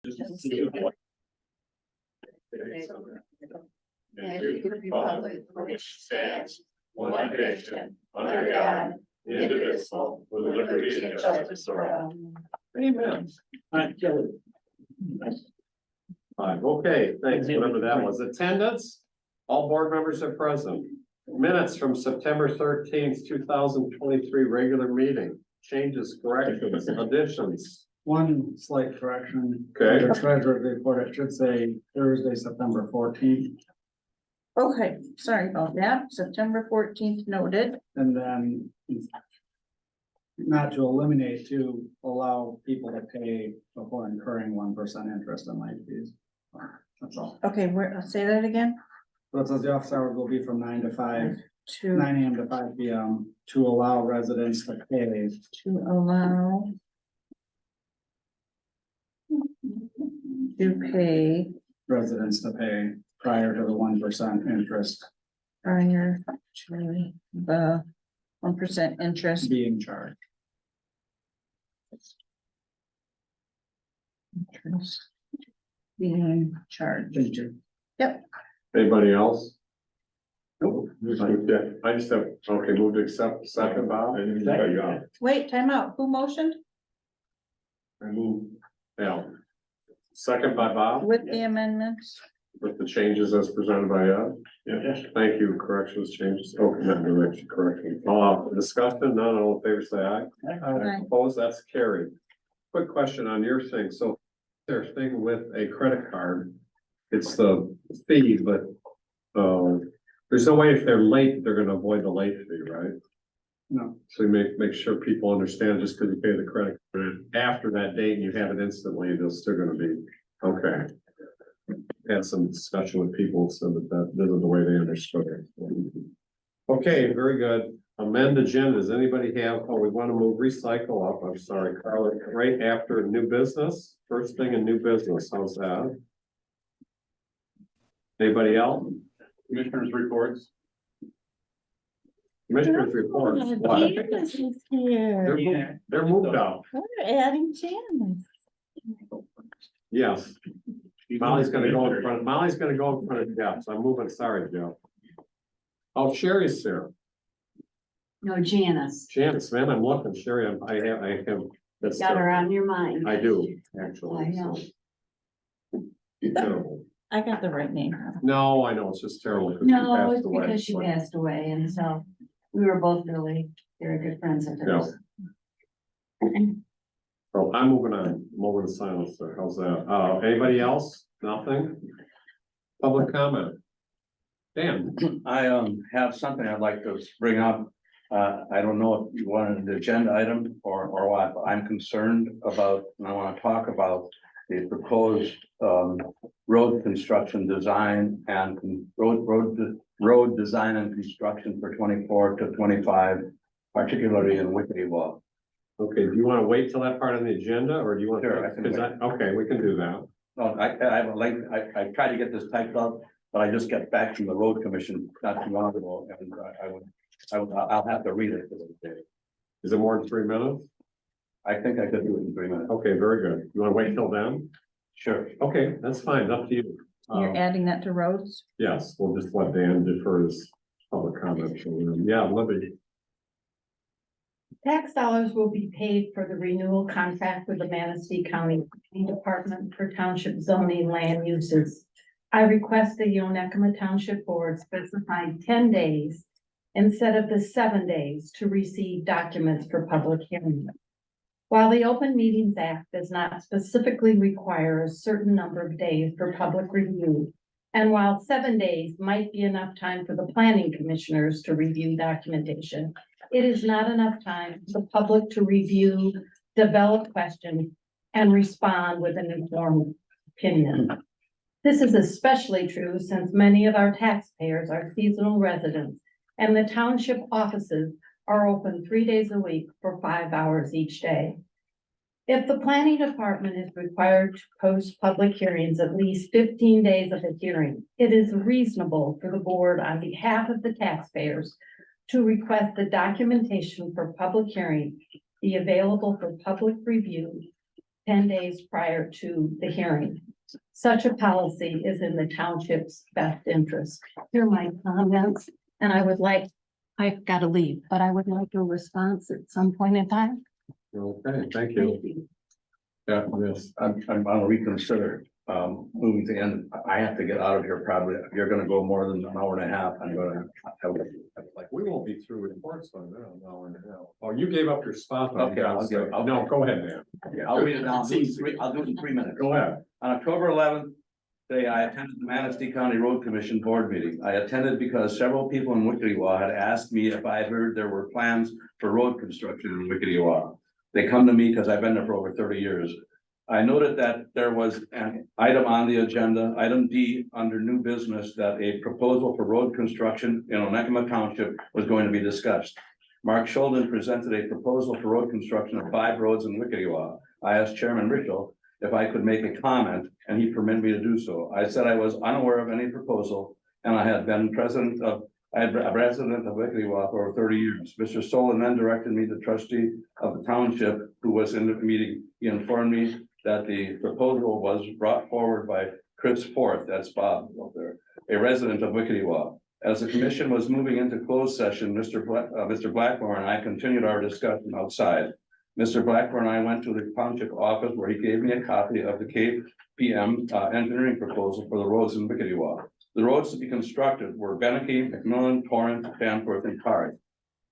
And to the republic for which stands one nation, under God, indivisible, with liberty and justice for all. Amen. Fine, okay, thanks, whatever that was. Attendance, all board members are present. Minutes from September 13th, 2023, regular meeting. Changes, corrections, additions. One slight correction. Okay. The treasurer's report, it should say Thursday, September 14th, Okay, sorry about that. September 14th noted. and then not to eliminate, to allow people to pay before incurring 1% interest on late fees. That's all. Okay, say that again. So it says the office hours will be from 9 to 5, To 9 AM to 5 PM, to allow residents to pay. allow to pay Residents to pay prior to the 1% interest prior to the 1% interest. being charged. Being charged. Thank you. Anybody else? Nope. I just have, okay, move to accept, second, Bob. Wait, time out. Who motioned? I move, yeah. Second by Bob, With the amendments? with the changes as presented by Ed. Yeah. Thank you, corrections, changes, okay, not direction, correction. Discussion, none, all in favor, say aye. Aye. Opposed, that's carried. Quick question on your thing, so their thing with a credit card, it's the fee, but, there's no way if they're late, they're gonna avoid the late fee, right? No, So you make sure people understand just because you pay the credit card after that date and you have it instantly, they're still gonna be, okay. Had some discussion with people so that isn't the way they understood it. Okay, very good. Amend agendas. Anybody have, oh, we want to move recycle up. I'm sorry, Carla, right after new business, first thing in new business. How's that? Anybody else? Commissioners reports. Commissioners reports. What? Janice is here. They're moved out. We're adding Janice. Yes. Molly's gonna go in front, Molly's gonna go in front of Jeff, so I'm moving, sorry, Jeff. Oh, Sherry's here. No, Janice, Janice, man, I'm looking, Sherry, I have, that's. got her on your mind. I do, actually. I know. Terrible. I got the right name. No, I know, it's just terrible. 'cause she No, passed it's away. because she passed away, and so we were both really very good friends of hers. So I'm moving on, moving to silence there, how's that? Anybody else? Nothing? Public comment? Dan? I have something I'd like to bring up. I don't know if you wanted an agenda item or what, but I'm concerned about, and I want to talk about the proposed road construction design and road design and construction for 24 to 25, particularly in Wickedy. Okay, do you want to wait till that part on the agenda, or do you want? Sure, I can wait. Okay, we can do that. No, I tried to get this typed up, but I just got back from the road commission not too long ago, and I'll have to read it. Is it more than 3 minutes? I think I could do it in 3 minutes. Okay, very good. You want to wait till then? Sure. Okay, that's fine, up to you. You're adding that to roads? Yes, we'll just let Dan defer his public comment. Yeah, Libby. Tax dollars will be paid for the renewal contract with the Manistee County Department for Township Zoning Land Uses. I request the Onekama Township Board specify 10 days instead of the 7 days to receive documents for public hearing. While the Open Meetings Act does not specifically require a certain number of days for public review, and while 7 days might be enough time for the planning commissioners to review documentation, it is not enough time for the public to review, develop questions, and respond with an informed opinion. This is especially true since many of our taxpayers are seasonal residents, and the township offices are open 3 days a week for 5 hours each day. If the planning department is required to post public hearings at least 15 days of a hearing, it is reasonable for the board on behalf of the taxpayers to request the documentation for public hearing be available for public review 10 days prior to the hearing. Such a policy is in the township's best interest. Here are my comments, and I've got to leave, but I would like a response at some point in time. Okay, thank you. Yeah, yes. I'm gonna reconsider, moving to end. I have to get out of here probably. If you're gonna go more than an hour and a half, I'm gonna have like. We won't be through reports by now, an hour and a half. Oh, you gave up your spot. Okay, No, go ahead, Dan. Yeah, I'll read it down. I'll do it in 3 minutes. Go ahead. On October 11th, day, I attended the Manistee County Road Commission Board meeting. I attended because several people in Wickedy had asked me if I heard there were plans for road construction in Wickedy. They come to me because I've been there for over 30 years. I noted that there was an item on the agenda, item D, under new business, that a proposal for road construction in Onekama Township was going to be discussed. Mark Sheldon presented a proposal for road construction of 5 roads in Wickedy. I asked Chairman Richel if I could make a comment, and he permitted me to do so. I said I was unaware of any proposal, and I had been resident of Wickedy for over 30 years. Mr. Solon then directed me to trustee of the township, who was in the meeting. He informed me that the proposal was brought forward by Chris Forth, that's Bob up there, a resident of Wickedy. As the commission was moving into closed session, Mr. Blackmore and I continued our discussion outside. Mr. Blackmore and I went to the township office where he gave me a copy of the KPM engineering proposal for the roads in Wickedy. The roads to be constructed were Beneke, McMillan, Torrance, Danforth, and Carr.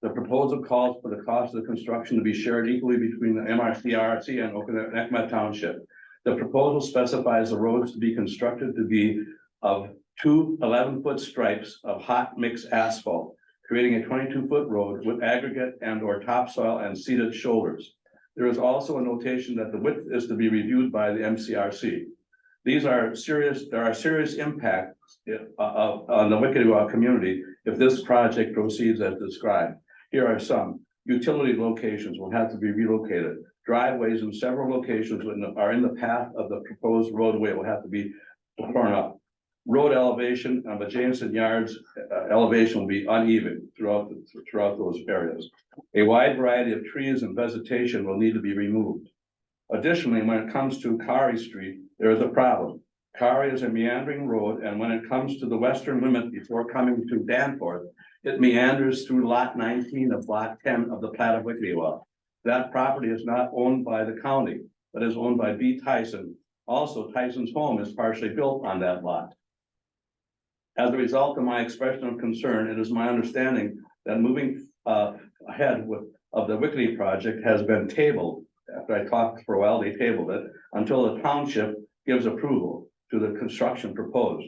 The proposal calls for the cost of the construction to be shared equally between the MRCRC and Onekama Township. The proposal specifies the roads to be constructed to be of 2 11-foot stripes of hot mix asphalt, creating a 22-foot road with aggregate and or topsoil and seeded shoulders. There is also a notation that the width is to be reviewed by the MCRC. There are serious impacts on the Wickedy community if this project proceeds as described. Here are some. Utility locations will have to be relocated. Driveways in several locations are in the path of the proposed roadway will have to be torn up. Road elevation of adjacent yards elevation will be uneven throughout those areas. A wide variety of trees and vegetation will need to be removed. Additionally, when it comes to Carey Street, there is a problem. Carey is a meandering road, and when it comes to the western limit before coming to Danforth, it meanders through lot 19 of block 10 of the plat of Wickedy. That property is not owned by the county, but is owned by B. Tyson. Also, Tyson's home is partially built on that lot. As a result of my expression of concern, it is my understanding that moving ahead of the Wickedy project has been tabled. After I talked for a while, they tabled it until the township gives approval to the construction proposed.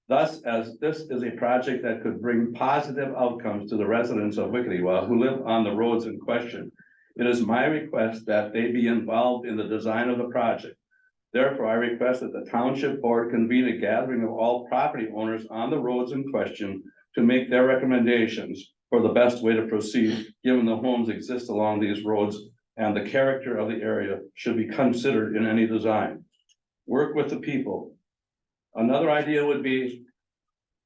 Thus, as this is a project that could bring positive outcomes to the residents of Wickedy who live on the roads in question, it is my request that they be involved in the design of the project. Therefore, I request that the township board convene a gathering of all property owners on the roads in question to make their recommendations for the best way to proceed, given the homes exist along these roads and the character of the area should be considered in any design. Work with the people. Another idea would be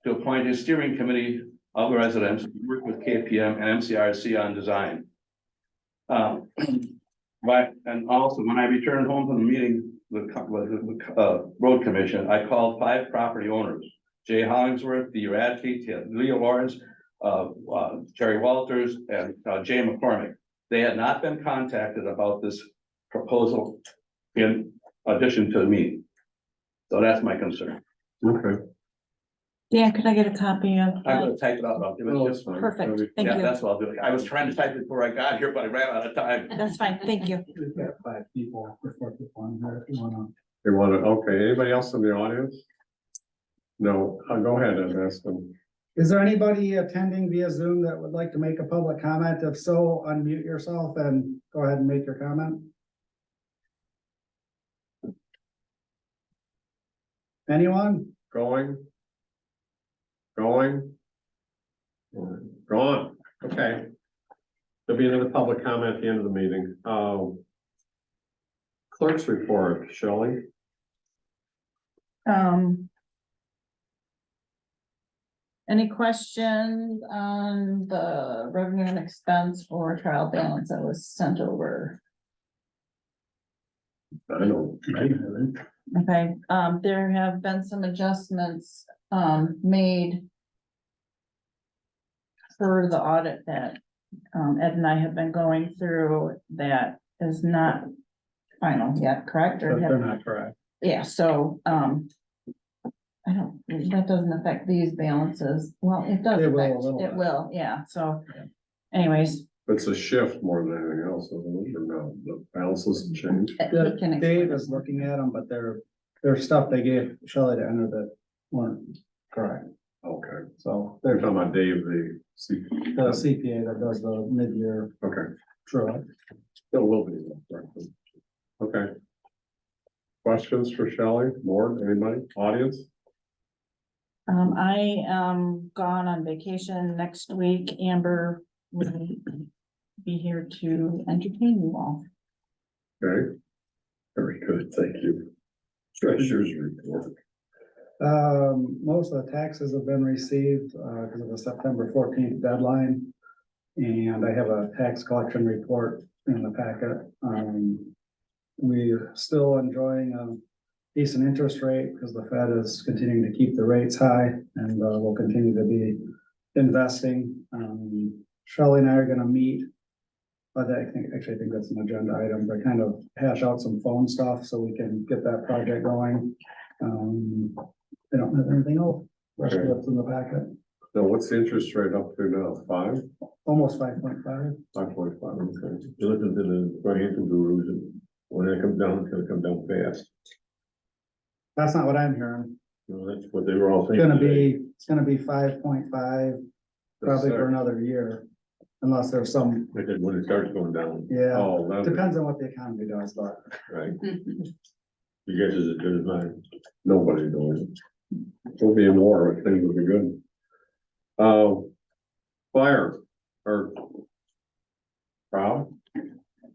to appoint a steering committee of residents, work with KPM and MCRC on design. And also, when I returned home from the meeting with the road commission, I called 5 property owners: Jay Hollingsworth, D. Radke, Leo Lawrence, Jerry Walters, and Jay McCormick. They had not been contacted about this proposal in addition to me. So that's my concern. Okay. Dan, could I get a copy of? I'm gonna type it out. I'll give it to you. that's fine. Perfect, thank Yeah, you. that's what I'll do. I was trying to type it before I got here, but I ran out of time. That's fine, thank you. We've got 5 people, or 4 people on here if you wanna. They want to, okay, anybody else in the audience? No, go ahead and ask them. Is there anybody attending via Zoom that would like to make a public comment? If so, unmute yourself and go ahead and make your comment. Anyone? Going? Gone, okay. There'll be another public comment at the end of the meeting. Clerk's report, Shelley. Any questions on the revenue and expense for trial balance that was sent over? I know. Okay, there have been some adjustments, made for the audit that, Ed and I have been going through that is not final yet, correct? Or They're have, not correct. yeah, so, I don't, that doesn't affect these balances. Well, it does It will a affect, little it bit. will, yeah, so anyways. It's a shift more than anything else, isn't it? Or no, the balances change. He can explain Dave it. is looking at them, but they're stuff they gave Shelley to enter that weren't correct. Okay, So they're there's talking about Dave, the CPA that does the mid-year okay, true. still will be. Okay. Questions for Shelley, board, anybody, audience? I am gone on vacation next week. Amber will be here to entertain you all. Okay. Very good, thank you. Treasurer's report. Most of the taxes have been received, because of the September 14th deadline. And I have a tax collection report in the packet. We're still enjoying a decent interest rate because the Fed is continuing to keep the rates high and, will continue to be investing. Shelley and I are gonna meet. But I think that's an agenda item, but kind of hash out some phone stuff so we can get that project going. I don't have anything else. Rest of it's in the packet, Now, what's the interest rate up to now? 5? almost 5.5. 5.5, okay. You listen to the financial gurus, and when it comes down, it's gonna come down fast. That's not what I'm hearing. You know, that's what they were all It's thinking. gonna be 5.5 probably for another year. Unless there's some, But then when it starts going down, yeah, Oh, that, depends on what the economy does, but right? Your guess is as good as mine. nobody knows. We'll be in war, but things will be good. Fire, or Rob,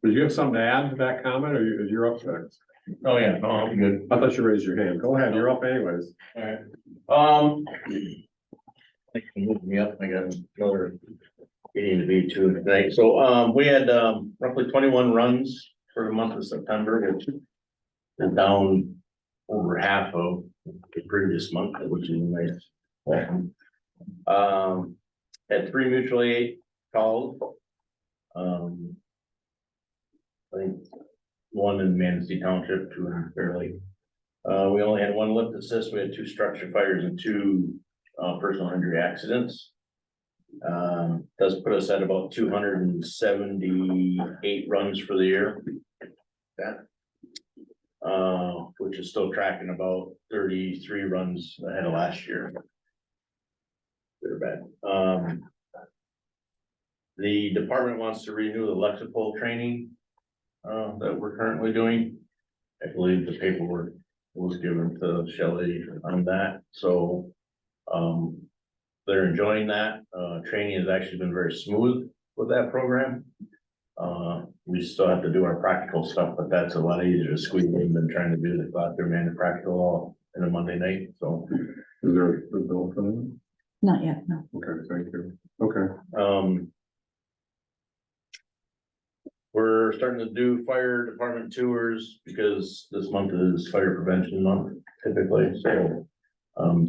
did you have something to add to that comment, or is you're up next? Oh, yeah, no, I'm good. I thought you raised your hand. Go ahead, you're up anyways. Alright. Thanks for moving me up. I got another meeting to be to tonight. So, we had, roughly 21 runs for the month of September, which is down over half of the previous month, which is nice. Had 3 mutual aid calls. I think 1 in Manistee Township, 2 in Fairlake. We only had 1 lift assist, we had 2 structure fires and 2 personal injury accidents. Does put us at about 278 runs for the year. That. Which is still tracking about 33 runs ahead of last year. Good or bad. The department wants to renew the electrical training that we're currently doing. I believe the paperwork was given to Shelley on that, so they're enjoying that. Training has actually been very smooth with that program. We still have to do our practical stuff, but that's a lot easier to squeeze in than trying to do the out there and practical all in a Monday night, so. Is there a bill for that? Not yet, no. Okay, thank you. Okay, We're starting to do fire department tours because this month is fire prevention month typically, so.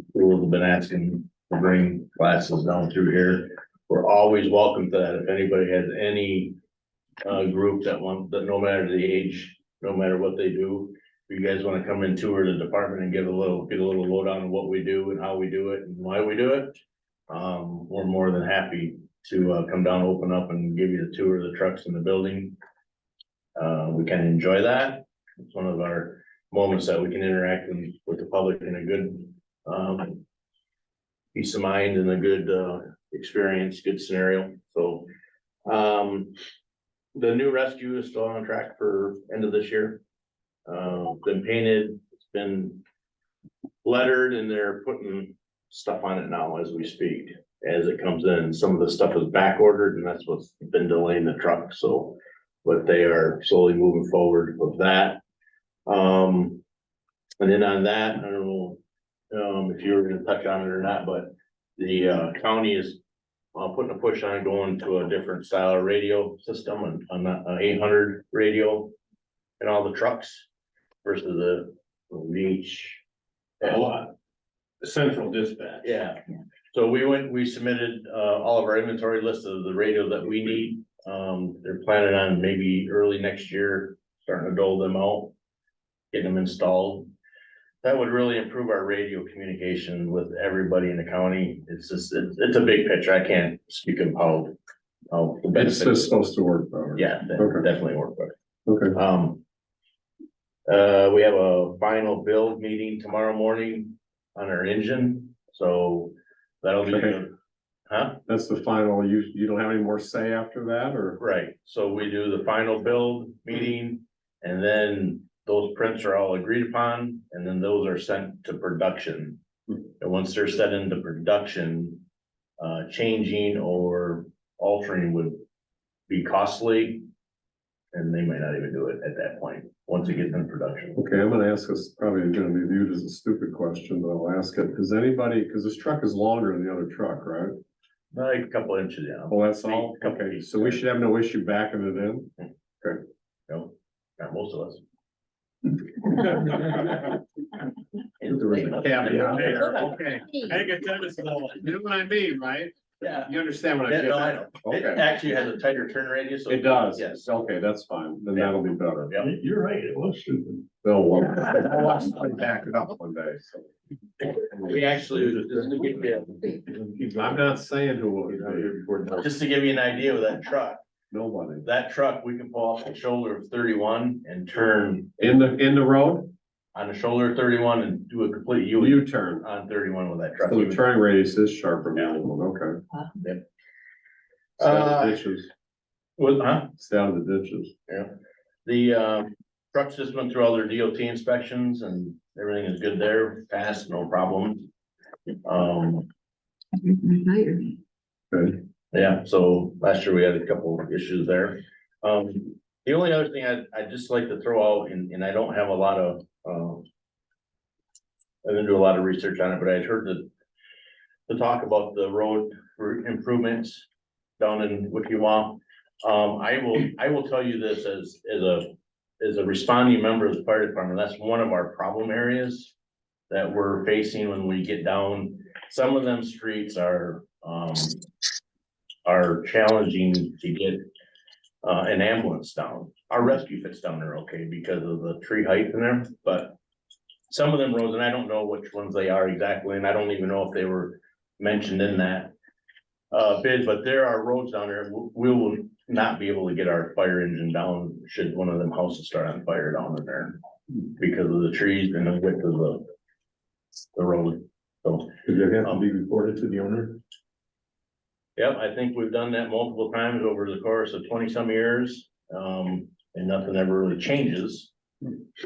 Schools have been asking to bring classes down through here. We're always welcome to that. If anybody has any group that no matter the age, no matter what they do. If you guys wanna come and tour the department and get a little lowdown on what we do and how we do it and why we do it. We're more than happy to come down, open up and give you the tour of the trucks in the building. We can enjoy that. It's one of our moments that we can interact with the public in a good peace of mind and a good experience, good scenario. So the new rescue is still on track for end of this year. Been painted, it's been lettered, and they're putting stuff on it now as we speak. As it comes in, some of the stuff is back ordered, and that's what's been delaying the truck, so. But they are slowly moving forward with that. And then on that, I don't know if you were gonna touch on it or not, but the county is putting a push on going to a different style of radio system on an 800 radio in all the trucks. versus the reach. Central dispatch. Yeah, so we submitted, all of our inventory list of the radios that we need. They're planning on maybe early next year, starting to dole them out. Getting them installed. That would really improve our radio communication with everybody in the county. It's just, it's a big picture. I can't speak of how the It's benefits. just supposed to work though. Yeah, Okay. definitely work better. Okay, We have a final build meeting tomorrow morning on our engine, so that'll be Okay. good. Huh? that's the final, you don't have any more say after that, or? Right, so we do the final build meeting, and then those prints are all agreed upon, and then those are sent to production. And once they're set into production, changing or altering would be costly. And they might not even do it at that point, once it gets in production. Okay, I'm gonna ask this, probably gonna be viewed as a stupid question, but I'll ask it. Does anybody, because this truck is longer than the other truck, right? Like a couple inches, yeah. Well, that's all, Couple okay, feet. so we should have no issue backing it in? No, not most of us. There was a caveat there, okay. I think it's, you know what I mean, right? Yeah. You understand what I Yeah, mean? no, I know. It Okay, actually has a tighter turn radius. So it does, Yes. okay, that's fine, then that'll be better. Yep. You're right, it was stupid. They'll, I'll watch somebody back it up one day, so. We actually, I'm not saying who it would be, just to give you an idea of that truck, nobody. that truck, we can pull off the shoulder of 31 and turn In the road, on the shoulder of 31 and do a complete U U-turn, on 31 with that truck. so the turning radius is sharper than the other one, okay. Stay out of the ditches, stay out of the ditches. The truck's just went through all their DOT inspections and everything is good there, passed, no problems. Okay. Yeah, so last year we had a couple of issues there. The only other thing I'd just like to throw out, and I don't have a lot of, I didn't do a lot of research on it, but I'd heard the talk about the road improvements down in Wickiuwa. I will tell you this as a responding member of the fire department, that's one of our problem areas that we're facing when we get down. Some of them streets are challenging to get an ambulance down. Our rescue fits down there okay because of the tree height in there, but some of them roads, and I don't know which ones they are exactly, and I don't even know if they were mentioned in that bid, but there are roads down there, we will not be able to get our fire engine down should one of them houses start on fire down in there because of the trees and the width of the road. So, Did they have to be reported to the owner? yep, I think we've done that multiple times over the course of 20 some years, and nothing ever really changes.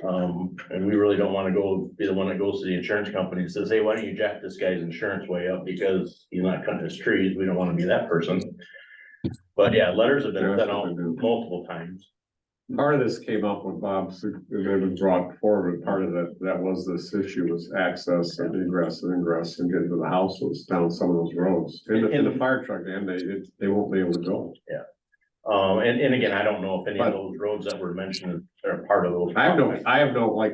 And we really don't want to be the one that goes to the insurance company and says, hey, why don't you jack this guy's insurance way up because he's not cutting his trees. We don't want to be that person. But yeah, letters have been sent out multiple times. Part of this came up when Bob's, it was brought forward, part of that was this issue was access and ingress and getting to the houses down some of those roads. In the fire truck, and they won't be able to go. And again, I don't know if any of those roads that were mentioned are part of those. I have no, like,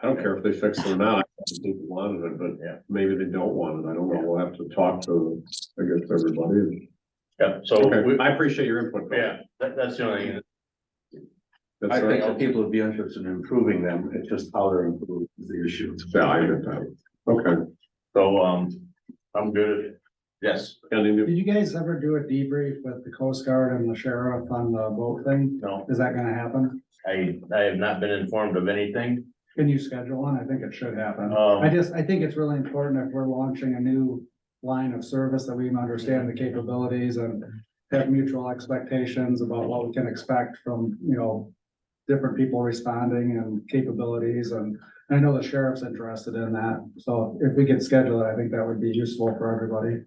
I don't care if they fix it or not, I think they wanted it, but Yeah. maybe they don't want it, I don't know, we'll have to talk to, I guess, everybody. Yep, so, Okay, I appreciate your input. Bill. yeah, that's the only thing. That's I think all. that people would be interested in improving them, it's just how they're improved is the issue. Yeah, I get that. Okay. So, I'm good. Yes, Any new- Did you guys ever do a debrief with the Coast Guard and the sheriff on the boat thing? no, Is that gonna happen? I have not been informed of anything. Can you schedule one? I think it should happen. Um, I think it's really important if we're launching a new line of service that we can understand the capabilities and have mutual expectations about what we can expect from, different people responding and capabilities. And I know the sheriff's interested in that. So if we could schedule it, I think that would be useful for everybody.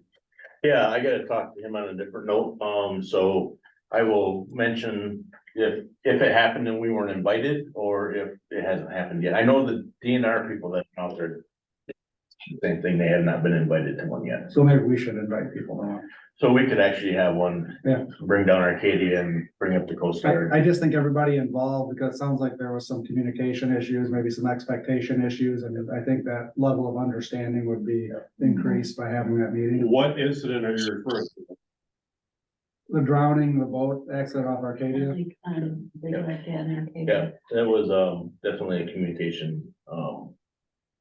Yeah, I gotta talk to him on a different note, so I will mention if it happened and we weren't invited, or if it hasn't happened yet. I know the DNR people that are out there. Same thing, they have not been invited to one yet. So maybe we should invite people to one. So we could actually have one. Yeah. Bring down Arcadia and bring up the Coast Guard. I just think everybody involved, because it sounds like there was some communication issues, maybe some expectation issues, and I think that level of understanding would be increased by having that meeting. What incident are you referring to? The drowning, the boat accident off Arcadia. Like, they Yeah. like that in Arcadia. Yeah, that was, definitely a communication,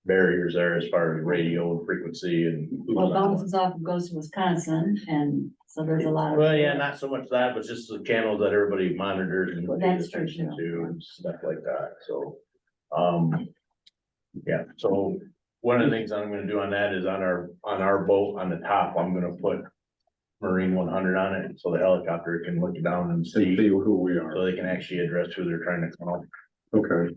barriers there as far as radio and frequency and. Well, bounces off and goes to Wisconsin, and so there's a lot of. Well, yeah, not so much that, but just the channels that everybody monitors and Well, pays that's true, attention too. to and stuff like that, so. Yeah, so one of the things I'm gonna do on that is on our boat on the top, I'm gonna put Marine 100 on it, so the helicopter can look down and See see, who we so are. they can actually address who they're trying to call. Okay.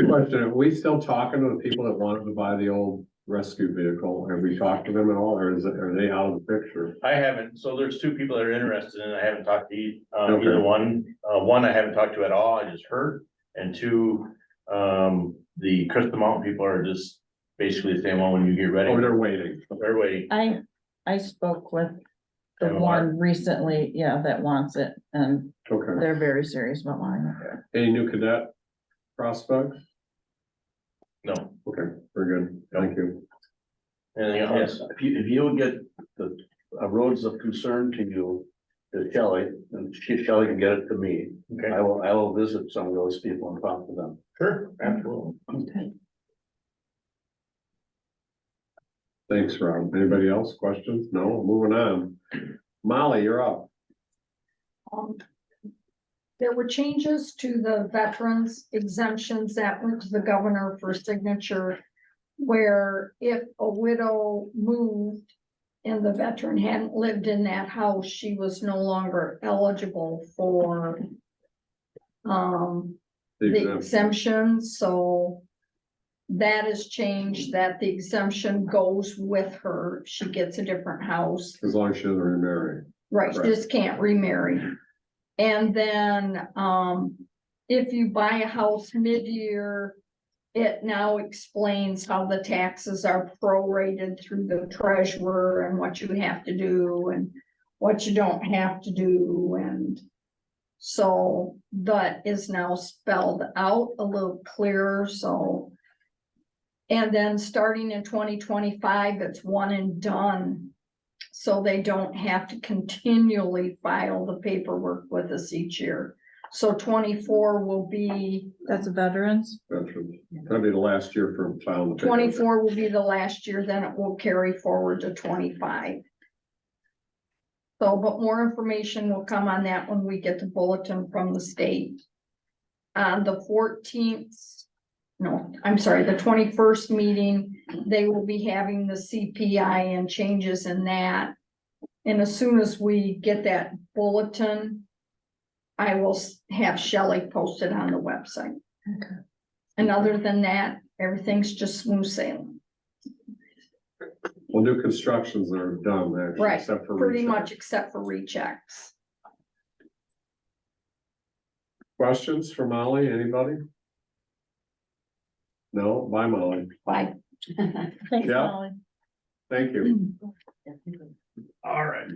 Question, are we still talking to the people that wanted to buy the old rescue vehicle? Have we talked to them at all, or are they out of the picture? I haven't, so there's two people that are interested in it. I haven't talked to Okay. either one. One I haven't talked to at all, I just heard. And two, the Crystal Mountain people are just basically saying, well, when you get ready, Oh, they're waiting. they're waiting. I spoke with the And one recently, yeah, that wants it, and Okay. they're very serious about wanting it. Any new cadet prospects? No, Okay, very good. Thank you. anything else? If you would get the roads of concern to you, to Shelley, and Shelley can get it to me. Okay, I will visit some of those people and talk to them. sure, absolutely. Okay. Thanks, Rob. Anybody else? Questions? No, moving on. Molly, you're up. There were changes to the veterans exemptions that went to the governor for signature. Where if a widow moved and the veteran hadn't lived in that house, she was no longer eligible for the exemption, so that has changed, that the exemption goes with her. She gets a different house. As long as she doesn't remarry. Right, she Correct. just can't remarry. And then, if you buy a house mid-year, it now explains how the taxes are prorated through the treasurer and what you have to do and what you don't have to do, and so that is now spelled out a little clearer, so. And then starting in 2025, it's one and done. So they don't have to continually file the paperwork with us each year. So 24 will be, That's veterans? Veterans. That'll be the last year for filing the paper. 24 will be the last year, then it will carry forward to 25. So, but more information will come on that when we get the bulletin from the state. On the 14th, no, I'm sorry, the 21st meeting, they will be having the CPI and changes in that. And as soon as we get that bulletin, I will have Shelley post it on the website. Okay. And other than that, everything's just smooth sailing, Well, new constructions are done, actually, Right, except for. pretty recheck. much except for rechecks. Questions for Molly, anybody? No, bye Molly, Bye. Thanks, Yeah. Molly. thank you. All right.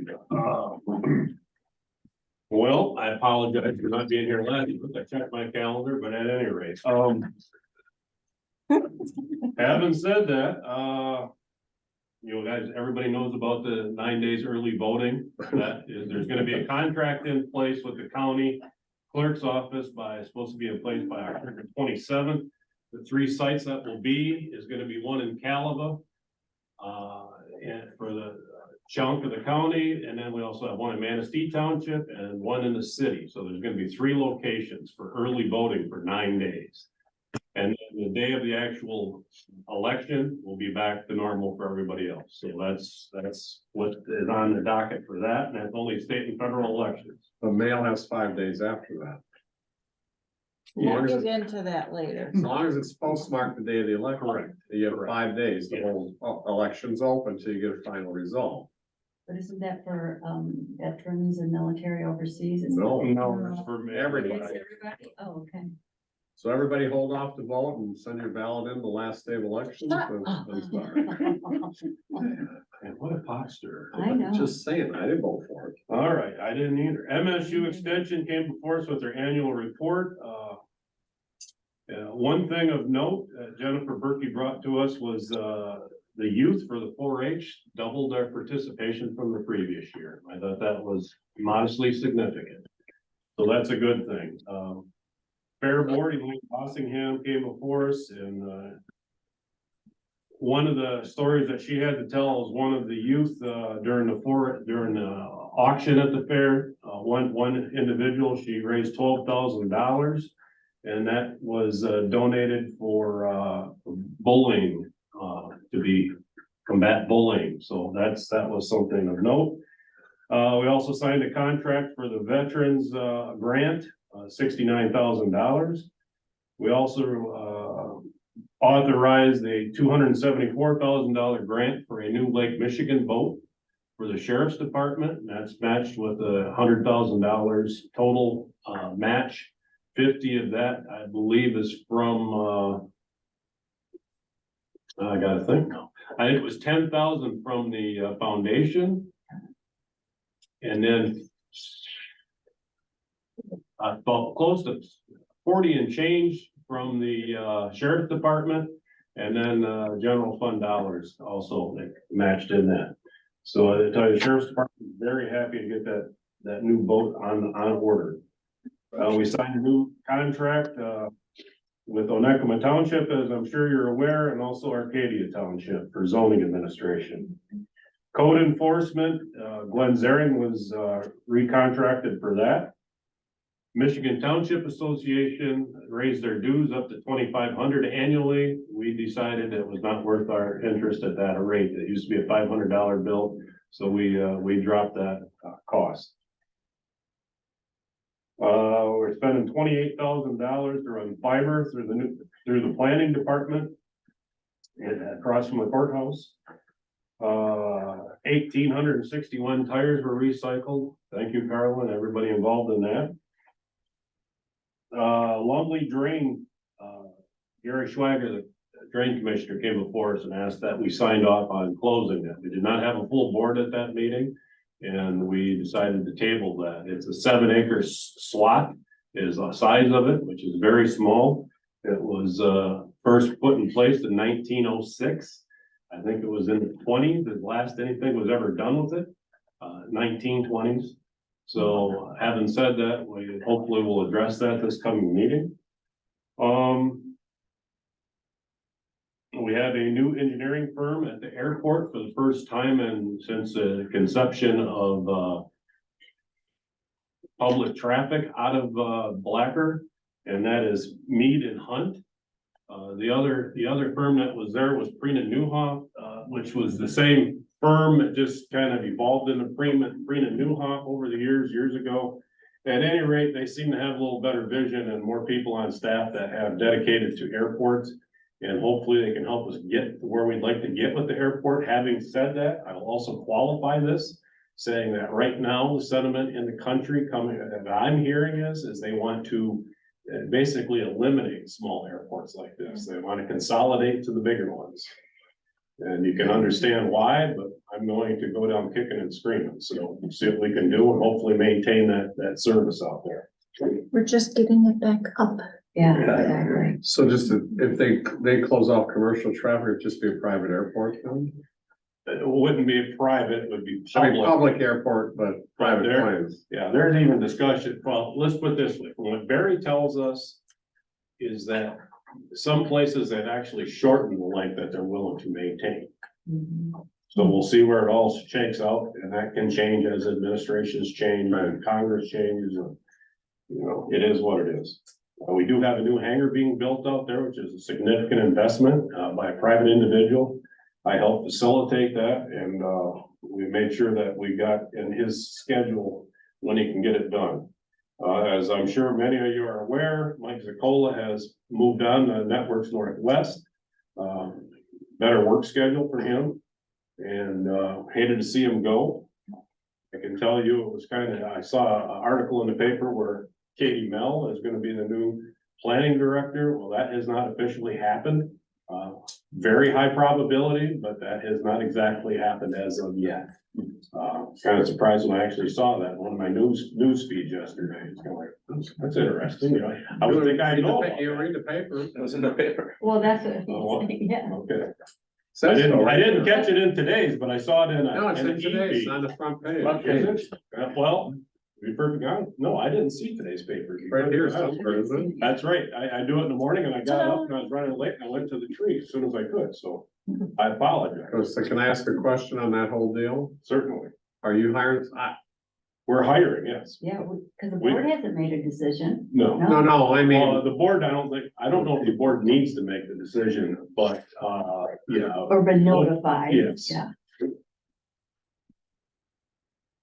Well, I apologize for not being here last week. I checked my calendar, but at any rate, having said that, you know, guys, everybody knows about the 9 days early voting. That is, there's gonna be a contract in place with the county clerk's office supposed to be in place by October 27th. The 3 sites that will be is gonna be one in Calava. And for the chunk of the county, and then we also have one in Manistee Township and one in the city. So there's gonna be 3 locations for early voting for 9 days. And then the day of the actual election will be back to normal for everybody else. So that's what is on the docket for that, and that's only state and federal elections. The mail has 5 days after that. We'll get into that later. As long as it's postmarked the day of the election. Correct. You have 5 days, the Yeah. whole election's open till you get a final result. But isn't that for, veterans and military overseas? Is No, No, it's for Everybody. It's everybody? Oh, okay. so everybody hold off to vote and send your ballot in the last day of elections. I'm sorry. And what a posture. I know. Just saying, I didn't vote for it. All right, I didn't either. MSU Extension came before us with their annual report. One thing of note, Jennifer Berkey brought to us was, the youth for the 4-H doubled their participation from the previous year. I thought that was modestly significant. So that's a good thing. Fair Board, Elaine Bossingham came before us, and one of the stories that she had to tell is one of the youth during the auction at the fair. One individual, she raised $12,000, and that was donated for bullying to combat bullying. So that was something of note. We also signed a contract for the veterans grant, $69,000. We also authorized a $274,000 grant for a new Lake Michigan boat for the sheriff's department. And that's matched with $100,000 total match. 50 of that, I believe, is from I gotta think now. I think it was 10,000 from the foundation. And then about close to 40 and change from the sheriff's department, and then general fund dollars also matched in that. So I tell you, the sheriff's department is very happy to get that new boat on order. We signed a new contract with Onekama Township, as I'm sure you're aware, and also Arcadia Township for zoning administration. Code enforcement, Glenn Zaring was recontracted for that. Michigan Township Association raised their dues up to $2,500 annually. We decided it was not worth our interest at that rate. It used to be a $500 bill, so we dropped that cost. We're spending $28,000 to run fiber through the planning department across from the courthouse. 1,861 tires were recycled. Thank you, Carla, and everybody involved in that. Lumley Drain, Gary Schwager, the drain commissioner, came before us and asked that we signed off on closing it. We did not have a full board at that meeting, and we decided to table that. It's a 7-acre slot, is the size of it, which is very small. It was first put in place in 1906. I think it was in the 20s, the last anything was ever done with it, 1920s. So having said that, we hopefully will address that this coming meeting. We have a new engineering firm at the airport for the first time since the conception of public traffic out of Blacker, and that is Mead and Hunt. The other firm that was there was Prina Newhoff, which was the same firm. It just kind of evolved into Prina Newhoff over the years ago. At any rate, they seem to have a little better vision and more people on staff that have dedicated to airports. And hopefully they can help us get to where we'd like to get with the airport. Having said that, I will also qualify this, saying that right now, the sentiment in the country that I'm hearing is they want to basically eliminate small airports like this. They want to consolidate to the bigger ones. And you can understand why, but I'm going to go down kicking and screaming. So see what we can do and hopefully maintain that service out there. We're just getting it back up. Yeah, exactly. So just if they close off commercial traffic, it'd just be a private airport then? It wouldn't be private, it would be I mean, public. public airport, but private There. planes. Yeah, there's even discussion. Well, let's put it this way. From what Barry tells us is that some places have actually shortened the length that they're willing to maintain. So we'll see where it all shakes out, and that can change as administrations change and Congress changes. And, it is what it is. We do have a new hangar being built out there, which is a significant investment by a private individual. I helped facilitate that, and we made sure that we got in his schedule when he can get it done. As I'm sure many of you are aware, Mike Ziccola has moved on to Networks Northwest. Better work schedule for him, and hated to see him go. I can tell you it was I saw an article in the paper where Katie Mell is going to be the new planning director. Well, that has not officially happened. Very high probability, but that has not exactly happened as of yet. Kind of surprised when I actually saw that, in one of my news feeds yesterday. It's kind of like, that's interesting, you know, I would think I know. about You that. read the paper. It was in the paper. Well, that's what Oh, he's saying, yeah. Okay. I Says so, right didn't there. catch it in today's, but I saw it in a. No, it's in an today's, e-feed. on the front page. Front Is it? Well, to be perfectly honest, no, I didn't see today's paper. To be Right here perfectly honest. somewhere, isn't it? That's right. I do it in the morning and I got up and I was running late and I went to the tree as soon as I could, so I apologize. So can I ask a question on that whole deal? Certainly. Are you hiring? We're hiring, yes. Yeah, because the board hasn't made a decision. No. No, I Well, mean, the board, I don't know if the board needs to make the decision, but, yeah. Or been notified. Yes. Yeah.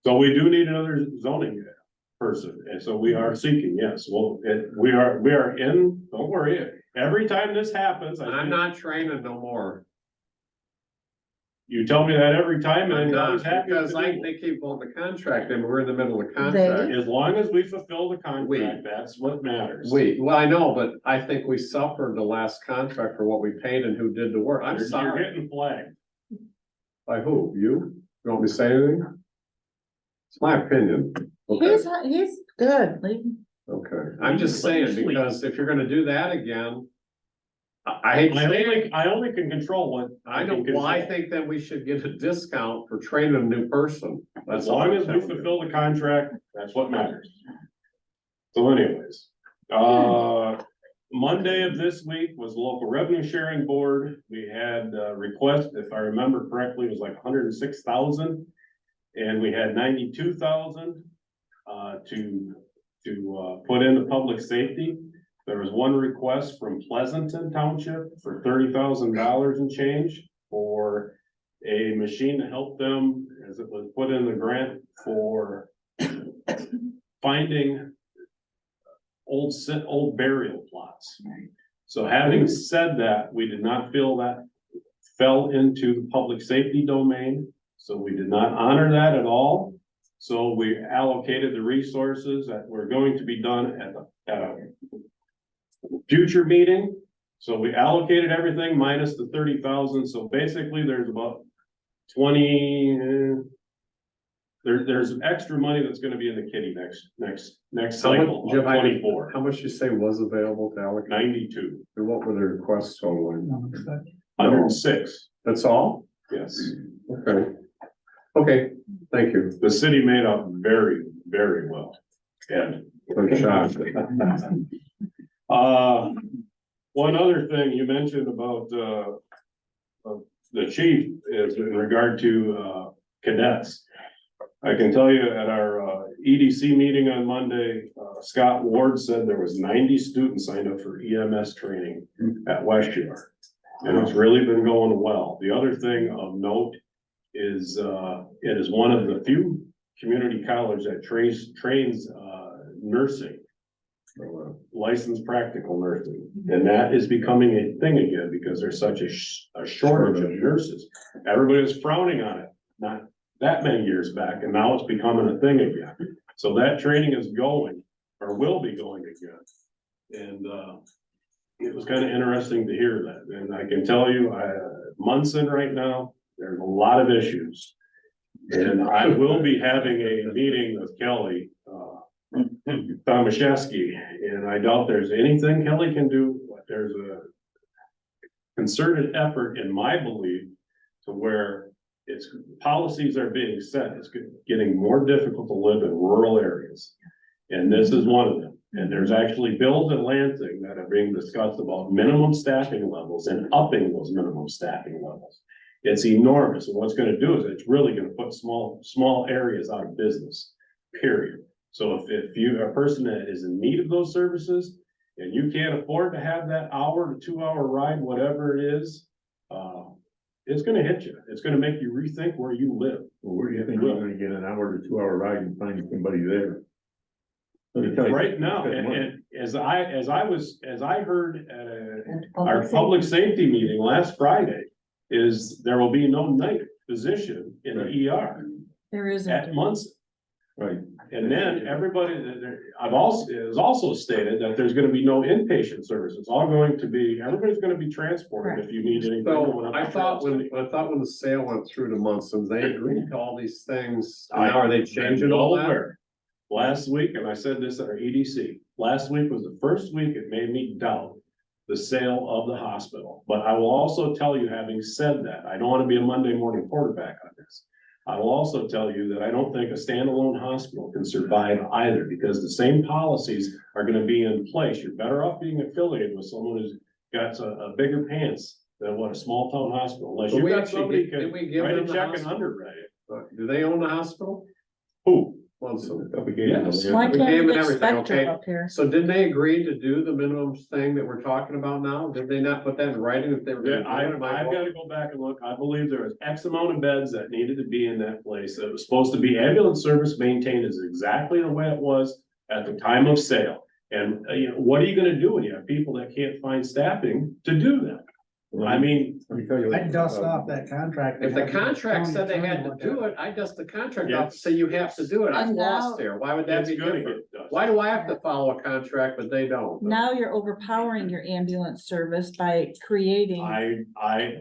So we do need another zoning person, and so we are seeking, yes, well, we are in, don't worry, every time this happens, I'm not training no more. you tell me that every time, and I'm you're always not, happy. because to do it. they keep on the contract and we're in the middle of the contract. As long as we fulfill the contract, that's what matters. Well, I know, but I think we suffered the last contract for what we paid and who did the work. I'm You're sorry. getting flagged. By who? You? You want me to say anything? It's my opinion. Okay, He's good, leave him. okay. I'm just saying, because if you're gonna do that again, I hate to say it. I only can control what. I know, can well, I control. think that we should get a discount for training a new person. As That's all long I'm as we telling you. fulfill the contract, that's what matters. So anyways, Monday of this week was the local revenue sharing board. We had a request, if I remember correctly, it was like 106,000. And we had 92,000 to put into public safety. There was one request from Pleasanton Township for $30,000 and change for a machine to help them, as it was put in the grant, for finding old burial plots. So having said that, we did not feel that fell into the public safety domain, so we did not honor that at all. So we allocated the resources that were going to be done at a future meeting. So we allocated everything minus the 30,000, so basically there's about 20, there's extra money that's gonna be in the kitty next How much, cycle Jim, of 24, how much you say was available to allocate? 92, And what were the requests totaling? 106, That's all? yes. Okay. Okay, thank you. The city made up very, very well. And Good shot. one other thing you mentioned about, the chief is in regard to, cadets. I can tell you at our, EDC meeting on Monday, Scott Ward said there was 90 students signed up for EMS training at West Shore. And it's really been going well. The other thing of note is, it is one of the few community college that trains nursing. Licensed practical nursing, and that is becoming a thing again because there's such a shortage of nurses. Everybody was frowning on it, not that many years back, and now it's becoming a thing again. So that training is going, or will be going again. And it was kind of interesting to hear that, and I can tell you, Munson right now, there's a lot of issues. And I will be having a meeting with Kelly, Tomaszewski, and I doubt there's anything Kelly can do, but there's a concerted effort, in my belief, to where it's policies are being set. It's getting more difficult to live in rural areas. And this is one of them. And there's actually bills in Lansing that are being discussed about minimum staffing levels and upping those minimum staffing levels. It's enormous. And what's gonna do is it's really gonna put small areas out of business, period. So if you're a person that is in need of those services and you can't afford to have that hour to 2 hour ride, whatever it is, it's gonna hit you. It's gonna make you rethink where you live. Well, where do you think you're gonna get an hour to 2 hour ride and find somebody there? Let me tell you, Right now, because and as I heard at That's our safety. public safety meeting last Friday, is there will be no night physician in the ER There isn't. at Munson. right, And then everybody, it was also stated that there's gonna be no inpatient service. It's all going to be, everybody's gonna be transported if you need anything. So I thought when the sale went through to Munson, they agreed to all these things. And now are they changing all that? Last week, and I said this at our EDC, last week was the first week it made me doubt the sale of the hospital. But I will also tell you, having said that, I don't want to be a Monday morning quarterback on this. I will also tell you that I don't think a standalone hospital can survive either, because the same policies are gonna be in place. You're better off being affiliated with someone who's got a bigger pants than what a small town hospital, unless But you we got actually somebody did- who did we can give write a them the check and hospital? underwrite it. Do they own the hospital? Who? Munson. Yes. Why We can't gave we it get everything, Spectrum okay. up here? So didn't they agree to do the minimum thing that we're talking about now? Did they not put that in writing if they were? Yeah, gonna do it? Am I I've wrong? gotta go back and look. I believe there was X amount of beds that needed to be in that place. It was supposed to be ambulance service maintained as exactly the way it was at the time of sale. And, what are you gonna do when you have people that can't find staffing to do that? I mean, Let me tell you. I'd dust off that contract. If the contract said they had to do it, I dust the contract off, and say you have to do it. I'm And lost now- there. Why would that it's be gonna different? get done. Why do I have to follow a contract, but they don't? Now you're overpowering your ambulance service by creating.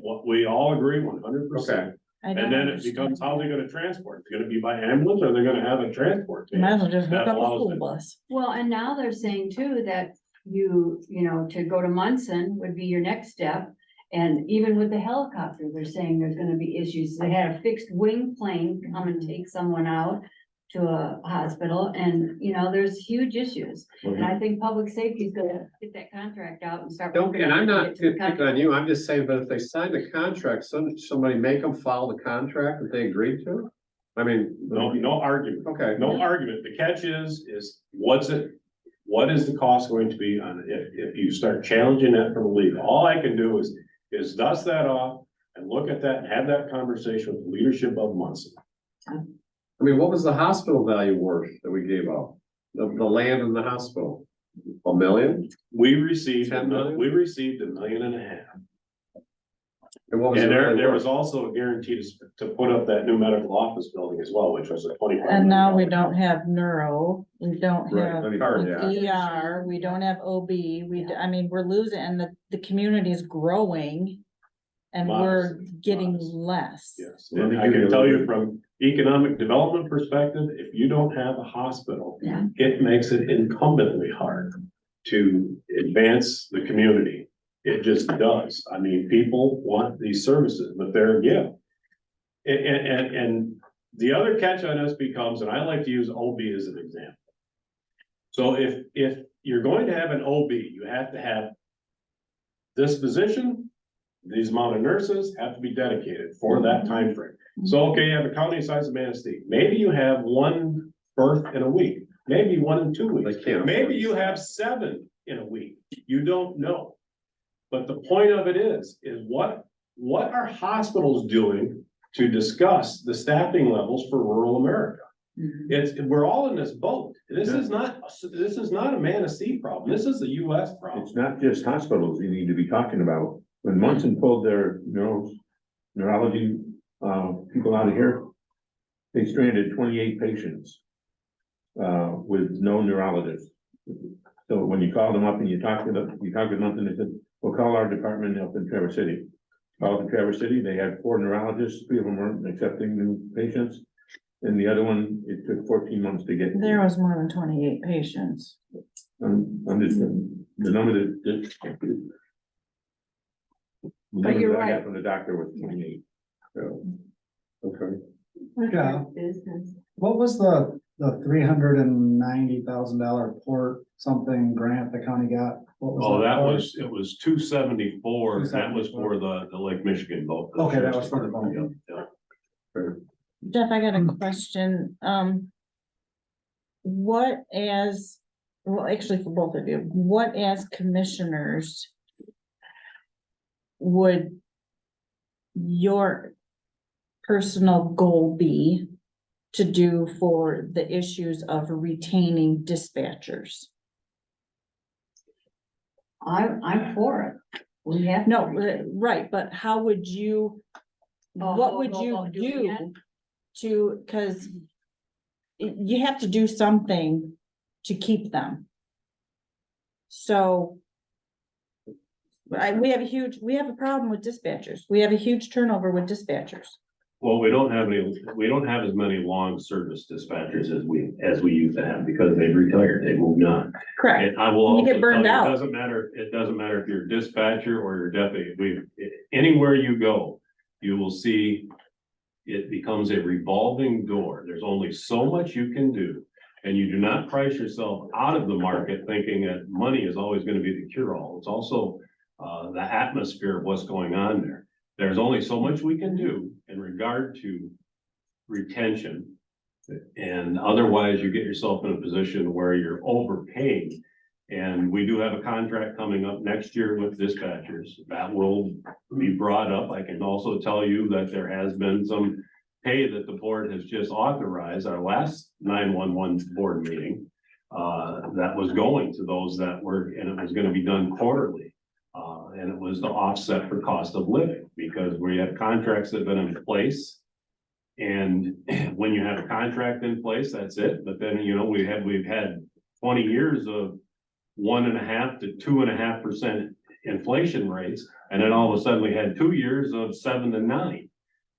What we all agree 100%. I don't And then it understand. becomes, how are they gonna transport? It's gonna be by ambulance, or they're gonna have a transport? You might as well just hook That up a allows school it. bus. Well, and now they're saying too that you know, to go to Munson would be your next step. And even with the helicopter, they're saying there's gonna be issues. They had a fixed wing plane come and take someone out to a hospital, and, there's huge issues. And I think public safety is gonna get that contract out and start. Don't, working and on I'm it to not get to the picking on contract. you, I'm just saying, but if they signed a contract, somebody make them follow the contract that they agreed to? I mean. No argument. Okay. No argument. The catch is what is the cost going to be on it? If you start challenging that from legal? All I can do is dust that off and look at that and have that conversation with the leadership of Munson. I mean, what was the hospital value worth that we gave up? The land in the hospital? $1 million? We received, 10 million? $1.5 million. And what was And it really there worth? was also a guarantee to put up that new medical office building as well, which was a $25 And now we million. don't have neuro, we don't Right, have let me card, yeah. ER, we don't have OB, I mean, we're losing, and the community is growing. And we're Modest, getting modest. less. Yes, Let me and I give you can a tell little you from economic development perspective, if you don't have a hospital, Yeah. it makes it incumbently hard to advance the community. It just does. I mean, people want these services, but they're a gift. And the other catch on this becomes, and I like to use OB as an example. So if you're going to have an OB, you have to have this physician, these amount of nurses have to be dedicated for that time frame. So, okay, you have a county size of Manistee. Maybe you have one birth in a week, maybe 1 in 2 weeks. They can't Maybe afford you have 7 in a week. You don't know. But the point of it is what are hospitals doing to discuss the staffing levels for rural America? We're all in this boat. This is not a Manistee problem. This is a US problem. It's not just hospitals you need to be talking about. When Munson pulled their neurology, people out of here, they stranded 28 patients, with no neurologist. So when you call them up and you talk to them they said, well, call our department up in Traverse City. Called in Traverse City, they had 4 neurologists, 3 of them weren't accepting new patients. And the other one, it took 14 months to get. There was more than 28 patients. I'm just, the number that. The number you're that I got right. from the doctor was 28. So, Okay. Yeah. Business. What was the $390,000 port something grant the county got? What Oh, that for? it was 274, and that was for the Lake Michigan boat. Okay, that was for the boat. Yeah. Jeff, I got a question, actually for both of you, what as commissioners would your personal goal be to do for the issues of retaining dispatchers? I'm for it. We have. No, right, but how would you, what would you do it again? do to, cause you have to do something to keep them. So. We have a problem with dispatchers. We have a huge turnover with dispatchers. Well, we don't have as many long service dispatchers as we used to have because they've retired, they moved on. Correct. And I will You get also tell burned you, out. it doesn't matter if you're a dispatcher or you're a deputy, anywhere you go, you will see. It becomes a revolving door, there's only so much you can do. And you do not price yourself out of the market thinking that money is always gonna be the cure-all, it's also the atmosphere of what's going on there. There's only so much we can do in regard to retention. And otherwise you get yourself in a position where you're overpaying. And we do have a contract coming up next year with dispatchers. That will be brought up. I can also tell you that there has been some pay that the board has just authorized, our last 911 board meeting. That was going to those that were, and it was gonna be done quarterly. And it was to offset for cost of living, because we have contracts that have been in place. And when you have a contract in place, that's it. But then, you know, we've had 20 years of 1.5% to 2.5% inflation rates. And then all of a sudden we had 2 years of 7 to 9.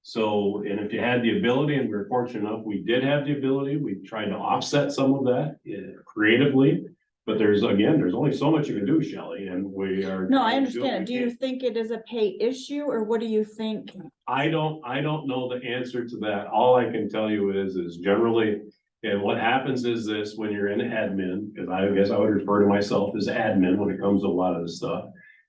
So, and if you had the ability, and we're fortunate enough, we did have the ability, we tried to offset some of that creatively. But there's only so much you can do, Shelley, and we are. No, I trying to do what understand. we Do you can. think it is a pay issue, or what do you think? I don't know the answer to that. All I can tell you is generally, and what happens is this, when you're in admin, because I guess I would refer to myself as admin when it comes to a lot of this stuff,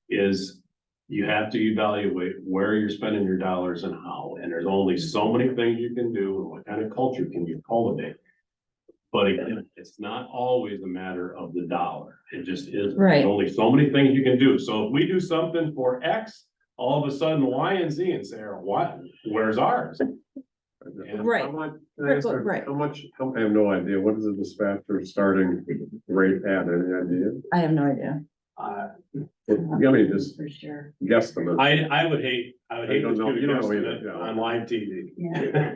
is you have to evaluate where you're spending your dollars and how, and there's only so many things you can do, and what kind of culture can you cultivate. But again, it's not always a matter of the dollar. It just isn't. Right. There's only so many things you can do. So if we do something for X, all of a sudden Y and Z and say, what, where's ours? And Right. How much, can I ask her, Right. how much, I have no idea, what is the dispatcher starting rate at, any idea? I have no idea. Give me just For sure. guesstimate. I would hate I to don't know, do you don't a know either, guesstimate yeah. on live TV. Yeah.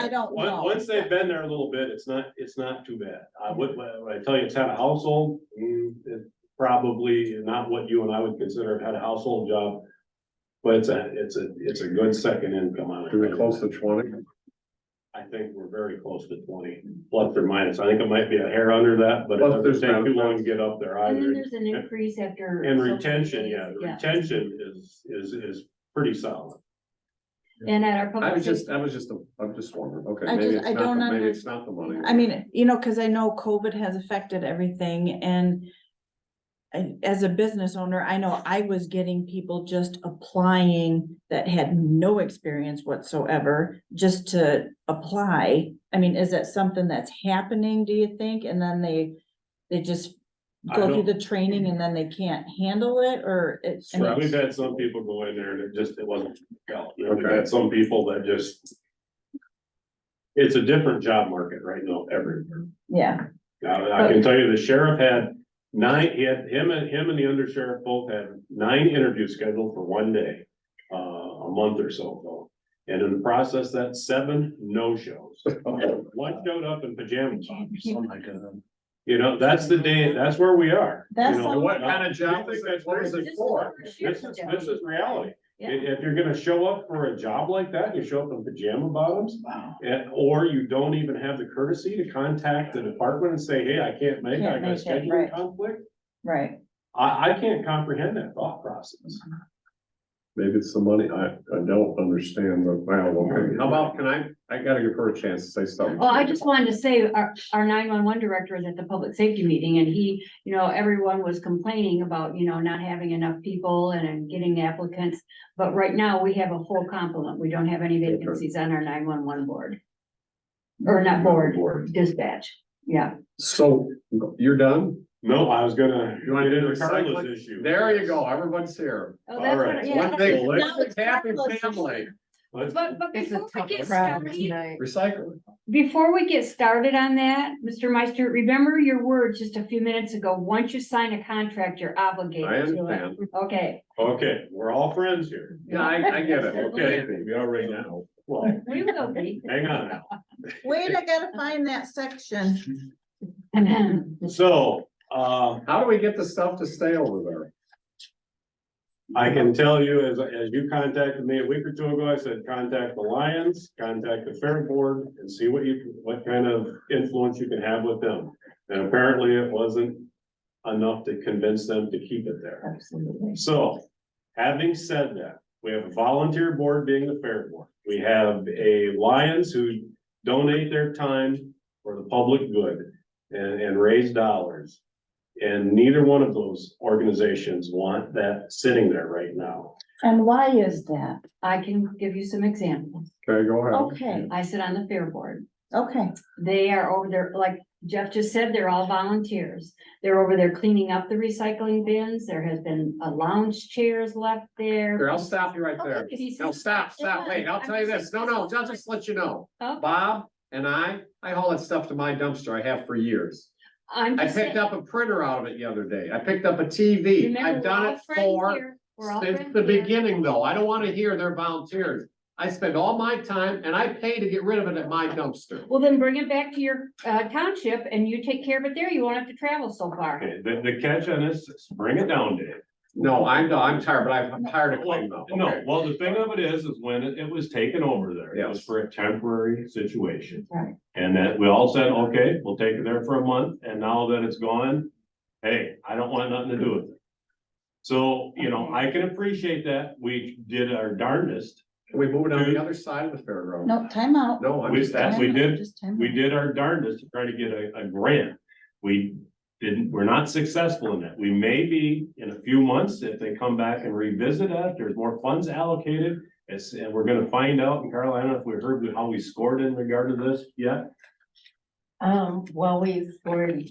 I don't know. Once they've been there a little bit, it's not too bad. When I tell you it's had a household, it's probably not what you and I would consider had a household job. But it's a good second income on it. Is it close to 20? I think we're very close to 20, plus or minus. I think it might be a hair under that, but it Plus there's doesn't take too long to benefits. get up there And then either. there's an increase after. And so many retention, days. yeah, the retention is pretty solid. And at our public. I'm just safety- wondering, okay, I maybe just- it's I not, don't maybe it's not the money. I mean, cause I know COVID has affected everything, and as a business owner, I know I was getting people just applying that had no experience whatsoever, just to apply. I mean, is that something that's happening, do you think? And then they just I go through don't- the training and then they can't handle it, or it? I mean, We've had some people go in there and it wasn't, we've Okay. had some people that just. It's a different job market right now everywhere. Yeah, I can tell you the sheriff had 9, him and the undersheriff both had 9 interviews scheduled for one day, a month or so ago. And in the process, that's 7 no-shows. One showed up in pajamas. Oh my God. You know, that's the day, that's where we are. You That's know, something- What kind of job I is think it? What is This it is for? what we're shooting This is reality. Yeah. If you're gonna show up for a job like that, you show up in pajama bottoms, Wow. or you don't even have the courtesy to contact the department and say, hey, I can't make it, I Can't got a make it, scheduling right. conflict. right. I can't comprehend that thought process. Maybe it's the money, I don't understand the, well, okay, how about, I gotta give her a chance to say something. Well, I just wanted to say, our 911 director was at the public safety meeting and he, everyone was complaining about, not having enough people and getting applicants. But right now we have a full complement. We don't have any vacancies on our 911 board. Or not board, dispatch. Yeah. So, you're done? No, I was gonna You wanna get do into the Carla's recycling? issue. There you go, everyone's here. Oh, that's All right. what, yeah. One thing, Now let's it's happy Carla's family. But But It's a before we tough get problem started, tonight. Recycle. before we get started on that, Mr. Meister, remember your words just a few minutes ago. Once you sign a contract, you're I obligated to it. understand. Okay, Okay, we're all friends here. Yeah, I get it. Okay. We are right now. Well, we will be. hang on now. Wait, I gotta find that section. So, How do we get the stuff to stay over there? I can tell you, as you contacted me a week or two ago, I said, contact the Lions, contact the Fair Board and see what kind of influence you can have with them. And apparently it wasn't enough to convince them to keep it there. Absolutely. So, having said that, we have a volunteer board being the Fair Board. We have a Lions who donate their time for the public good and raise dollars. And neither one of those organizations want that sitting there right now. And why is that? I can give you some examples. Okay, go ahead. Okay, I sit on the Fair Board. okay. They are over there, like Jeff just said, they're all volunteers. They're over there cleaning up the recycling bins. There has been a lounge chairs left there. Here, I'll stop you right there. Okay. No, stop, wait, I'll tell you this. No, I'll just let you know. Okay. Bob and I haul that stuff to my dumpster. I have for years. I'm I just picked saying. up a printer out of it the other day. I picked up a TV. Remember, I've we're done all it friends for, here. We're all since friends the here. beginning though. I don't wanna hear they're volunteers. I spend all my time and I pay to get rid of it at my dumpster. Well, then bring it back to your township and you take care of it there. You won't have to travel so far. Okay, the catch on this is bring it down, Dave. No, I'm tired, but I'm tired of cleaning up. No, Okay. well, the thing of it is when it was taken over there, it was Yes. for a temporary situation. Right. And that we all said, okay, we'll take it there for a month, and now that it's gone, hey, I don't want nothing to do with it. So, I can appreciate that, we did our darndest, Can we move it on the other side of the fair road? No, time out. No, I'm We- just that asking. we did. Just time we out. did our darndest to try to get a grant. We're not successful in that, we may be in a few months, if they come back and revisit that, there's more funds allocated. And we're gonna find out, and Carla, I don't know if we heard how we scored in regard to this yet. Well, we scored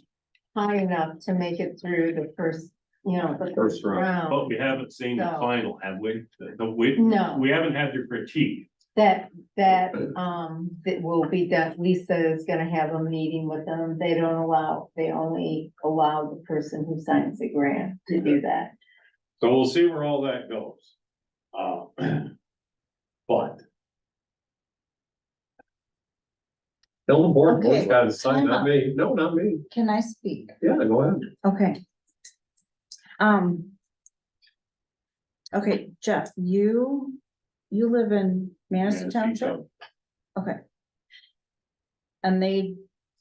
high enough to make it through the first, the First round. But we haven't seen the No. final, have we? No. We haven't had the critique. That will be done. Lisa is gonna have a meeting with them. They only allow the person who signs the grant to do that. So we'll see where all that goes. But Tell the board, Okay, board's gotta decide, time not out. me. No, not me. Can I speak? Yeah, go ahead. Okay. Okay, Jeff, you live in Manistee Township? Okay. And they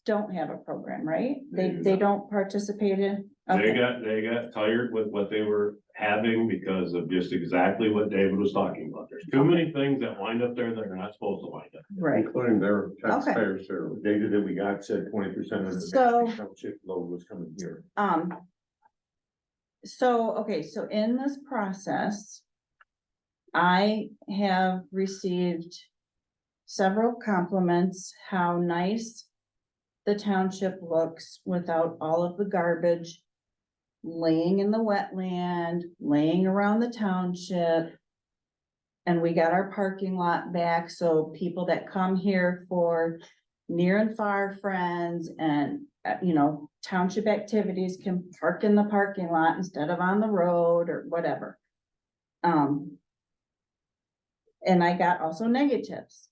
don't have a program, right? They don't participate in? they Okay, got tired with what they were having because of just exactly what David was talking about. There's too many things that wind up there that are not supposed to wind up. right. Including their taxpayers too. The data that we got said 20% of the So- township load was coming here. Okay, so in this process, I have received several compliments, how nice the township looks without all of the garbage laying in the wetland, laying around the township. And we got our parking lot back, so people that come here for near and far friends and, township activities can park in the parking lot instead of on the road or whatever. And I got also negatives.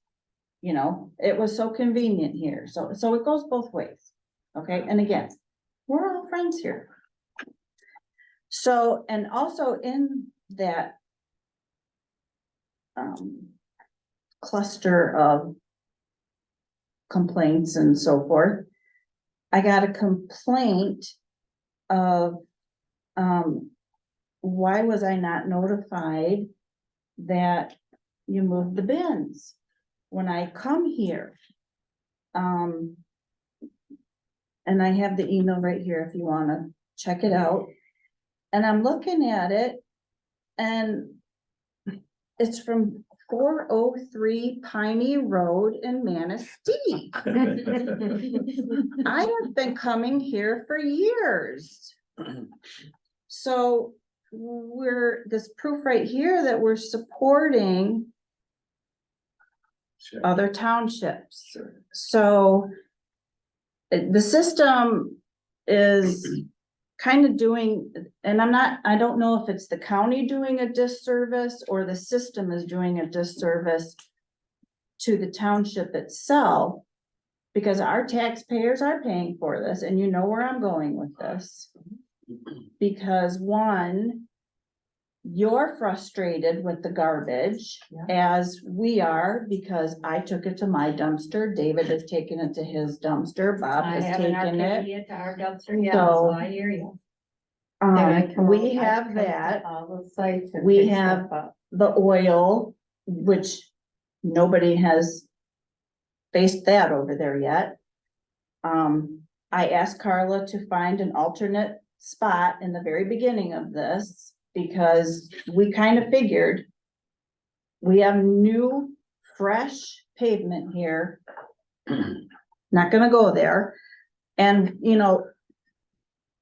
It was so convenient here, so it goes both ways. Okay, and again, we're all friends here. So, and also in that cluster of complaints and so forth, I got a complaint of, why was I not notified that you moved the bins when I come here? And I have the email right here if you wanna check it out. And I'm looking at it and it's from 403 Piney Road in Manistee. I have been coming here for years. So this proof right here that we're supporting other townships. So the system is kind of doing, and I don't know if it's the county doing a disservice or the system is doing a disservice to the township itself, because our taxpayers are paying for this, and you know where I'm going with this. Because one, you're frustrated with the garbage, as we are, because I took it to my dumpster, David has taken it to his dumpster, Bob I has haven't taken it. Arcadia to our dumpster yet, So- so I hear you. And I come We out- I have come to that, all the sites and We pick have- stuff up. the oil, which nobody has faced that over there yet. I asked Carla to find an alternate spot in the very beginning of this, because we kind of figured we have new, fresh pavement here. Not gonna go there. And, you know,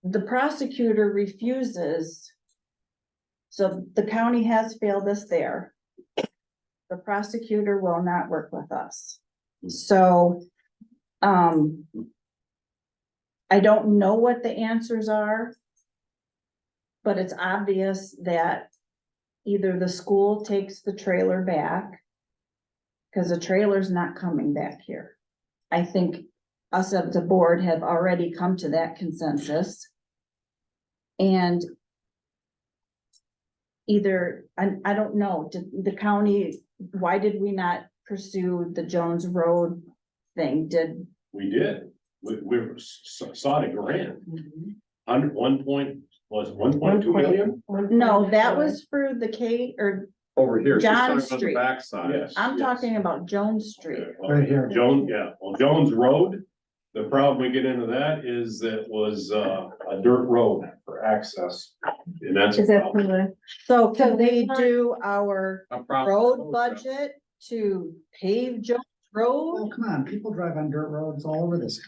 the prosecutor refuses. So the county has failed us there. The prosecutor will not work with us. So, I don't know what the answers are. But it's obvious that either the school takes the trailer back. Cause the trailer's not coming back here. I think us as a board have already come to that consensus. And either, I don't know, did the county, why did we not pursue the Jones Road thing? We did, we sought a grant, under 1.2 million? No, that was for the K, or Over here, she's John talking about the Street. backside. Yes. I'm talking about Jones Street. Right here. Jones, yeah, well, Jones Road, the problem we get into that is that was a dirt road for access. And that's. a Is that problem. for the, So So can they we want- do our A problem. road budget to pave Jones Oh, Road? come on, people drive on dirt roads all over this.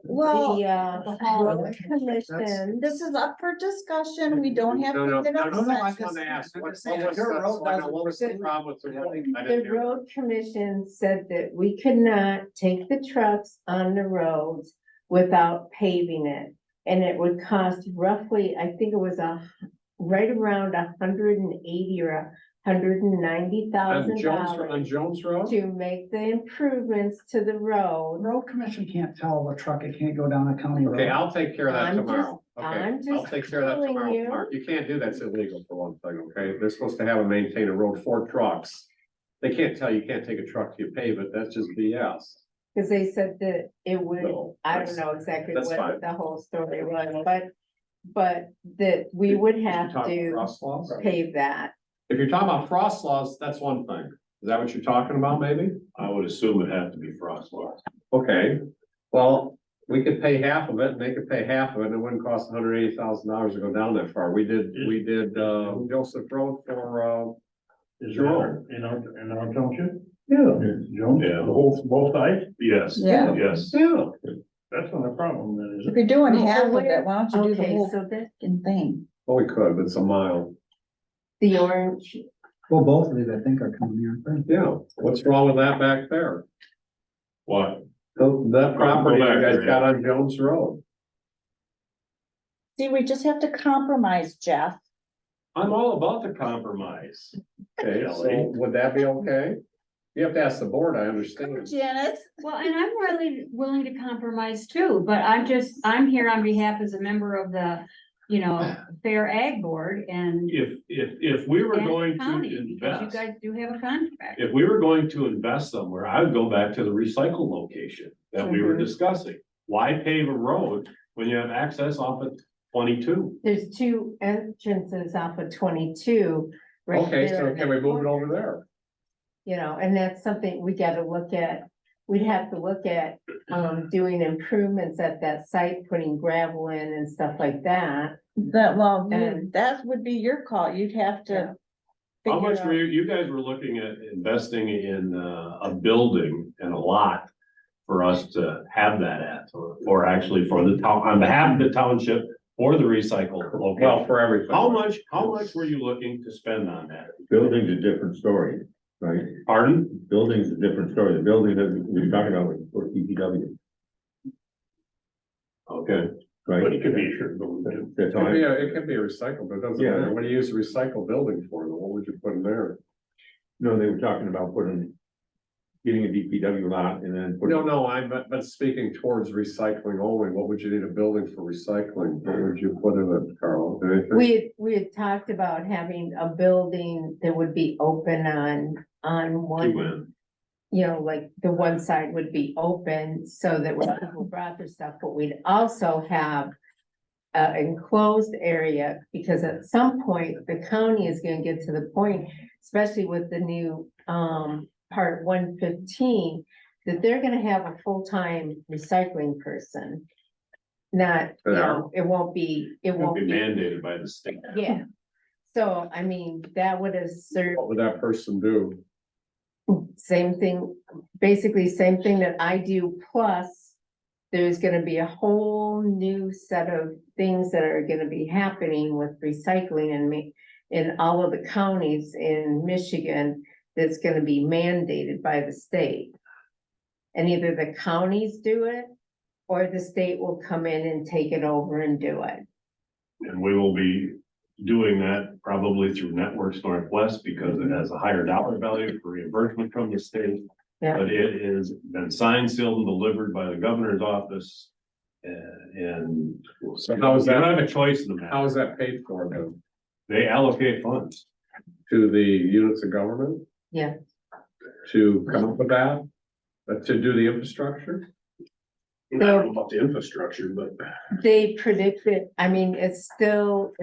Well, road commission, this is up for discussion. We don't have to get No, upset. I just wanted to ask, what was the problem with the road? I didn't the hear. road commission said that we could not take the trucks on the roads without paving it. And it would cost roughly, I think it was right around $180,000 or $190,000 On Jones Road? to make the improvements to the road. Road commission can't tell a truck it can't go down a county road. Okay, I'll take care of that I'm just- tomorrow. Okay, I'm I'll just take care of that telling tomorrow, you. Mark. You can't do that, it's illegal for one thing, okay? They're supposed to have and maintain a road for trucks. They can't tell you can't take a truck to pave it, that's just BS. Cause they said that it would, No, I that's- don't know exactly that's what fine. the whole story was, but that we would have If you're talking to frost laws? pave that. If you're talking about frost laws, that's one thing. Is that what you're talking about, maybe? I would assume it'd have to be frost laws. Okay, well, we could pay half of it and they could pay half of it and it wouldn't cost $180,000 to go down that far. We did, Joseph Road for, Is Sure. there, in our township? Yeah. Jones, Yeah. the whole, both sides, Yes, Yeah. yes. yeah. that's not a problem then, is If it? you're doing So half of where- it, why don't you do the Okay, whole so fucking thing? Well, we could, but it's a mile. the orange, Well, both of these, I think, are coming here. aren't they? Yeah, what's wrong with that back there? What? That property Go you back guys there, got on Jones Road. See, we just have to compromise, Jeff. I'm all about the compromise. Okay, so Kelly. would that be okay? You have to ask the board, I understand. Janice. Well, and I'm really willing to compromise too, but I'm here on behalf as a member of the, Fair Ag Board and. If we were and going county, to because you invest, guys do have a contract. if we were going to invest somewhere, I would go back to the recycle location that we were Mhm. discussing. Why pave a road when you have access off of 22? there's two entrances off of 22. right Okay, there so in can that we move it corner. over there? And that's something we gotta look at. We'd have to look at, doing improvements at that site, putting gravel in and stuff like that. That would be your call. You'd have to. How figure much out- were you guys were looking at investing in a building and a lot for us to have that at, or actually for the town, on behalf of the township or the recycle Well, location? for everything. How much were you looking to spend on that? Building's a different story. right? Pardon? Building's a different story. The building that we're talking about was for DPW, Okay. right? But it could be a shirt building too. That's all. It can be recycled, but it doesn't Yeah. matter. What do you use a recycled building for? Then what would you put in there? No, they were talking about getting a DPW lot and then putting. No, but speaking towards recycling only, what would you need a building for recycling? What would you put in it, Carl? Anything? We had talked about having a building that would be open on one, you know, like the one side would be open so that when people brought their stuff, but we'd also have an enclosed area, because at some point, the county is gonna get to the point, especially with the new, part 115, that they're gonna have a full-time recycling person. Not, you know, it won't be Mandated by the state. yeah. So, I mean, that would have served, What would that person do? same thing, basically same thing that I do, plus there's gonna be a whole new set of things that are gonna be happening with recycling in all of the counties in Michigan that's gonna be mandated by the state. And either the counties do it, or the state will come in and take it over and do it. And we will be doing that probably through Networks Northwest because it has a higher dollar value for reimbursement from the state. Yeah. But it is been signed, sealed and delivered by the governor's office. And So how is you don't that, have a choice in the matter. how is that paid for then? They allocate funds. To the units of government Yeah, to come up with that? To do the infrastructure? I don't know about the infrastructure, but they predicted, I mean, there's still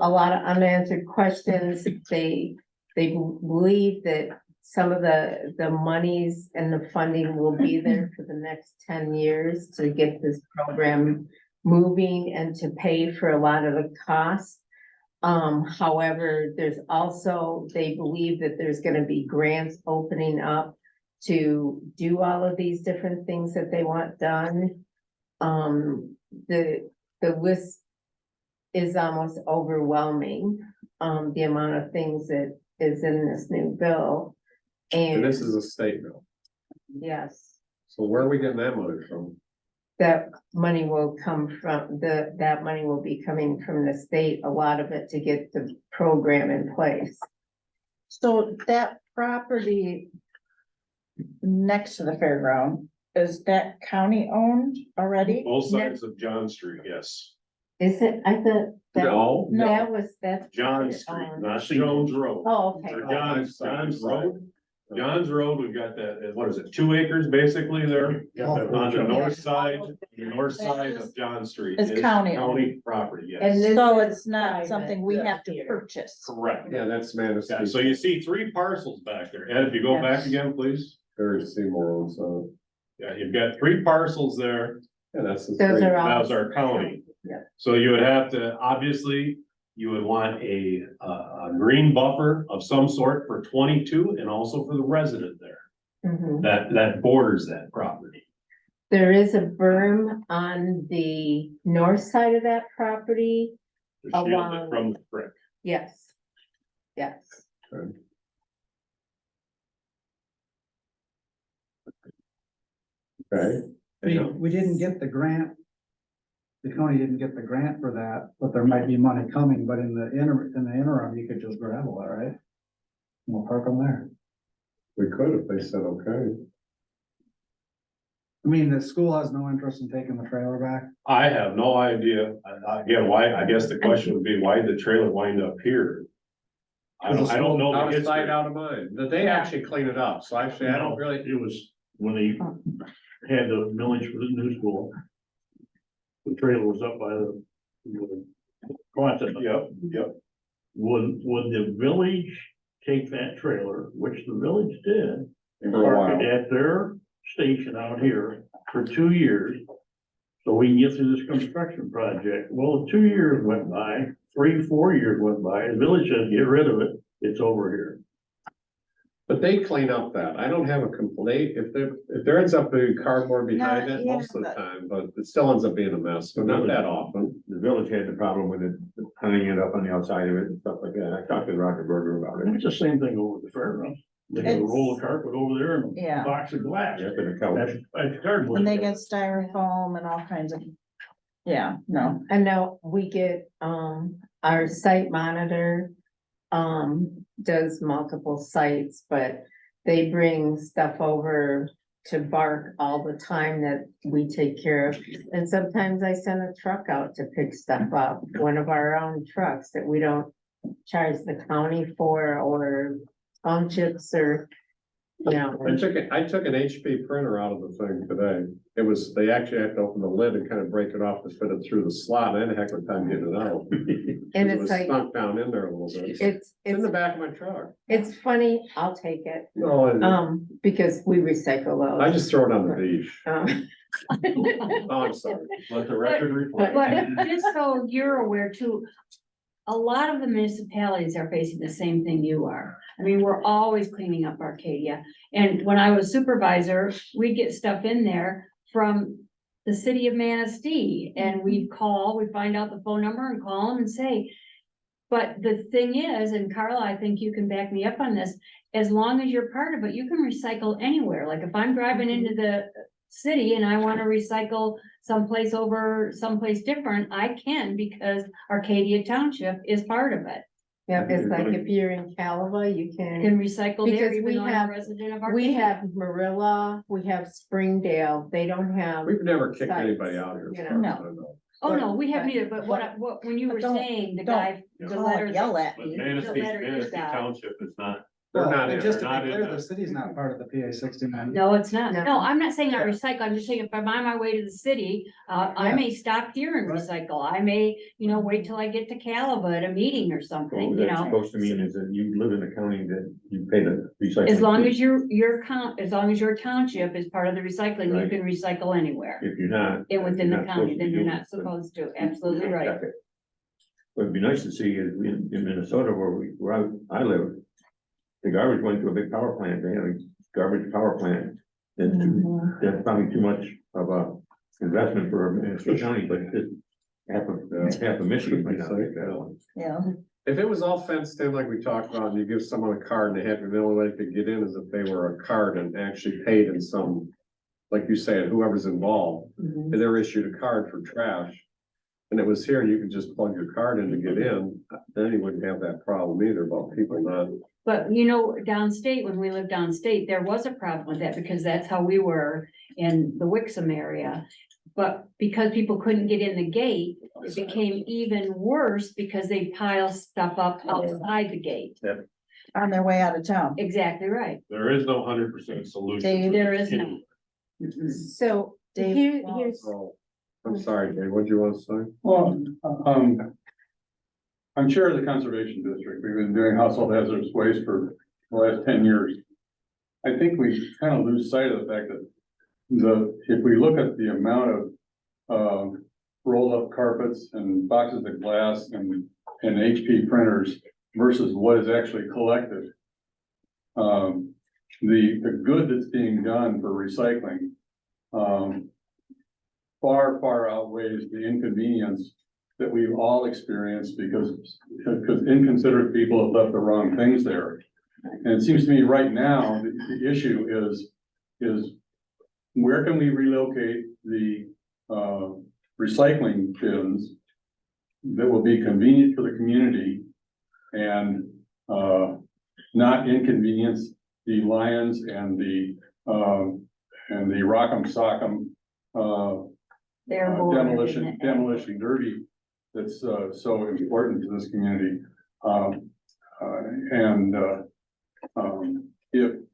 a lot of unanswered questions. They believe that some of the monies and the funding will be there for the next 10 years to get this program moving and to pay for a lot of the costs. However, there's also, they believe that there's gonna be grants opening up to do all of these different things that they want done. The list is almost overwhelming, the amount of things that is in this new bill. And And this is a state bill. yes, So where are we getting that money from? that money will come from, that money will be coming from the state, a lot of it to get the program in place. So that property next to the fairground, is that county owned already? both sides of John Street, yes. Is it, I thought that, No, that's. John Street, not Jones Road. Oh, okay. Or John's Road. John's Road, we've got that, what is it, 2 acres basically there? On the north side of John Street. It's is county County property, And yes. this So is it's not private. something we have to purchase. Correct. yeah, that's Yeah, Manistee. so you see 3 parcels back there. Ed, if you go back again, please. Barry Seymour owns, Yeah, you've got 3 parcels there. yeah, that's the. Those are all. That was our county. Yeah. So you would have to, obviously, you would want a green buffer of some sort for 22 and also for the resident there. Mhm. That borders that property. There is a berm on the north side of that property. To shield Along- it from the creek. Yes. Yes. Okay, We didn't get the grant. The county didn't get the grant for that, but there might be money coming, but in the interim, you could just gravel it, right? We'll park them there. we could if they said, okay. I mean, the school has no interest in taking the trailer back. I have no idea. Again, why, I guess the question would be, why did the trailer wind up here? I don't know Out the of sight, history. out of mind. Did they actually clean it up? So actually, I don't really, It was when they had the millage for the new school. The trailer was up by the Quonset. Yep. Would the village take that trailer, which the village did, and For a park it while. at their station out here for 2 years? So we can get through this construction project. Well, 2 years went by, 3, 4 years went by, and the village said, get rid of it, it's over here. but But they clean up that. I don't have a complaint. If there ends up being cardboard behind Not- it, yeah, most of the but- time, but it still ends up being a mess, but not that often. The village had the problem with it, hanging it up on the outside of it and stuff like that. I talked to Roger Berger about it. It's the same thing over at the fairgrounds. They got a roll of carpet over there and a Yeah. box of glass. After the couch. That's cardboard. And they get styrofoam and all kinds of, yeah, no. I know we get, our site monitor, does multiple sites, but they bring stuff over to Bark all the time that we take care of. And sometimes I send a truck out to pick stuff up, one of our own trucks that we don't charge the county for, or townships, or, you know. I took an HP printer out of the thing today. They actually have to open the lid and kind of break it off to fit it through the slot. I had a heck of a time getting it out. And It it's was like, sunk down in there a little bit. It's it's, in the it's, back of my truck. it's funny, I'll take it, No, because we recycle those. I just throw it on the beach. Um, Oh, I'm sorry. Let the record reflect. But just so you're aware too, a lot of the municipalities are facing the same thing you are. I mean, we're always cleaning up Arcadia. And when I was supervisor, we'd get stuff in there from the city of Manistee, and we'd find out the phone number and call them and say. But the thing is, and Carla, I think you can back me up on this, as long as you're part of it, you can recycle anywhere. Like if I'm driving into the city and I wanna recycle someplace different, I can, because Arcadia Township is part of it. Yeah, it's like if you're in Calava, you You can, can recycle there Because even we though I'm have- a resident of we Arcadia. have Marilla, we have Springdale, they don't have. We've never kicked sites, anybody out here. you as know. far as I know. Oh, no, we have but- neither, but when you but were don't- saying, the don't guy, the Call, letter. yell at But me. Manistee, letter is Manistee out. Township is not, They're Well, not and in just there. to not be in clear, that. the city's not part of the PA 69. No, it's not. No. No, I'm not saying I Yeah. recycle. I'm just saying if I'm on my way to the city, I Yeah. may stop here and Right. recycle. I may, wait till I get to Calava at a meeting or What something, was you that know. supposed to mean is that you live in a county that you pay the recycling. As long fee. as as long as your township is part of the recycling, you Right. can recycle anywhere. If you're not. And within you're the not county, supposed to then be you're doing not it, but- supposed to. Absolutely right. Check it. What would be nice to see is in Minnesota where I live, the garbage went to a big power plant. They had a garbage power plant. That's probably too much of a investment for a Minnesota county, but it's half of Michigan might not make that. Yeah. If it was all fenced in like we talked about, and you give someone a card and they have, the only way they could get in is if they were a card and actually paid in some, like you said, whoever's involved, Mhm. and they're issued a card for trash. And it was here, you could just plug your card in to get in, then you wouldn't have that problem either about people not. But downstate, when we lived downstate, there was a problem with that because that's how we were in the Wixom area. But because people couldn't get in the gate, it became even worse because they pile stuff up outside the gate. On their way out of town. Exactly right. there is no 100% solution. Dave, There is not. So Dave, here's, Oh, I'm sorry, Dave, what do you want to say? Well, I'm chair of the conservation district. We've been doing household hazardous waste for the last 10 years. I think we kind of lose sight of the fact that if we look at the amount of rolled up carpets and boxes of glass and HP printers versus what is actually collected, the good that's being done for recycling far outweighs the inconvenience that we've all experienced because inconsiderate people have left the wrong things there. And it seems to me right now, the issue is where can we relocate the recycling bins that will be convenient for the community and not inconvenience the Lions and the Rock'em Sock'em They're bored, demolition isn't it? derby that's so important to this community.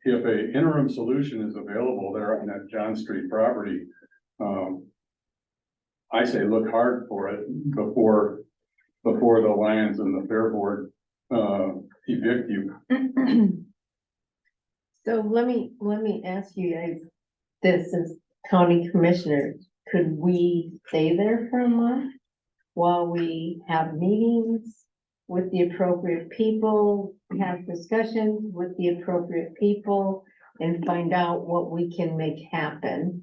If a interim solution is available there on that John Street property, I say look hard for it before the Lions and the Fair Board evict you. so let me ask you guys, this is county commissioners, could we stay there for a month while we have meetings? with the appropriate people, have discussions with the appropriate people, and find out what we can make happen.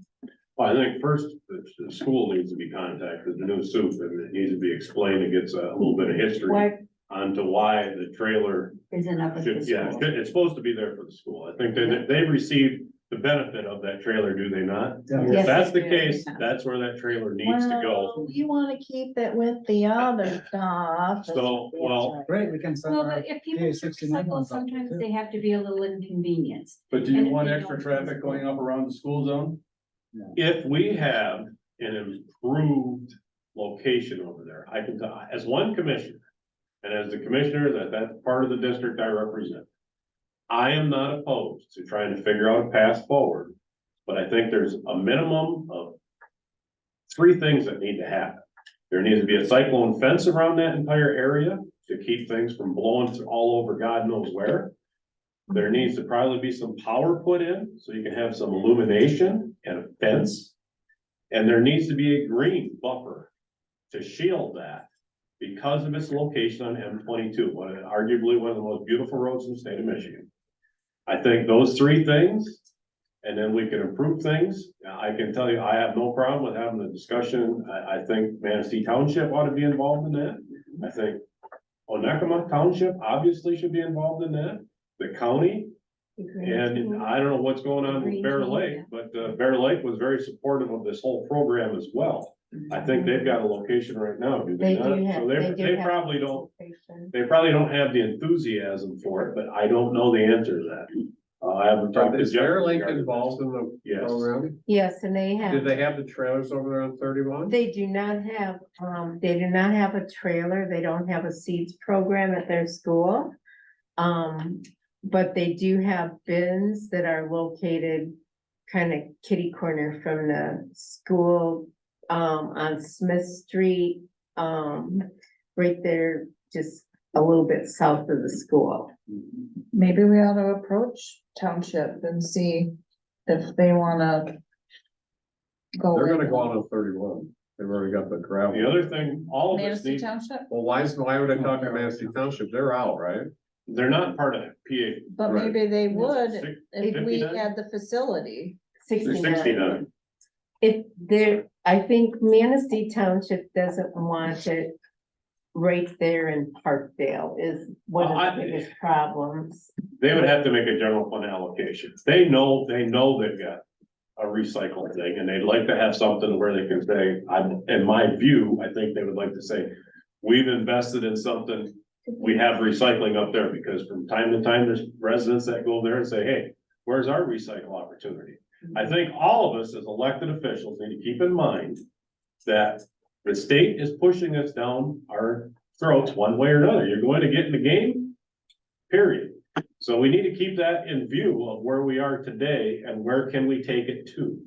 Well, I think first, the school needs to be contacted, the new soup, and it needs to be explained, it gets a little bit of history What, onto why the trailer Isn't up at the should, yeah, school. it's supposed to be there for the school. I think that they've received the benefit of that trailer, do they not? Yeah. If Yes, that's they the do. case, that's where that trailer needs to go. Well, we wanna keep it with the other stuff. So, well, Great, we can send Well, our but if people PA69 recycle, ones up there, sometimes too. they have to be a little inconvenienced. But do you And if want they extra don't- traffic going up around the school zone? if we have an improved location over there, I can tell, as one commissioner, and as the commissioner that's part of the district I represent, I am not opposed to trying to figure out a path forward, but I think there's a minimum of three things that need to happen. There needs to be a cyclone fence around that entire area to keep things from blowing all over God knows where. There needs to probably be some power put in, so you can have some illumination and a fence. And there needs to be a green buffer to shield that because of its location on M22, arguably one of the most beautiful roads in the state of Michigan. I think those three things, and then we can improve things. I can tell you, I have no problem with having a discussion. I think Manistee Township ought to be involved in that. I think Onekama Township obviously should be involved in that, the county. And I don't know what's going on with Bear Lake, but Bear Lake was very supportive of this whole program as well. I think they've got a location right now, do They they do not? have, So they they do have. probably don't, location. they probably don't have the enthusiasm for it, but I don't know the answer to that. I haven't talked to Is Jeff. Bear Lake regarding involved this. in the Yes. program? Yes, and they Did have, they have the trailers over there on 31? they do not have a trailer, they don't have a seeds program at their school. But they do have bins that are located kind of kitty corner from the school, on Smith Street. Right there, just a little bit south of the school. Maybe we ought to approach township and see if they wanna go. They're gonna in. go out on 31. They've already got the The gravel. other thing, all of us Manistee need, Township, Well, why would I talk to Manistee Township? They're out, right? they're not part of PA. but Right. maybe they would Six- if we 59? had the facility. They're 69. 69. If there, I think Manistee Township doesn't want it right there in Parkdale is one Well, of the biggest problems. They would have to make a general fund allocation. They know they've got a recycle thing and they'd like to have something where they can say, in my view, I think they would like to say, we've invested in something. We have recycling up there because from time to time, there's residents that go there and say, hey, where's our recycle opportunity? I think all of us as elected officials need to keep in mind that the state is pushing us down our throats one way or another. You're going to get in the game, period. So we need to keep that in view of where we are today and where can we take it to.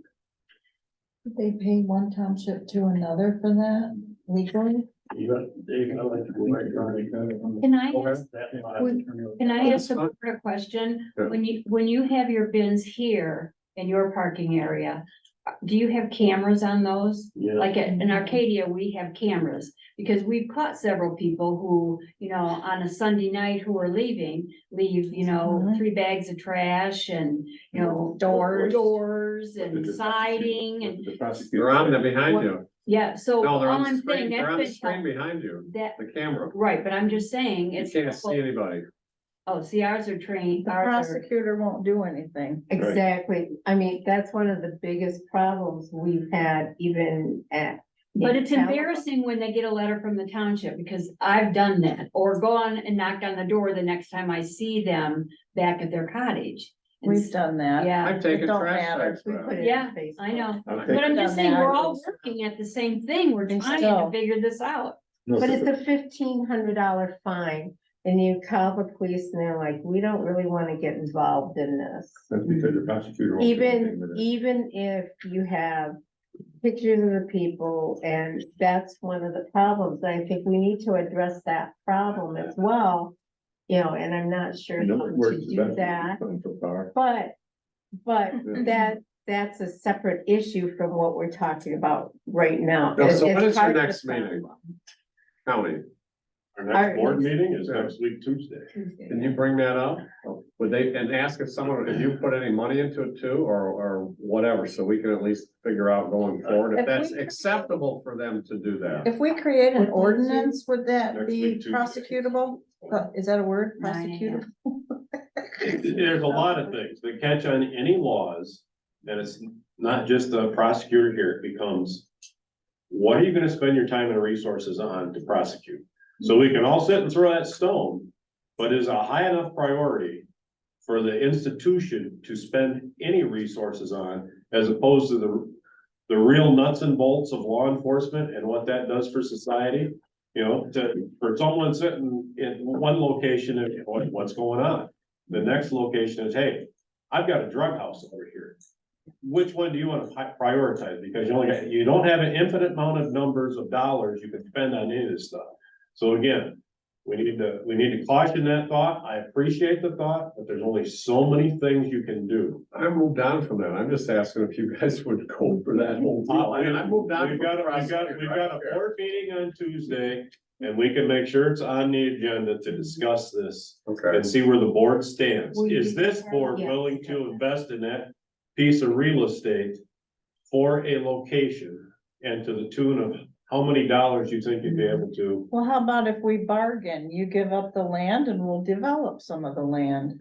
They pay one township to another for that legally? You got, Dave, I like to go right around. Can I Okay. ask, can I ask the board a question? Yeah. When you have your bins here in your parking area, do you have cameras on those? Yeah. Like in Arcadia, we have cameras, because we've caught several people who, on a Sunday night who are leave, Mhm. 3 bags of trash and, doors and siding and, The prosecutor. They're on there behind you. yeah, so No, all they're on the I'm screen. saying, They're on the that's screen been behind you, that, the camera. right, but I'm just saying, You it's. can't see anybody. Oh, see, ours are trained, The ours are, prosecutor won't do anything. Exactly. I mean, that's one of the biggest problems we've had even at. but it's in embarrassing when they get a letter from the township, because I've done that, or go on and knock on the door the next time I see them back at their cottage. And We've done that. Yeah, I've taken don't trash matter. tags We back. put it Yeah, on Facebook. I know, I'll but take- I'm just saying, we're all Done that. working at the same thing, we're We trying still- to figure this out. No, But so it's a $1,500 fine, and you call the police and they're like, we don't really wanna get involved in this. That's because the prosecutor. won't do anything with it. Even if you have pictures of the people, and that's one of the problems, I think we need to address that problem as well. And I'm not sure You know how what to works the do best that, we've done so far. but Yeah. that's a separate issue from what we're talking about right now. No, so It's when is your part of the next meeting? problem. County. Our Our next board next- meeting is next week, Tuesday. Can you bring that up? Would they, and ask if someone, if you put any money into it too, or whatever, so we can at least figure out going forward, if If that's we- acceptable for them to do that. If we create an ordinance, would that Next be week, Tuesday. prosecutable? Is that a word? 9 a.m. Prosecutable? There's a lot of things that catch on any laws, and it's not just the prosecutor here, it becomes, what are you gonna spend your time and resources on to prosecute? So we can all sit and throw that stone, but is a high enough priority for the institution to spend any resources on, as opposed to the real nuts and bolts of law enforcement and what that does for society? You know, for someone sitting in one location, and what's going on? The next location is, hey, I've got a drug house over here. Which one do you want to prioritize? Because you don't have an infinite amount of numbers of dollars you can spend on any of this stuff. So again, we need to caution that thought. I appreciate the thought, but there's only so many things you can do. I moved on from that. I'm just asking if you guys would go for that whole deal. I moved on. We've got a board meeting on Tuesday, and we can make sure it's on the agenda to discuss this Okay, and see where the board stands. Will you Is this board yes. willing to invest in that piece of real estate for a location, and to the tune of how many dollars you think you'd be able to? Well, how about if we bargain? You give up the land and we'll develop some of the land.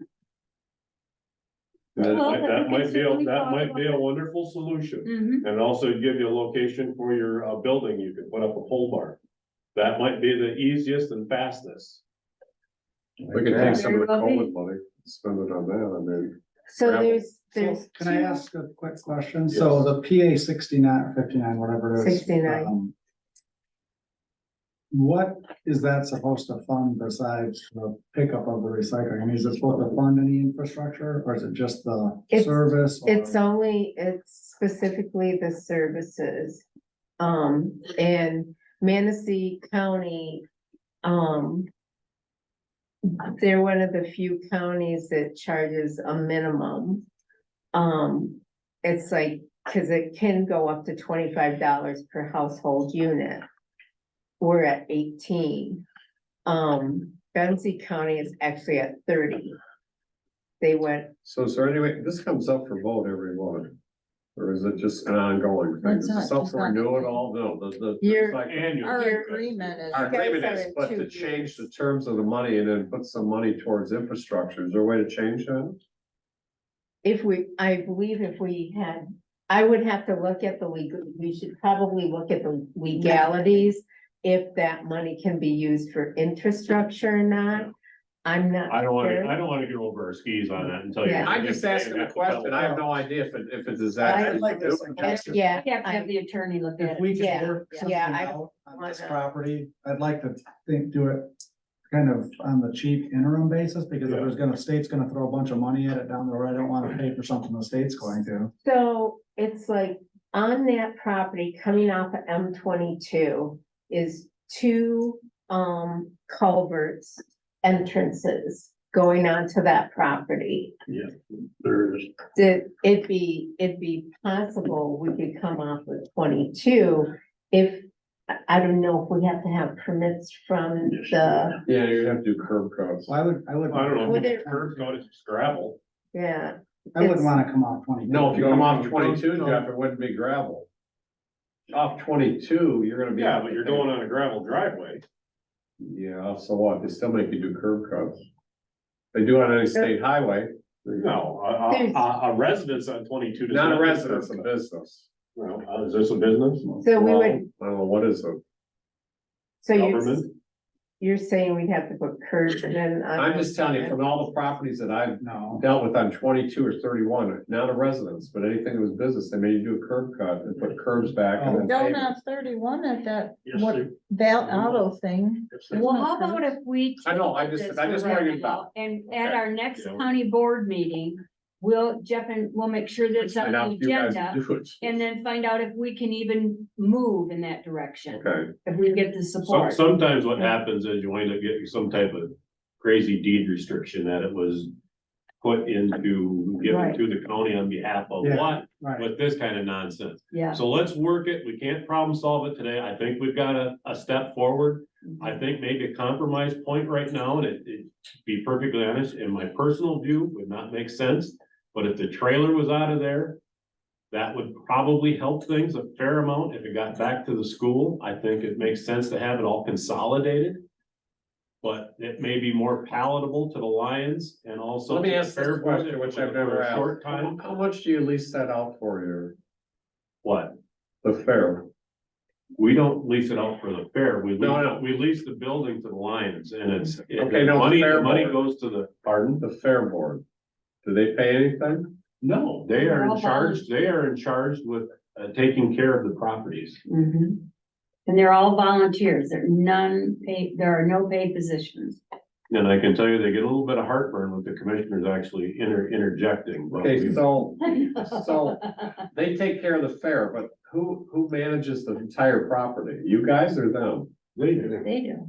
That Well, might, but that we can might be, certainly that talk might be a about- wonderful solution. Mhm. And also give you a location for your, building, you could put up a pole barn. That might be the easiest and fastest. we could take some of the Very well be. COVID money, spend it on that, I mean. So Gravel. there's Can I two- ask a quick question? So the PA 69 or 59, whatever it is. 69. What is that supposed to fund besides the pickup of the recycling? I mean, is it supposed to fund any infrastructure or is it just the It's- service? or- It's specifically the services. And Manistee County, they're one of the few counties that charges a minimum. It's like, cause it can go up to $25 per household unit. We're at 18. Benzie County is actually at 30. They went, So is there any way, this comes up for vote every month? Or is it just an ongoing thing? It's Is not this up just for on- renewal at all? No, You're- it's like annual. Our Your- agreement is. Our You guys agreement are is, in but 2 to change the years. terms of the money and then put some money towards infrastructure, is there a way to change that? I believe if we had, I would have to look at we should probably look at the legalities. If that money can be used for infrastructure or not, I'm not I don't sure. wanna get over our skis on that and tell you. Yeah. I'm just asking a question. I have no idea if it is actually. I'd like to suggest if- Yeah, You have to have the attorney look at If it. we Yeah, could work something yeah, I out on this wanna- property, I'd like to do it kind of on the cheap interim basis, because if state's gonna throw a bunch of money at it down the road, I don't wanna pay for something the state's going to. so it's like on that property coming off of M22 is 2 culverts entrances going onto that property. There's, It'd be possible we could come off with 22 if, I don't know if we have to have permits from the, Yeah, you'd have to do curb cuts. I would. I don't know, Would if it- it's curb cut, it's gravel. yeah. I wouldn't wanna come off 22. No, if you come off 22, Jeff, it wouldn't be gravel. Off 22, you're gonna be. Yeah, but you're going on a gravel driveway. Yeah, so what? They still make you do curb cuts. They do it on any state highway, No, There's- a residence on 22. does not a do residence, curb a cut. So business. Well, is this a business? we Well, would, I don't know, what is it? so Government? you're saying we'd have to put curbs in on. I'm just telling you, from all the properties that I've No, dealt with on 22 or 31, not a residence, but anything that was business, they made you do a curb cut and put curbs back and then Don't pave it. have 31 at that, yes, what, there- Val Auto thing. yes, there- Well, how about if we? I know, I just this bring for it right up. now, And at Okay. our next Yeah. county board meeting, Jeff and we'll make sure that's on Find out the if you guys agenda. do it. And then find out if we can even move in that direction, Okay, if we get the support. Sometimes what happens is you wind up getting some type of crazy deed restriction that it was put into, given Right. to the county on behalf of Yeah. what, Right. with this kind of nonsense. Yeah. So let's work it. We can't problem solve it today. I think we've got a step forward. I think maybe a compromise point right now, and to be perfectly honest, in my personal view, would not make sense. But if the trailer was out of there, that would probably help things a fair amount. If it got back to the school, I think it makes sense to have it all consolidated. But it may be more palatable to the Lions and also. Let me to the ask this Fair Board question, which for I've never a short asked. time. How much do you lease that out for here? What? The fair? We don't lease it out for the fair. No, no. We lease the building to the Lions and it's. Okay, no, the Money, Fair the money Board. goes to the, pardon? The fair board? Do they pay anything? No, they They're are all in charge, they are in charge with taking care of the properties. Mhm. And they're all volunteers. There are none paid, there are no paid positions. And I can tell you, they get a little bit of heartburn with the commissioners actually interjecting. but Okay, we- so they take care of the fair, but who manages the entire property? You guys or them? They do. They do.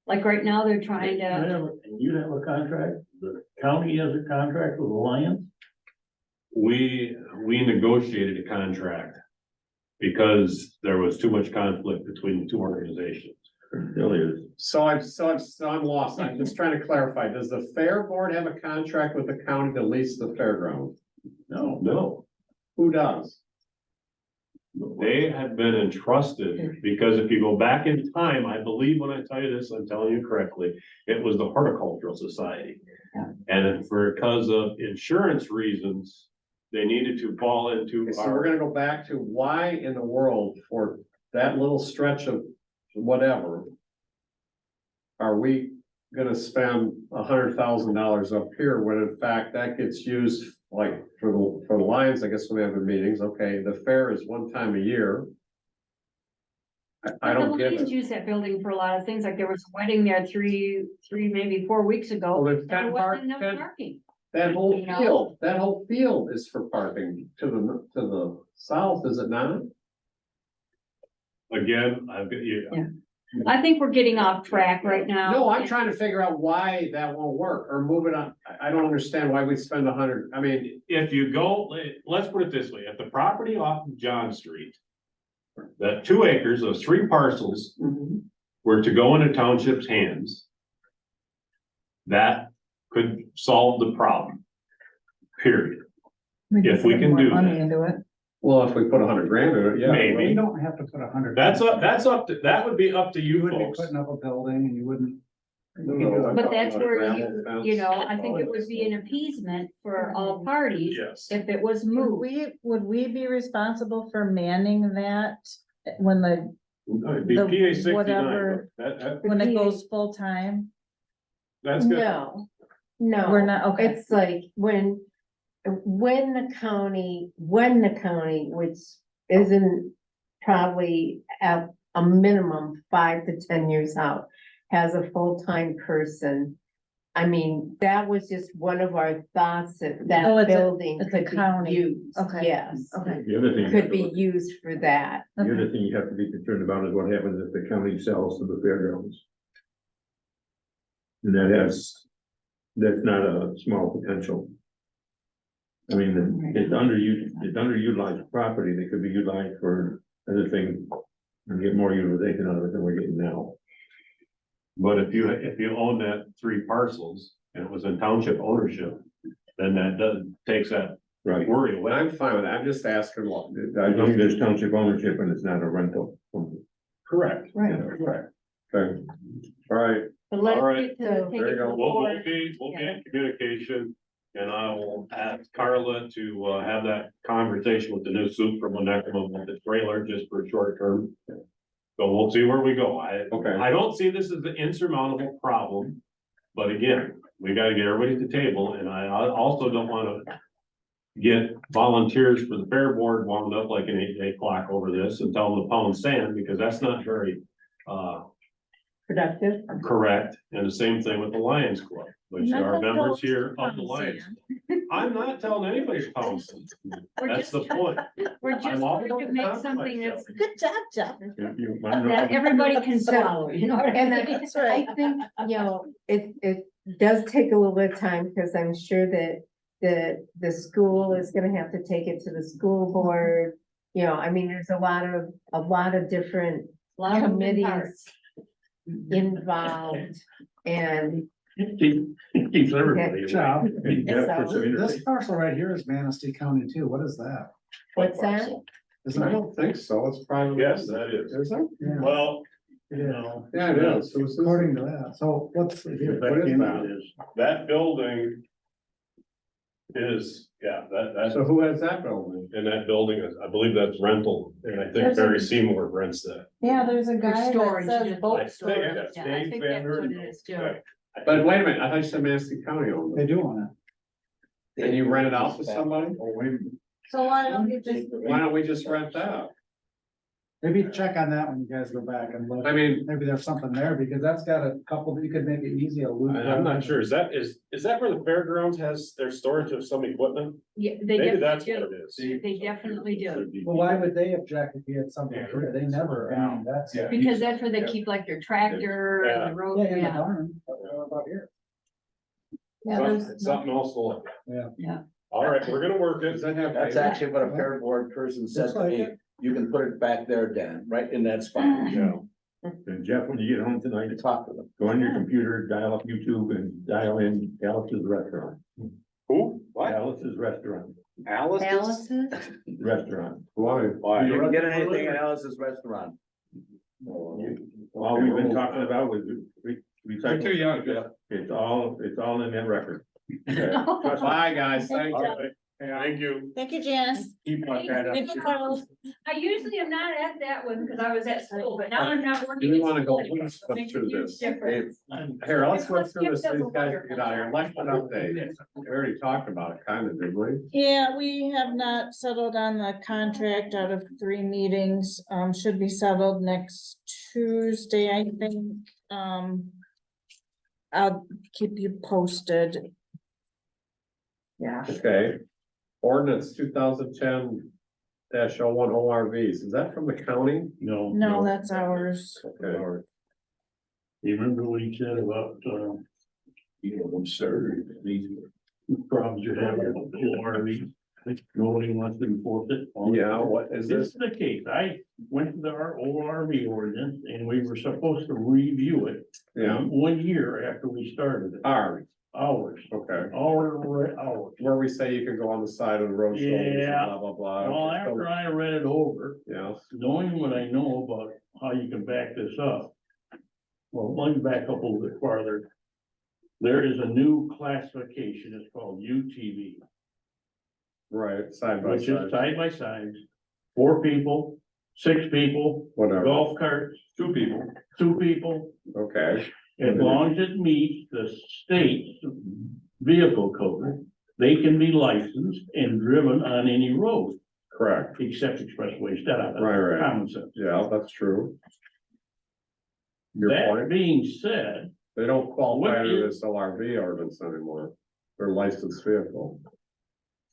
Like right now, they're trying to, You have a contract, the county has a contract with the Lions? We negotiated a contract because there was too much conflict between the two organizations. Still is. So I'm lost. I'm just trying to clarify. Does the fair board have a contract with the county to lease the fairground? No. No, Who does? they have been entrusted, because if you go back in time, I believe when I tell you this, I'm telling you correctly, it was the Horticultural Society. Yeah. And because of insurance reasons, they needed to fall into Okay, so we're our, gonna go back to why in the world for that little stretch of whatever are we gonna spend $100,000 up here when in fact that gets used like for the Lions, I guess when they have their meetings, okay, the fair is one time a year. I don't the get Lions it. use that building for a lot of things, like there was a wedding there maybe 4 weeks ago. Well, there's There 10 wasn't enough 10 parking. That whole You know? field is for parking to the south, is it not? again, I've got you. Yeah. I think we're getting off track right now. No, I'm trying to figure out why that won't work or move it on. I don't understand why we spend 100, I mean, If you go, let's put it this way, if the property off of John Street, that 2 acres, those 3 parcels Mhm. were to go into township's hands, that could solve the problem. Period. If we can do that. well, if we put 100 grand in it, yeah. Maybe. You don't have to put 100. That's up to, that would be up to You you wouldn't be folks. putting up a building and you wouldn't. But that's where Gravel fence. you know, I think it would be an appeasement for all parties Yes. if it was Would moved. would we be responsible for manning that when It'd be the PA 69, whatever- when it goes full time? that's good. No, no. We're not, okay. It's like when the county, which isn't probably at a minimum 5 to 10 years out, has a full-time person. I mean, that was just one of our thoughts that Oh, that it's a- building it's a could county. be used, Okay. yes. Okay. The other thing. you Could have to be look- used for that. The other thing you have to be concerned about is what happens if the county sells to the fairgrounds. And that's not a small potential. I mean, it's underutilized property that could be utilized for other things and get more utilization out of it than we're getting now. But if you own that 3 parcels and it was in township ownership, then that takes that Right. worry Well, away. I'm fine with that. I'm just asking, As long as there's township ownership and it's not a rental. Correct. Right. Correct. okay, all right, But let's All right. get to take There you it to go. the We'll board. be in communication, and I will ask Carla to have that conversation with the new soup from Onekama with the trailer just for short term. So we'll see where we go. okay. I don't see this as an insurmountable problem, but again, we gotta get everybody at the table, and I also don't wanna get volunteers for the fair board wound up like an 8 o'clock over this and tell them to pound sand, because that's not very, Productive. correct. And the same thing with the Lions Club, which Not are that members those here of the pound Lions. sand. I'm not telling anybody to pound sand. We're That's the just- point. We're just I'm trying always to make on something myself. that's, Good job, Jeff. that everybody can swallow, you know what I And mean? That's right. I think, you know, does take a little bit of time, because I'm sure that the school is gonna have to take it to the school board. You know, I mean, there's a lot of different Lot of moving committees parts. involved, and Keeps everybody. away. Job. Yeah, for some This entertainment. parcel right here is Manistee County too. What is that? what's that? Isn't I it? don't think so, it's private. Yes, that is. Is it? Yeah, Well, it you is. know. Yeah, it is. So it's this- According to that. So what's here? That What is that? is, that building is, yeah, that's, So who has that building? And that building is, I believe that's rental, and I think There's a- Barry Seymour rents that. Yeah, there's a For guy that storage, says just boat like storage. storage. Yeah, I think that's what it is too. But wait a minute, I thought you said Manistee County owned They it. do own it. And you rent it out to somebody? Oh, wait a minute. So why don't you just, Why don't we just rent that? Maybe check on that when you guys go back and look. I mean, Maybe there's something there because that's got a couple that you could make it easy to loop. I'm not sure, is that where the fairgrounds has their storage of some equipment? Yeah, they Maybe that's definitely what do. it is. They definitely do. Well, why would they object if you had something here? They never, I mean, that's. Yeah. Because that's where they keep like their tractor and the road, Yeah, in the yeah. barn, about here. yeah, there's, Something else to look at. Yeah. Yeah. All right, we're gonna work it. does that have? That's actually what a fair board person said Looks to like me. it. You can put it back there, Dan, right in that spot. Yeah. And Jeff, when you get home tonight, Talk to them. go on your computer, dial up YouTube and dial in Alice's Restaurant. Who? What? Alice's Restaurant, Alice? Alice's? restaurant. Why? You can get anything at Alice's restaurant. All we've been talking about was You're too young, Jeff. It's all in that record. Bye, guys, thank you. Thank you. thank you, Janice. Keep like that up. Thank you, Carlos. I usually am not at that one because I was at school, but now I'm not working. Do we at wanna go school. let's flip Makes a through huge this? difference. Here, let's flip through this, Skip these does a guys wonderful get out here, job. election update, we already talked about it, kind of, didn't we? Yeah, we have not settled on the contract out of 3 meetings, should be settled next Tuesday, I think. I'll keep you posted. Yeah. Okay. Ordinance 2010 -01 ORVs, is that from the county? No. No, that's ours. Okay. You remember what he said about, You know, absurd. These problems you have with ORV? Nobody wants to enforce it. Yeah, what is This is this? the case. I went to our ORV ordinance and we were supposed to review it. Yeah, 1 year after we started it. ours, Hours, okay, hours. where we say you can go on the side of the road. shoulders and Yeah. Blah, blah, blah. Well, Okay, so- after I read it over, Yeah, knowing what I know about how you can back this up. Well, let me back up a little bit farther. There is a new classification, it's called UTV, right, side by which is side, side by sides, 4 people, 6 people, whatever, golf carts, 2 people, okay, as long as it meets the state's vehicle code, they can be licensed and driven on any road, correct, except expressways, that's Right. common sense. yeah, that's true. Your That point, being said, they don't qualify what under is- this LRV ordinance anymore, they're licensed vehicle.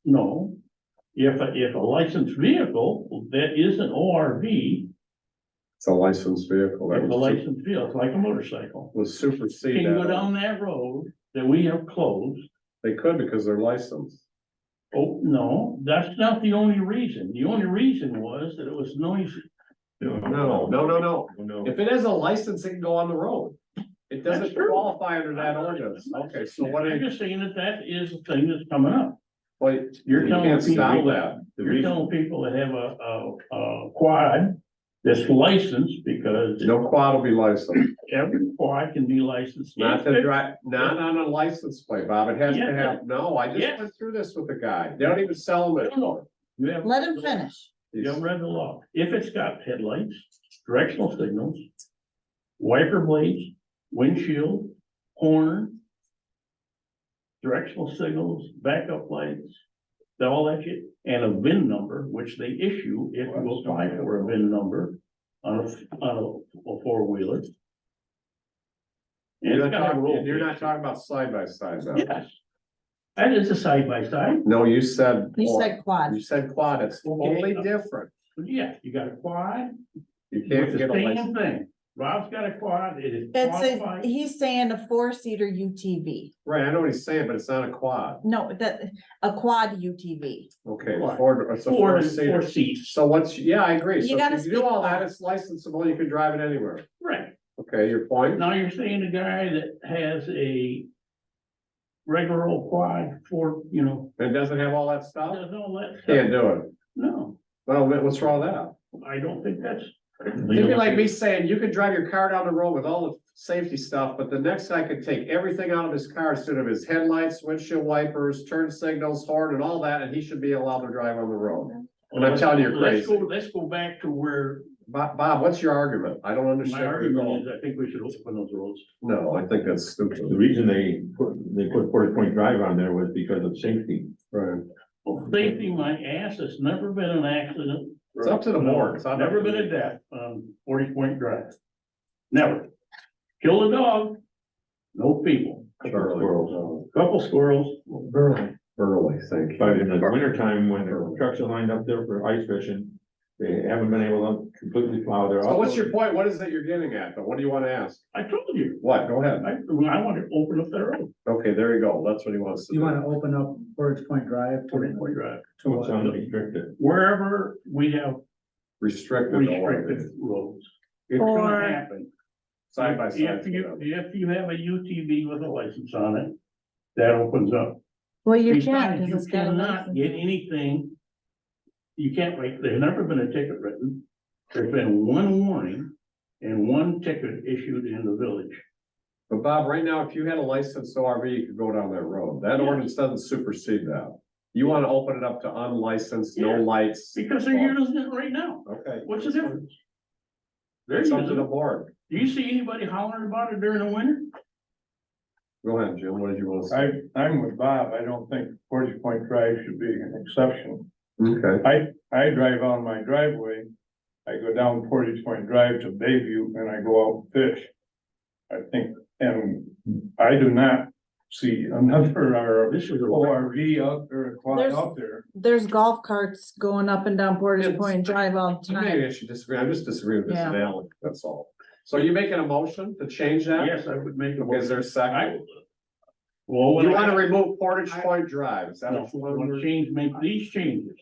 no, if a licensed vehicle that is an ORV, It's a licensed vehicle, that it's a was, licensed vehicle, it's like a motorcycle. was superseded. Can go down that road that we have closed. They could because they're licensed. Oh, no, that's not the only reason. The only reason was that it was noisy. No. If it has a license, it can go on the road. It That's doesn't true. qualify under that ordinance. Okay, so what are I'm you, just saying that is a thing that's coming up. wait, You're you telling can't stop people that. You're telling people that have a quad that's licensed because No quad will be licensed, every quad can be licensed. not to drive, not on a license plate, Bob. It has to Yes. have, no, I just Yes. went through this with the guy. They don't even sell them anymore. You have. Let him finish. You haven't read the law. If it's got headlights, directional signals, wiper blades, windshield, horn, directional signals, backup lights, all that shit, and a VIN number, which they issue if you apply for a VIN number on a four-wheeler. And You're it's got a roll not cage. talking about side by side though. Yes. That is a side-by-side. No, you said. He said quad. You said quad, it's totally different. Yeah, you got a quad, You with can't the get a same license. thing. Rob's got a quad, it is It's qualified. he's saying a 4-seater UTV. Right, I know what he's saying, but it's not a quad. No, a quad UTV. Okay, What? it's a Four four-seater. seats. So yeah, I agree. You So gotta if you do speak all that, loud. it's licensable, you can drive it anywhere. Right. Okay, your point? Now you're saying the guy that has a regular old quad for, It doesn't have all that stuff? does all that Can't stuff. do it. No, Well, what's wrong with that? I don't think that's. It'd be like me saying, you could drive your car down the road with all the safety stuff, but the next guy could take everything out of his car instead of his headlights, windshield wipers, turn signals, horn and all that, and he should be allowed to drive on the road. And I'm telling you, you're crazy. Let's go back to where Bob, what's your argument? I don't my understand. where you're argument going. is, I think we should open those roads. No, I think that's The stupid. reason they put Portage Point Drive on there was because of safety. Right. Well, safety, my ass, it's never been an accident. It's up to the board. It's not up Never to been me. a death on 40 Point Drive. Never. Kill a dog, no people. Couple squirrels, barely. Early, thank you. But in the wintertime, when the trucks are lined up there for ice fishing, they haven't been able to completely plow their. So what's your point? What is it you're getting at, though? What do you want to ask? I told you, What? Go ahead. I want to open up that road, Okay, there you go. That's what he wants to You do. wanna open up Portage Point Drive 40 to, Point Drive. to What's what? unrestricted? Wherever we have Restricted. restricted roads. It's gonna Or- happen. Side by side. If you have a UTV with a license on it, that opens up. Well, you Besides, can't, you because it's got a cannot license. get anything. You can't, like, there's never been a ticket written. There's been one warning and one ticket issued in the village. But Bob, right now, if you had a licensed ORV, you could go down that road. That ordinance doesn't supersede that. You want to open it up to unlicensed, no Yeah. lights. Because they're using it right now. Okay. What's the difference? They're It's up to using the it. board. Do you see anybody hollering about it during the winter? Go ahead, Jim. What did you want to say? I'm with Bob. I don't think Portage Point Drive should be an exception. Okay. I drive on my driveway. I go down Portage Point Drive to Bayview and I go out and fish. I think, and I do not see another ORV out there, a quad There's- out there. There's golf carts going up and down Portage It's- Point Drive all the time. Maybe I should disagree. I'm just disagreeing with this Yeah. analogy. That's all. So you making a motion to change that? Yes, I would make a Okay, is there a motion. second? Well, You want to remove Portage Point Drive? Is that No, what you I want want to to? change, make these changes.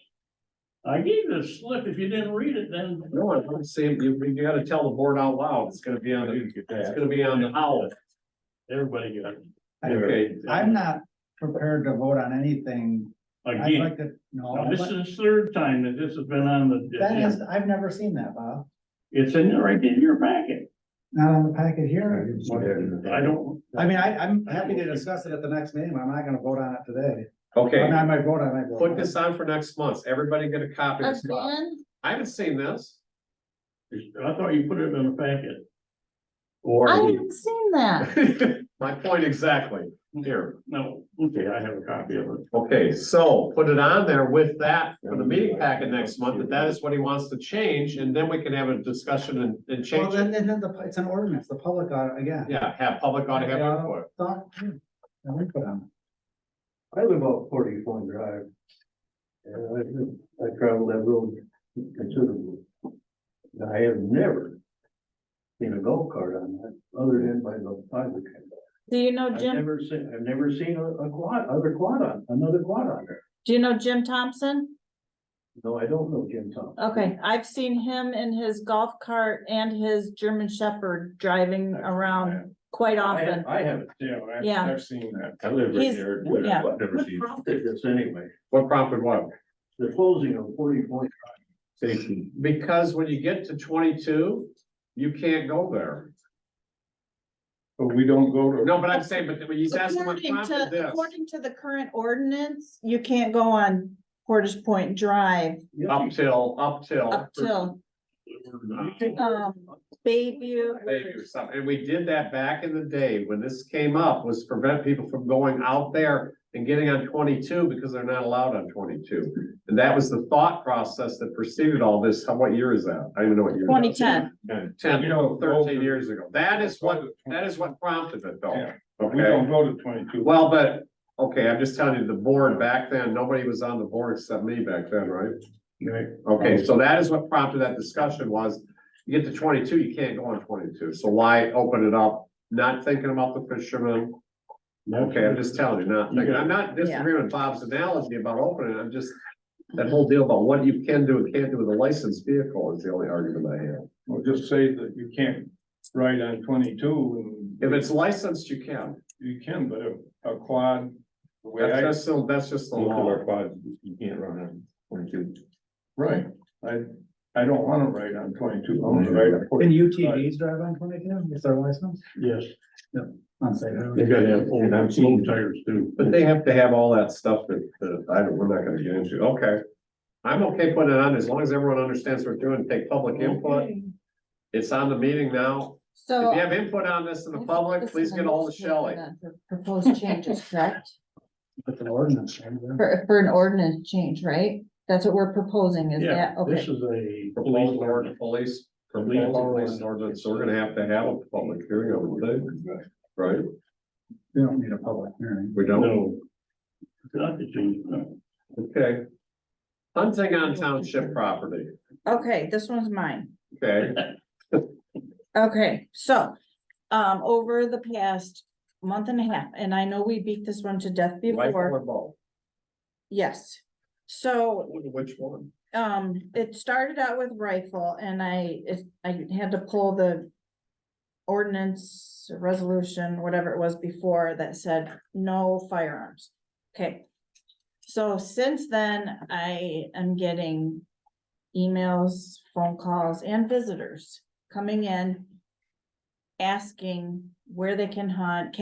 I gave you the slip. If you didn't read it, then No, I'm saying, you gotta tell the board out loud. It's gonna be on it's gonna be on the owl. everybody got it. Okay. I'm not prepared to vote on anything. I'd Again, like to, no, now, this is the third time that this has been on the. that is, I've never seen that, Bob. It's in there right in your packet. Not on the packet here. I don't, I mean, I'm happy to discuss it at the next meeting, but I'm not gonna vote on it today. I Okay, mean, I might vote on it. put this on for next month. Everybody get a copy of this. Again, I haven't seen this. I thought you put it in the packet. I Or, haven't seen that. my point exactly. Here. No, okay, I have a copy of it. Okay, so put it on there with that for the meeting packet next month, that is what he wants to change, and then we can have a discussion and Well, change then, it. then it's an ordinance, the public ought, again. Yeah, have public ought to have input. Input on I live off 40 Point Drive. And I travel that road considerably. I have never seen a golf cart on that, other than by the fiber cable. Do you know I've Jim, never seen a quad, another quad on there. do you know Jim Thompson? No, I don't know Jim Thompson. Okay, I've seen him in his golf cart and his German Shepherd driving around quite often. I haven't. Yeah. I've seen that. I live right He's- there. yeah. I've never What seen prompted this anyway? What prompted what? The closing of 40 Point. safety. Because when you get to 22, you can't go there. But we don't go to. No, but I'm saying, but when he's asking what According prompted to, this. according to the current ordinance, you can't go on Portage Point Drive Up till. up till, Bayview. Maybe or something. And we did that back in the day when this came up, was to prevent people from going out there and getting on 22 because they're not allowed on 22. And that was the thought process that preceded all this. What year is that? I don't even know what year. that is. 2010. 10, You know, 13 years ago. That is what prompted it though. Yeah. But we Okay, don't go to 22. well, but, okay, I'm just telling you, the board back then, nobody was on the board except me back then, right? Okay, so that is what prompted that discussion was, You get to 22, you can't go on 22, so why open it up, not thinking about the fishermen? Okay, I'm just telling you, not thinking, I'm not disagreeing with Bob's analogy about opening, I'm just, that whole deal about what you can do and can't do with a licensed vehicle is the only argument I have. Well, just say that you can't ride on 22 If it's licensed, you can. you can, but a quad. The way I, That's just the Most of law. our quads, you can't run on 22. right, I don't wanna ride on 22, I wanna ride on Can 40. UTVs drive on 22 if they're licensed? Yes, Unsafe. they gotta have And I'm old seeing- tires too. But they have to have all that stuff that we're not gonna get into, okay. I'm okay putting it on as long as everyone understands what we're doing, take public input. It's on the meeting now. So. If you have input on this in the public, please get a hold of Shelley. Proposed changes, correct? It's an ordinance. Right? For an ordinance change, right? That's what we're proposing, is that, This okay? is a Proposed police ordinance, so we're gonna have to have a public hearing on the thing, right? We don't need a public hearing. We don't, No. Not the change, no. okay. Hunting on township property, Okay, this one's mine. okay, Okay, so, over the past month and a half, and I know we beat this one to death rifle or before, bow, yes. So, which one? it started out with rifle and I had to pull the ordinance, resolution, whatever it was before that said no firearms. Okay. So since then, I am getting emails, phone calls and visitors coming in asking where they can hunt.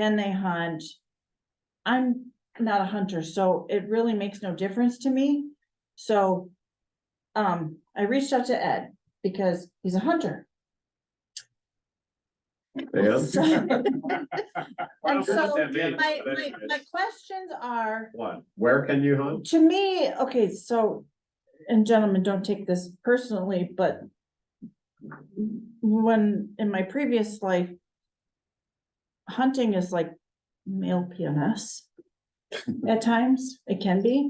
I'm not a hunter, so it really makes no difference to me. So, I reached out to Ed because he's a hunter. And? So- And so That means- my questions are, What, where can you hunt? to me, okay, so, and gentlemen, don't take this personally, but when, in my previous life, hunting is like male PMS. At times, it can be,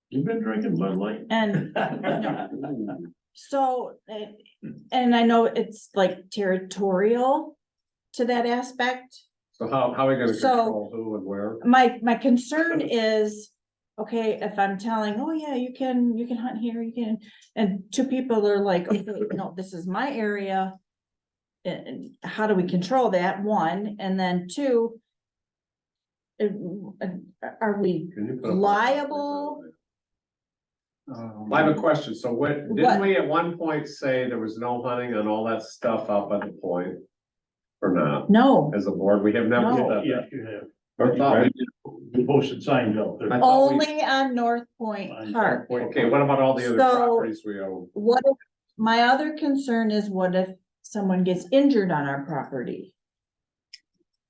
You've been drinking Bud Light? and so, and I know it's like territorial to that aspect. So how are we gonna So- control who and where? My concern is, okay, if I'm telling, oh yeah, you can hunt here, you can, and two people are like, okay, no, this is my area. And how do we control that? One, and then two. Are we Can you put up- liable? I have a question, so what, What? didn't we at one point say there was no hunting on all that stuff up at the point? Or not, No, as a board, we have never No. said that. Yes, you have. I thought we did. You posted signs out there. I thought we- only on North Point Park. Okay, what about all the other So- properties we own? What, if my other concern is what if someone gets injured on our property?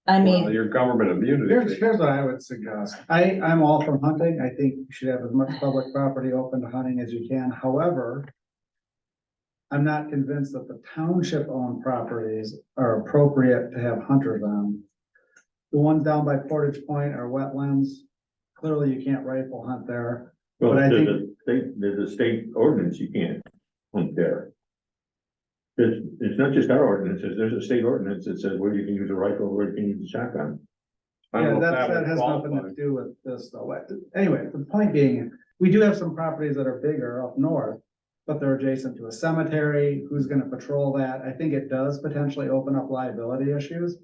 I Well, mean, your government immunity. Here's what I would suggest. I'm all for hunting. I think you should have as much public property open to hunting as you can. However, I'm not convinced that the township owned properties are appropriate to have hunters on. The ones down by Portage Point are wetlands. Clearly you can't rifle hunt there. Well, But I there's a state ordinance, you can't hunt there. It's not just our ordinances, there's a state ordinance that says where you can use a rifle, where you can use a shotgun. I don't Yeah, know if that would has nothing qualify. to do with this though. Anyway, the point being, we do have some properties that are bigger up north, but they're adjacent to a cemetery. Who's gonna patrol that? I think it does potentially open up liability issues.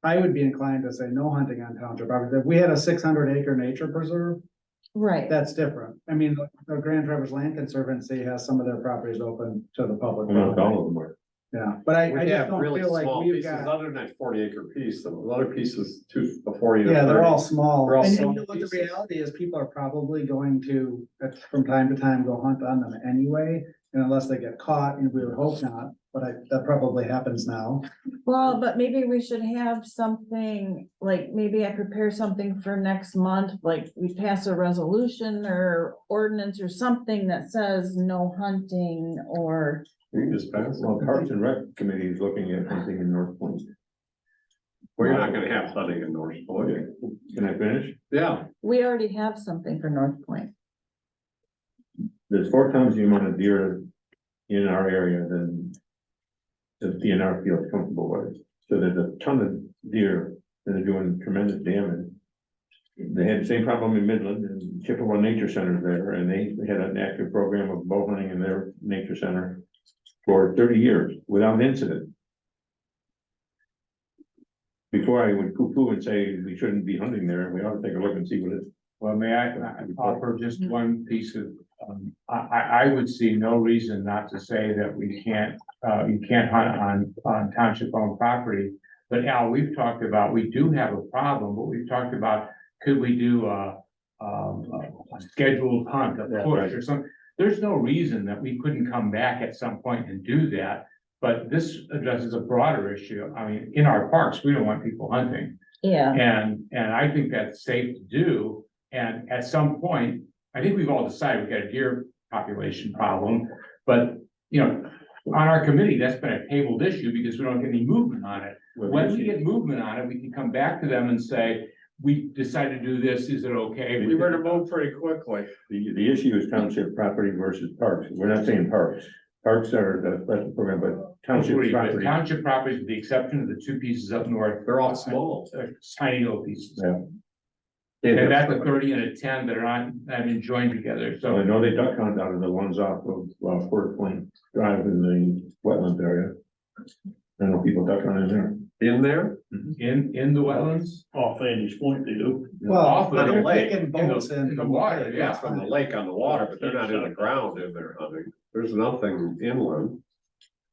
I would be inclined to say no hunting on township property. If we had a 600-acre nature preserve, right, that's different. I mean, the Grand Traverse Land Conservancy has some of their properties open to the public. Almost all of them are. Yeah, but I We just have don't really feel like small we've pieces, got. other than that 40-acre piece, the other pieces, a 40 to Yeah, they're 30. all small. They're all And small you know what the pieces. reality is, people are probably going to, from time to time, go hunt on them anyway. And unless they get caught, and we would hope not, but that probably happens now. well, but maybe we should have something, like, maybe I prepare something for next month, like we pass a resolution or ordinance or something that says no hunting or. You can just pass it. Well, Parks and Rec Committee is looking at hunting in North Point. Well, you're not gonna have hunting in North Point. Can I finish? Yeah, We already have something for North Point. There's 4 times the amount of deer in our area than the DNR feels comfortable with. So there's a ton of deer that are doing tremendous damage. They had the same problem in Midland, and Chippewa Nature Center there, and they had an active program of bow hunting in their nature center for 30 years without incident. Before I would poo-poo and say we shouldn't be hunting there, we ought to take a look and see what it. Well, may I offer just one piece of, I would see no reason not to say that we can't, you can't hunt on township owned property. But Al, we've talked about, we do have a problem, but we've talked about, could we do a scheduled hunt, a push or something? There's no reason that we couldn't come back at some point and do that. But this addresses a broader issue. I mean, in our parks, we don't want people hunting. Yeah, And I think that's safe to do. And at some point, I think we've all decided we've got a deer population problem. But, you know, on our committee, that's been a tabled issue because we don't get any movement on it. When we get movement on it, we can come back to them and say, we decided to do this, is it okay? We were to move pretty quickly. The issue is township property versus parks. We're not saying parks. Parks are the special program, but township Agreed, but property. township properties, with the exception of the two pieces up north. They're all small. Tiny little pieces. Yeah. And that's a 30 and a 10 that are not even joined together, So I so. know they duck hunt out of the ones off of Fort Point Drive in the wetlands area. I know people duck hunt in there. In there? In the wetlands? Off Andy's Point, they do. Well, Off on the they're lake, taking boats in the water, Yeah, yeah. from the lake on the water, but they're not in the ground in there hunting. There's nothing inland.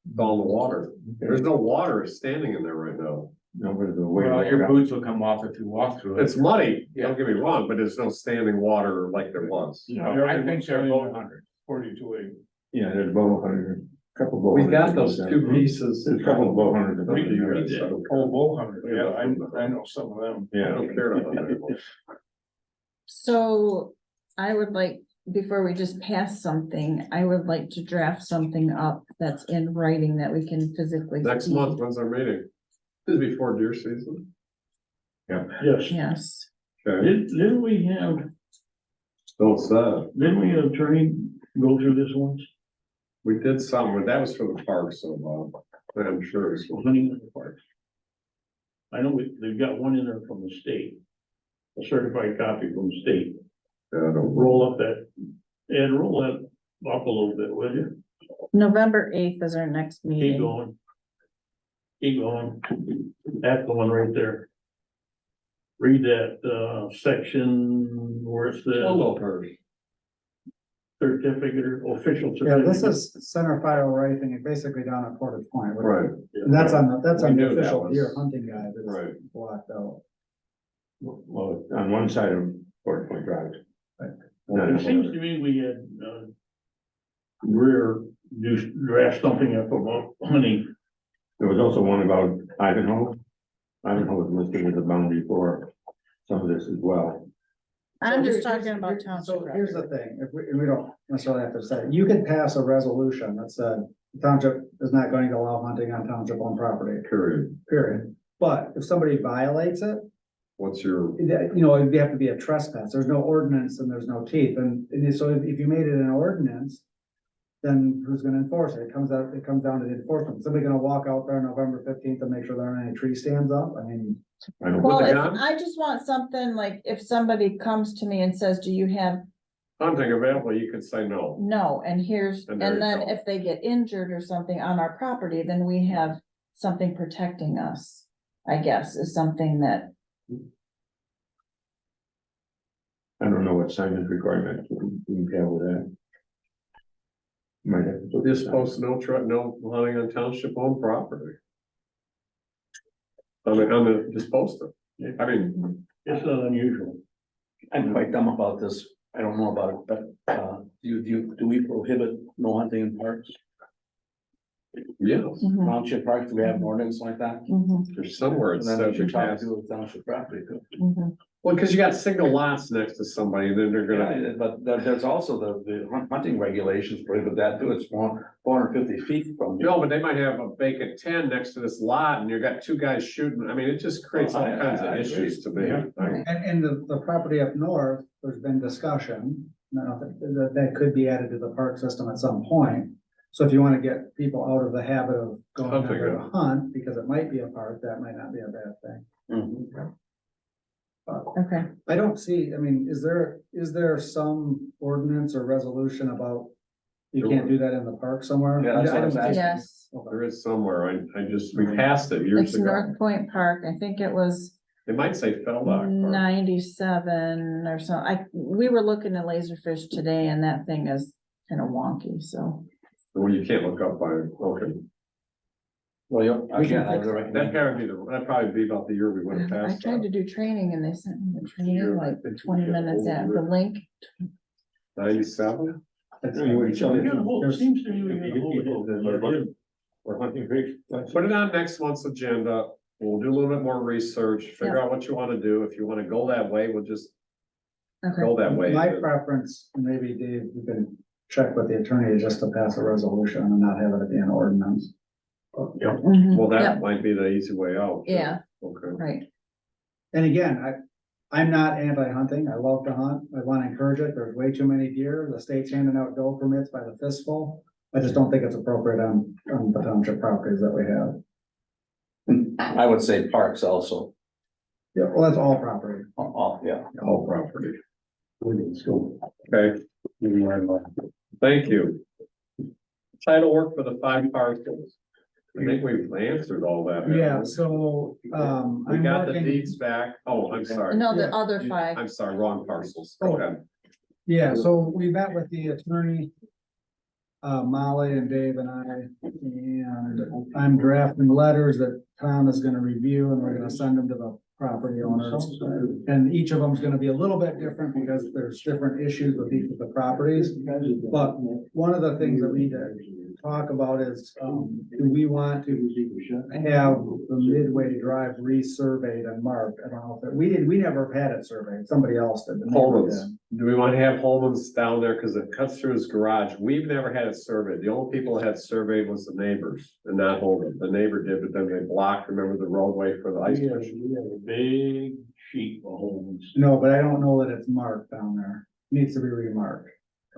It's all the water. There's no water standing in there right now. No, but the way. Well, your boots will come off if you walk through it. It's muddy, don't get me wrong, but there's no standing water like there was. No, I think they're both 100. 42 Yeah, there's bow hunters, a couple bow We hunters. got those two pieces. There's a couple of bow hunters. that We hunt in there. did. Oh, bull hunter, yeah, I know some of them. I Yeah, don't care about that anymore. so I would like, before we just pass something, I would like to draft something up that's in writing that we can physically. Next see. month, when's our meeting? This is before deer season. Yes. Yes, Okay, Didn't we have, so it's didn't we have train go through this once? we did some, but that was for the park, so, I'm sure it's. Hunting in the parks. I know they've got one in there from the state, a certified copy from the state. Yeah, I don't- Roll up that, and roll that up a little bit, will you? November 8th is our next Keep meeting. going. Keep going. That's the one right there. Read that, section where it's the Hello, Herb. certificate or official. Yeah, this certificate. is center fire rifing, and basically down at Portage Point. Right, And that's on We the knew that official was- deer hunting guide that's right. blocked out. well, on one side of Fort Point Drive. Right. It seems to me we had, Greer do draft something up about hunting. There was also one about Ivanhoe. Ivanhoe was listed as a boundary for some of this as well. I'm So just here's- talking about here's- township. So here's the property. thing, if we don't necessarily have to say, you could pass a resolution that said, the township is not going to allow hunting on township owned property, Period. period. But if somebody violates it, What's your, you know, it'd have to be a trespass. There's no ordinance and there's no teeth. And so if you made it an ordinance, then who's gonna enforce it? It comes down to the enforcement. Somebody gonna walk out there November 15th and make sure there aren't any tree stands up? I mean, I don't. Well, the if, gun? I just want something like, if somebody comes to me and says, do you have, hunting available, you can say no. no, and here's, And and there you then go. if they get injured or something on our property, then we have something protecting us. I guess is something that, I don't know what signage requirements we have with that. Might have. to put You're this on. supposed to no hunting on township owned property. On the disposed of. I mean, It's not unusual. I'm quite dumb about this. I don't know about it, but, do we prohibit no hunting in parks? yes, mhm, Township parks, do we have an ordinance like that? mhm, there's somewhere it And then says we you should talk can't. to with township property too. mhm. Well, because you got single lots next to somebody, and then they're gonna, Yeah, but there's also the hunting regulations prohibit that too. It's 450 feet from. no, but they might have a vacant 10 next to this lot, and you got two guys shooting. I mean, it just creates all kinds of issues to me. Yeah. and the property up north, there's been discussion, that could be added to the park system at some point. So if you wanna get people out of the habit of going out Hunting there it. to hunt, because it might be a park, that might not be a bad thing. Mhm. Okay. I don't see, I mean, is there some ordinance or resolution about you can't do that in the park somewhere? Yeah, that's what I was don't see- Yes, Okay. There is somewhere, I just, we passed it years it's ago. North Point Park. I think it was It might say Feldog Park. 97 or so. We were looking at Laserfish today and that thing is kind of wonky, so. Well, you can't look up by, okay. Well, you, We can again, I fix would that. recommend. That'd probably be about the year we would have I passed tried to that. do training and they sent me the training like 20 minutes at the link. 97? That's the way it's done. It seems to me we got a hold of it. Or hunting creek. Put it on next month's agenda. We'll do a little bit more research, figure out what you wanna do. If you wanna go that way, we'll just Okay. go that way. My preference, maybe Dave, you can check with the attorney, is just to pass a resolution and not have it be an ordinance. Mhm. Well, that Yep, might be the easy way out. Yeah. Okay. right. And again, I'm not anti-hunting, I love to hunt, I wanna encourage it, there's way too many deer, the state's handing out doe permits by the fistful. I just don't think it's appropriate on the township properties that we have. I would say parks also, Yeah, well, that's all property. yeah. Whole property. Let's go. Okay, thank you. Title work for the 5 parcels. I think we've answered all that. haven't Yeah, we? so, We I'm got the working, deeds back. Oh, I'm sorry. No, the other 5. I'm sorry, wrong parcels. Oh. Okay. yeah, so we met with the attorney. Molly and Dave and and I'm drafting letters that Tom is gonna review and we're gonna send them to the property owners. And each of them is gonna be a little bit different because there's different issues with each of the properties. But one of the things that we need to talk about is, do we want to have the Midway Drive resurveyed and marked? I don't know if we never had it surveyed, somebody else did. the neighbor Holman's, did. do we want to have Holman's down there? Cause it cuts through his garage. We've never had it surveyed. The only people that had surveyed was the neighbors and not Holman. The neighbor did, but then they blocked, remember the roadway for the ice We have fish? a big sheet of homes. No, but I don't know that it's marked down there. Needs to be remarked.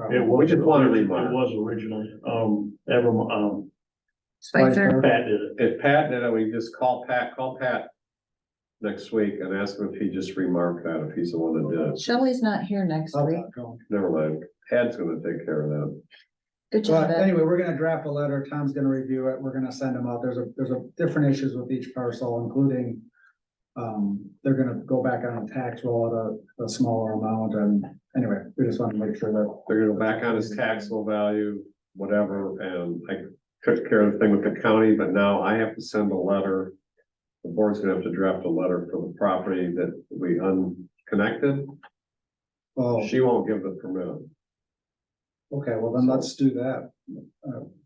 It was. We just wanna It remark. was originally, Spicer. Pat did it. If Pat did it, we just call Pat next week and ask him if he just remarked that, if he's the one that did it. Shelley's not here next I'll week. talk to him. Never mind. Pat's gonna take care of that. Good job, But Ed. anyway, we're gonna draft a letter, Tom's gonna review it, we're gonna send them out, there's a different issues with each parcel, including. They're gonna go back on a tax roll at a smaller amount, and anyway, we just wanna make sure that. They're gonna go back on his taxable value, whatever, and I took care of the thing with the county, but now I have to send a letter. The board's gonna have to draft a letter for the property that we unconnected. Oh, She won't give the permit. okay, well then let's do that.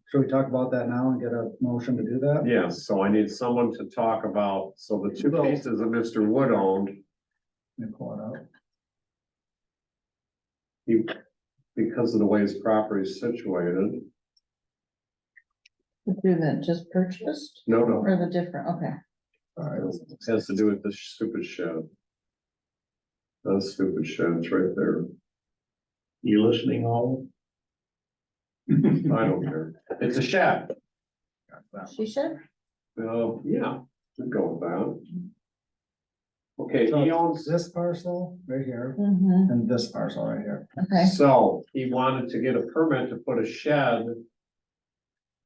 Should we talk about that now and get a motion to do that? Yes, so I need someone to talk about, so the 2 cases that Mr. Wood owned, Let me pull it out. because of the way his property is situated. Do that just purchased No, or the different, okay. it has to do with the stupid shed. That stupid shed's right there. You listening all? I don't care. It's a shed. She should. Yeah, we'll go with that. Okay, So he owns, this parcel right here Mhm. and this parcel right here. Okay. so he wanted to get a permit to put a shed.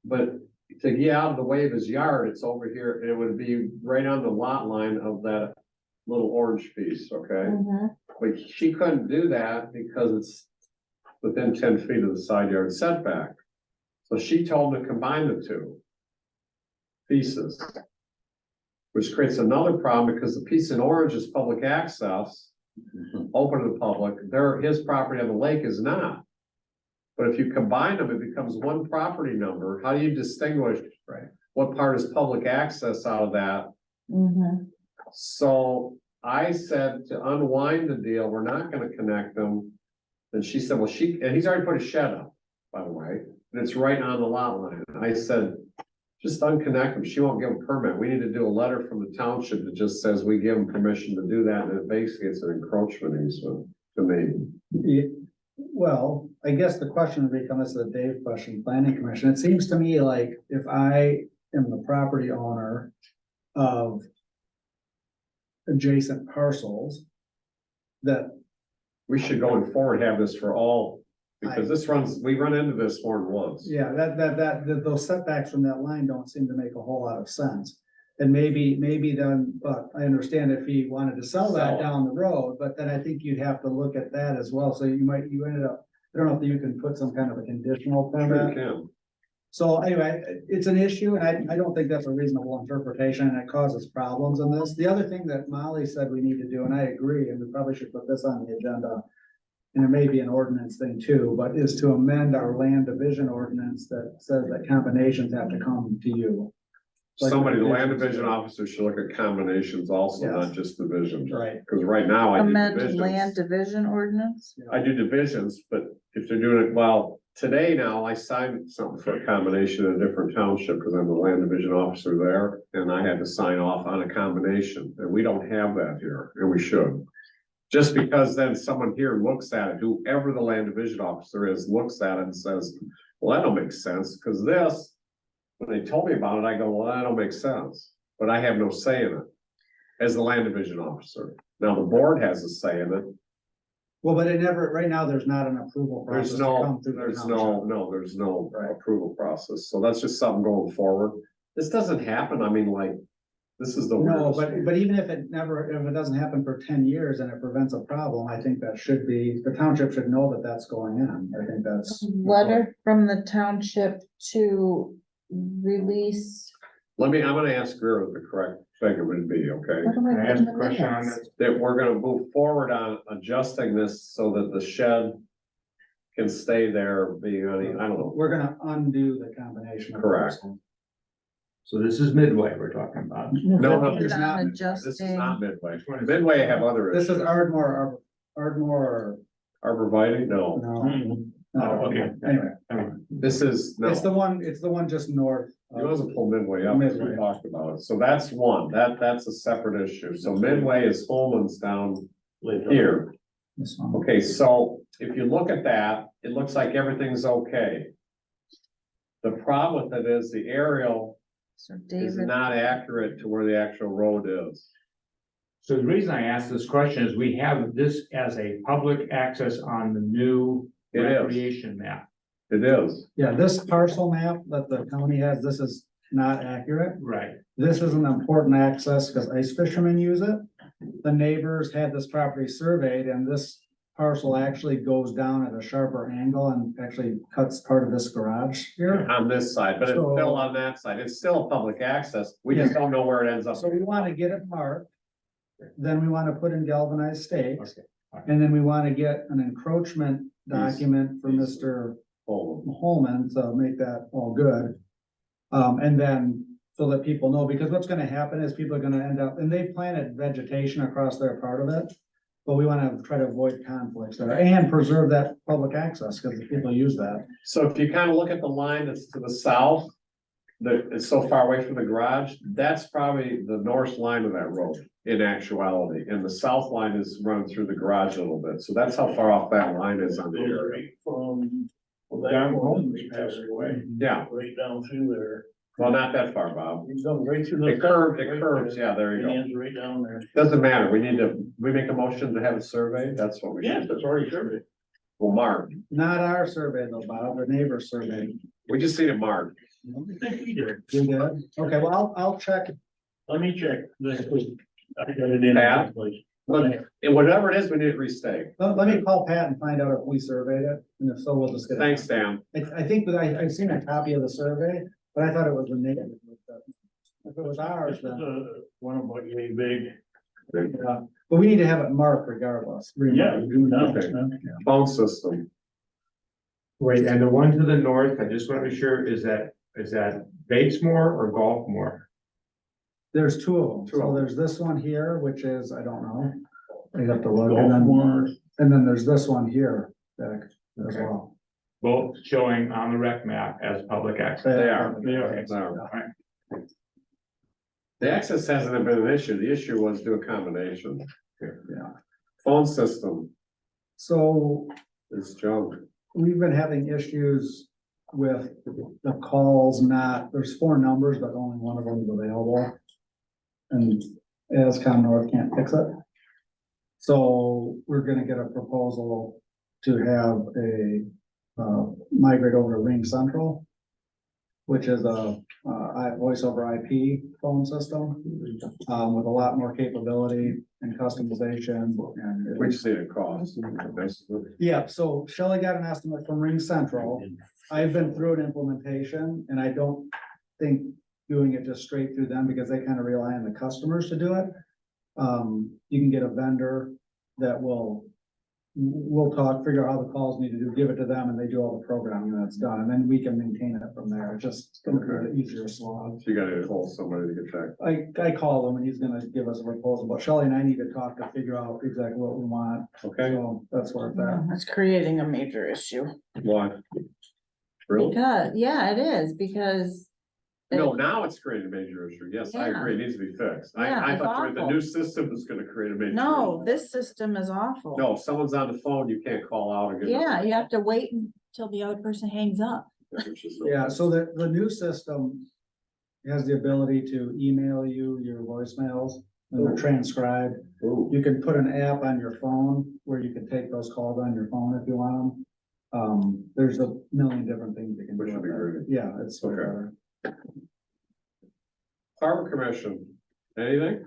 But to get out of the way of his yard, it's over here, it would be right on the lot line of that little orange piece, okay? Mhm. But she couldn't do that because it's within 10 feet of the side yard setback. So she told him to combine the 2 pieces. Which creates another problem because the piece in orange is public access, open to the public, his property on the lake is not. But if you combine them, it becomes one property number. How do you distinguish, right, what part is public access out of that? Mhm. So I said to unwind the deal, we're not gonna connect them. And she said, well, and he's already put a shed up, by the way, and it's right on the lot line. I said, just unconnect them. She won't give a permit. We need to do a letter from the township that just says we give them permission to do that, and it basically it's an encroachment easement to me. Well, I guess the question would become, this is a Dave question, planning commission. It seems to me like if I am the property owner of adjacent parcels, that, We should going forward have this for all, because we run into this more than once. yeah, that those setbacks from that line don't seem to make a whole lot of sense. And maybe then, but I understand if he wanted to sell Sell that it. down the road, but then I think you'd have to look at that as well. So you ended up, I don't know if you can put some kind of a conditional Sure you permit. can. So anyway, it's an issue and I don't think that's a reasonable interpretation and it causes problems in this. The other thing that Molly said we need to do, and I agree, and we probably should put this on the agenda. And it may be an ordinance thing too, but is to amend our land division ordinance that says that combinations have to come to you. Like Somebody, the land divisions. division officer should look at combinations also, Yes. not just divisions. Right. Cause right now I do Amend land divisions. division ordinance? I do divisions, but if they're doing it, well, today now I signed something for a combination in a different township, cause I'm the land division officer there. And I had to sign off on a combination, and we don't have that here, and we should. Just because then someone here looks at it, whoever the land division officer is, looks at it and says, well, that don't make sense, cause this. When they told me about it, I go, well, that don't make sense, but I have no say in it. As the land division officer. Now, the board has a say in it. Well, but it never, right now, there's not an approval process There's to no, come through the there's township. there's no Right. approval process, so that's just something going forward. This doesn't happen, I mean, like, this is the. No, weirdest. but even if it doesn't happen for 10 years and it prevents a problem, I think that should be, the township should know that that's going on. I think that's. Letter from the township to release. I'm gonna ask Greer what the correct figure would be, okay? What do I Can I put ask in a the question on minutes? this? That we're gonna move forward on adjusting this so that the shed can stay there, being on, I don't know. We're gonna undo the combination. of Correct. those. So this is Midway we're talking about. No, Voted there's on not- This is adjusting. not Midway. Midway have other This issues. is Ardmore, Arborvitae, no. no. Oh, okay. Anyway, This is, no. it's the one just north. You wasn't pull Midway up, as we Midway. talked about it. So that's one, that's a separate issue. So Midway is Holman's down here. This one. Okay, so if you look at that, it looks like everything's okay. The problem with it is the aerial So is David, not accurate to where the actual road is. So the reason I asked this question is we have this as a public access on the new It is. recreation map. It is. Yeah, this parcel map that the county has, this is not accurate. Right. This is an important access because ice fishermen use it. The neighbors had this property surveyed and this parcel actually goes down at a sharper angle and actually cuts part of this garage here. On this side, but it's So- still on that side. It's still public access. We just don't know where it ends up. So we want to get it marked. Then we want to put in galvanized stakes. Okay. And then we want to get an encroachment document for Easement. Mr. Oh, Holman to make that all good. And then so that people know, because what's gonna happen is people are gonna end up, and they've planted vegetation across their part of it. But we wanna try to avoid conflicts there and preserve that public access, because people use that. So if you kind of look at the line that's to the south, that it's so far away from the garage, that's probably the north line of that road in actuality. And the south line is run through the garage a little bit. So that's how far off that line is on the area. From, well, that home passed away, Yeah, right down through there. well, not that far, Bob. He's going right through the. It curves, yeah, there you It go. ends right down there. Doesn't matter. We make a motion to have it surveyed. That's what we Yes, should. that's already surveyed. Well, mark. Not our survey though, Bob, the neighbor's survey. We just need it marked. I think he did. You did? Okay, well, I'll check. Let me check. This was, I got it in Pat? that place. And whatever it is, we need it restaked. Let me call Pat and find out if we surveyed it, and if so, we'll just get it. Thanks, Dan. I think that I've seen a copy of the survey, but I thought it was the neighbor. If it was ours, This is then, one of what you big. yeah, but we need to have it marked regardless. Yeah, do now. Okay. Phone system. Wait, and the one to the north, I just want to be sure, is that Batesmore or Gulfmore? There's two of them. Two of So them. there's this one here, which is, I don't know. I have to look, and then there's this one here, Beck, as Okay. well. Both showing on the rec map as public access. They are. They are. They are. The access hasn't been an issue. The issue was do a combination. Yeah. Phone system So is junk. we've been having issues with the calls there's 4 numbers, but only one of them is available. And Ascom North can't fix it. So we're gonna get a proposal to have migrate over to Ring Central, which is a voice over IP phone system, with a lot more capability and customization and. We just need a cost. Yeah, so Shelley got an estimate from Ring Central. I've been through an implementation and I don't think doing it just straight through them because they kind of rely on the customers to do it. You can get a vendor that we'll talk, figure out how the calls need to do, give it to them and they do all the programming and that's done. And then we can maintain it from there. It's just gonna be the easier slog. So you gotta call somebody to get that. I call him and he's gonna give us a proposal, but Shelley and I need to talk to figure out exactly what we want. Okay, So that's where it's at. It's creating a major issue. why? Really? Because, yeah, it is, because. No, now it's creating a major issue. Yes, I agree. It needs to be fixed. Yeah, I it's thought the awful. new system is gonna create a major. No, issue. this system is awful. No, if someone's on the phone, you can't call out or give. Yeah, you have to wait until the other person hangs up. Yeah, so the new system has the ability to email you your voicemails and they're transcribed. Ooh. You can put an app on your phone where you can take those calls on your phone if you want them. There's a million different things you can do. Which would with be it. great. Yeah, it's. Okay. better. Harbor Commission, anything?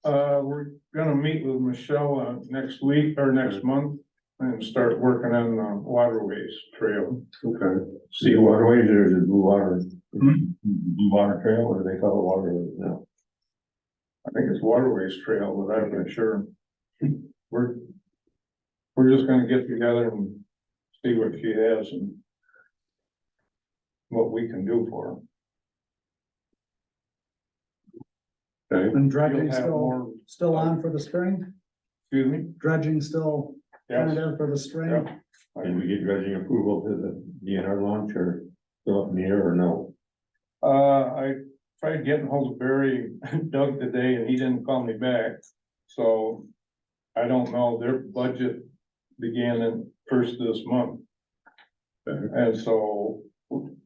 We're gonna meet with Michelle, next week or next month and start working on the waterways trail. Okay. Sea waterways or the blue water, blue water trail, or do they call it waterways now? I think it's waterways trail, but I'm not sure. We're just gonna get together and see what she has and what we can do for her. Okay. And dredging You'll have more- still on for the spring? Excuse me? Dredging still Yes. tentative for the spring? Yeah. Can we get dredging approval to the DNR launch or still up in the air or no? I tried getting hold of Barry Doug today and he didn't call me back. So I don't know, their budget began in first of this month. And so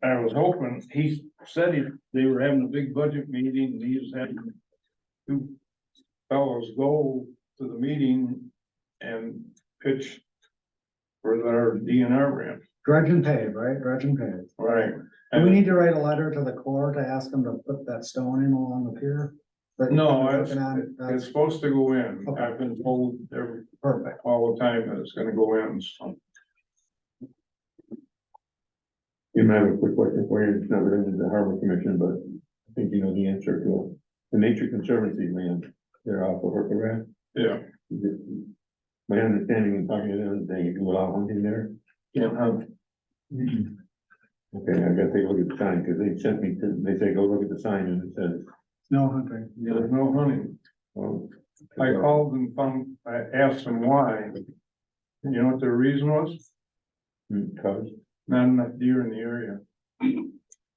I was hoping, he said they were having a big budget meeting and he was having 2 fellows go to the meeting and pitch for their DNR ramp. Dredge and pave, right? Dredge and pave. Right. Do we need to write a letter to the Corps to ask them to put that stone in along the pier? That No, you're it's, working on? it's That's supposed to go in. Okay. I've been told perfect. all the time that it's gonna go in, so. You might have a quick question for you, it's not related to the Harbor Commission, but I think you know the answer to it. The Nature Conservancy land, they're off of Hercules. Yeah. My understanding in talking to them, they do allow hunting there. Can't have. Okay, I gotta take a look at the sign, because they sent me to, they say, go look at the sign and it says, No hunting. There's no hunting. well. I called and I asked them why. And you know what their reason was? Cause. Not enough deer in the area.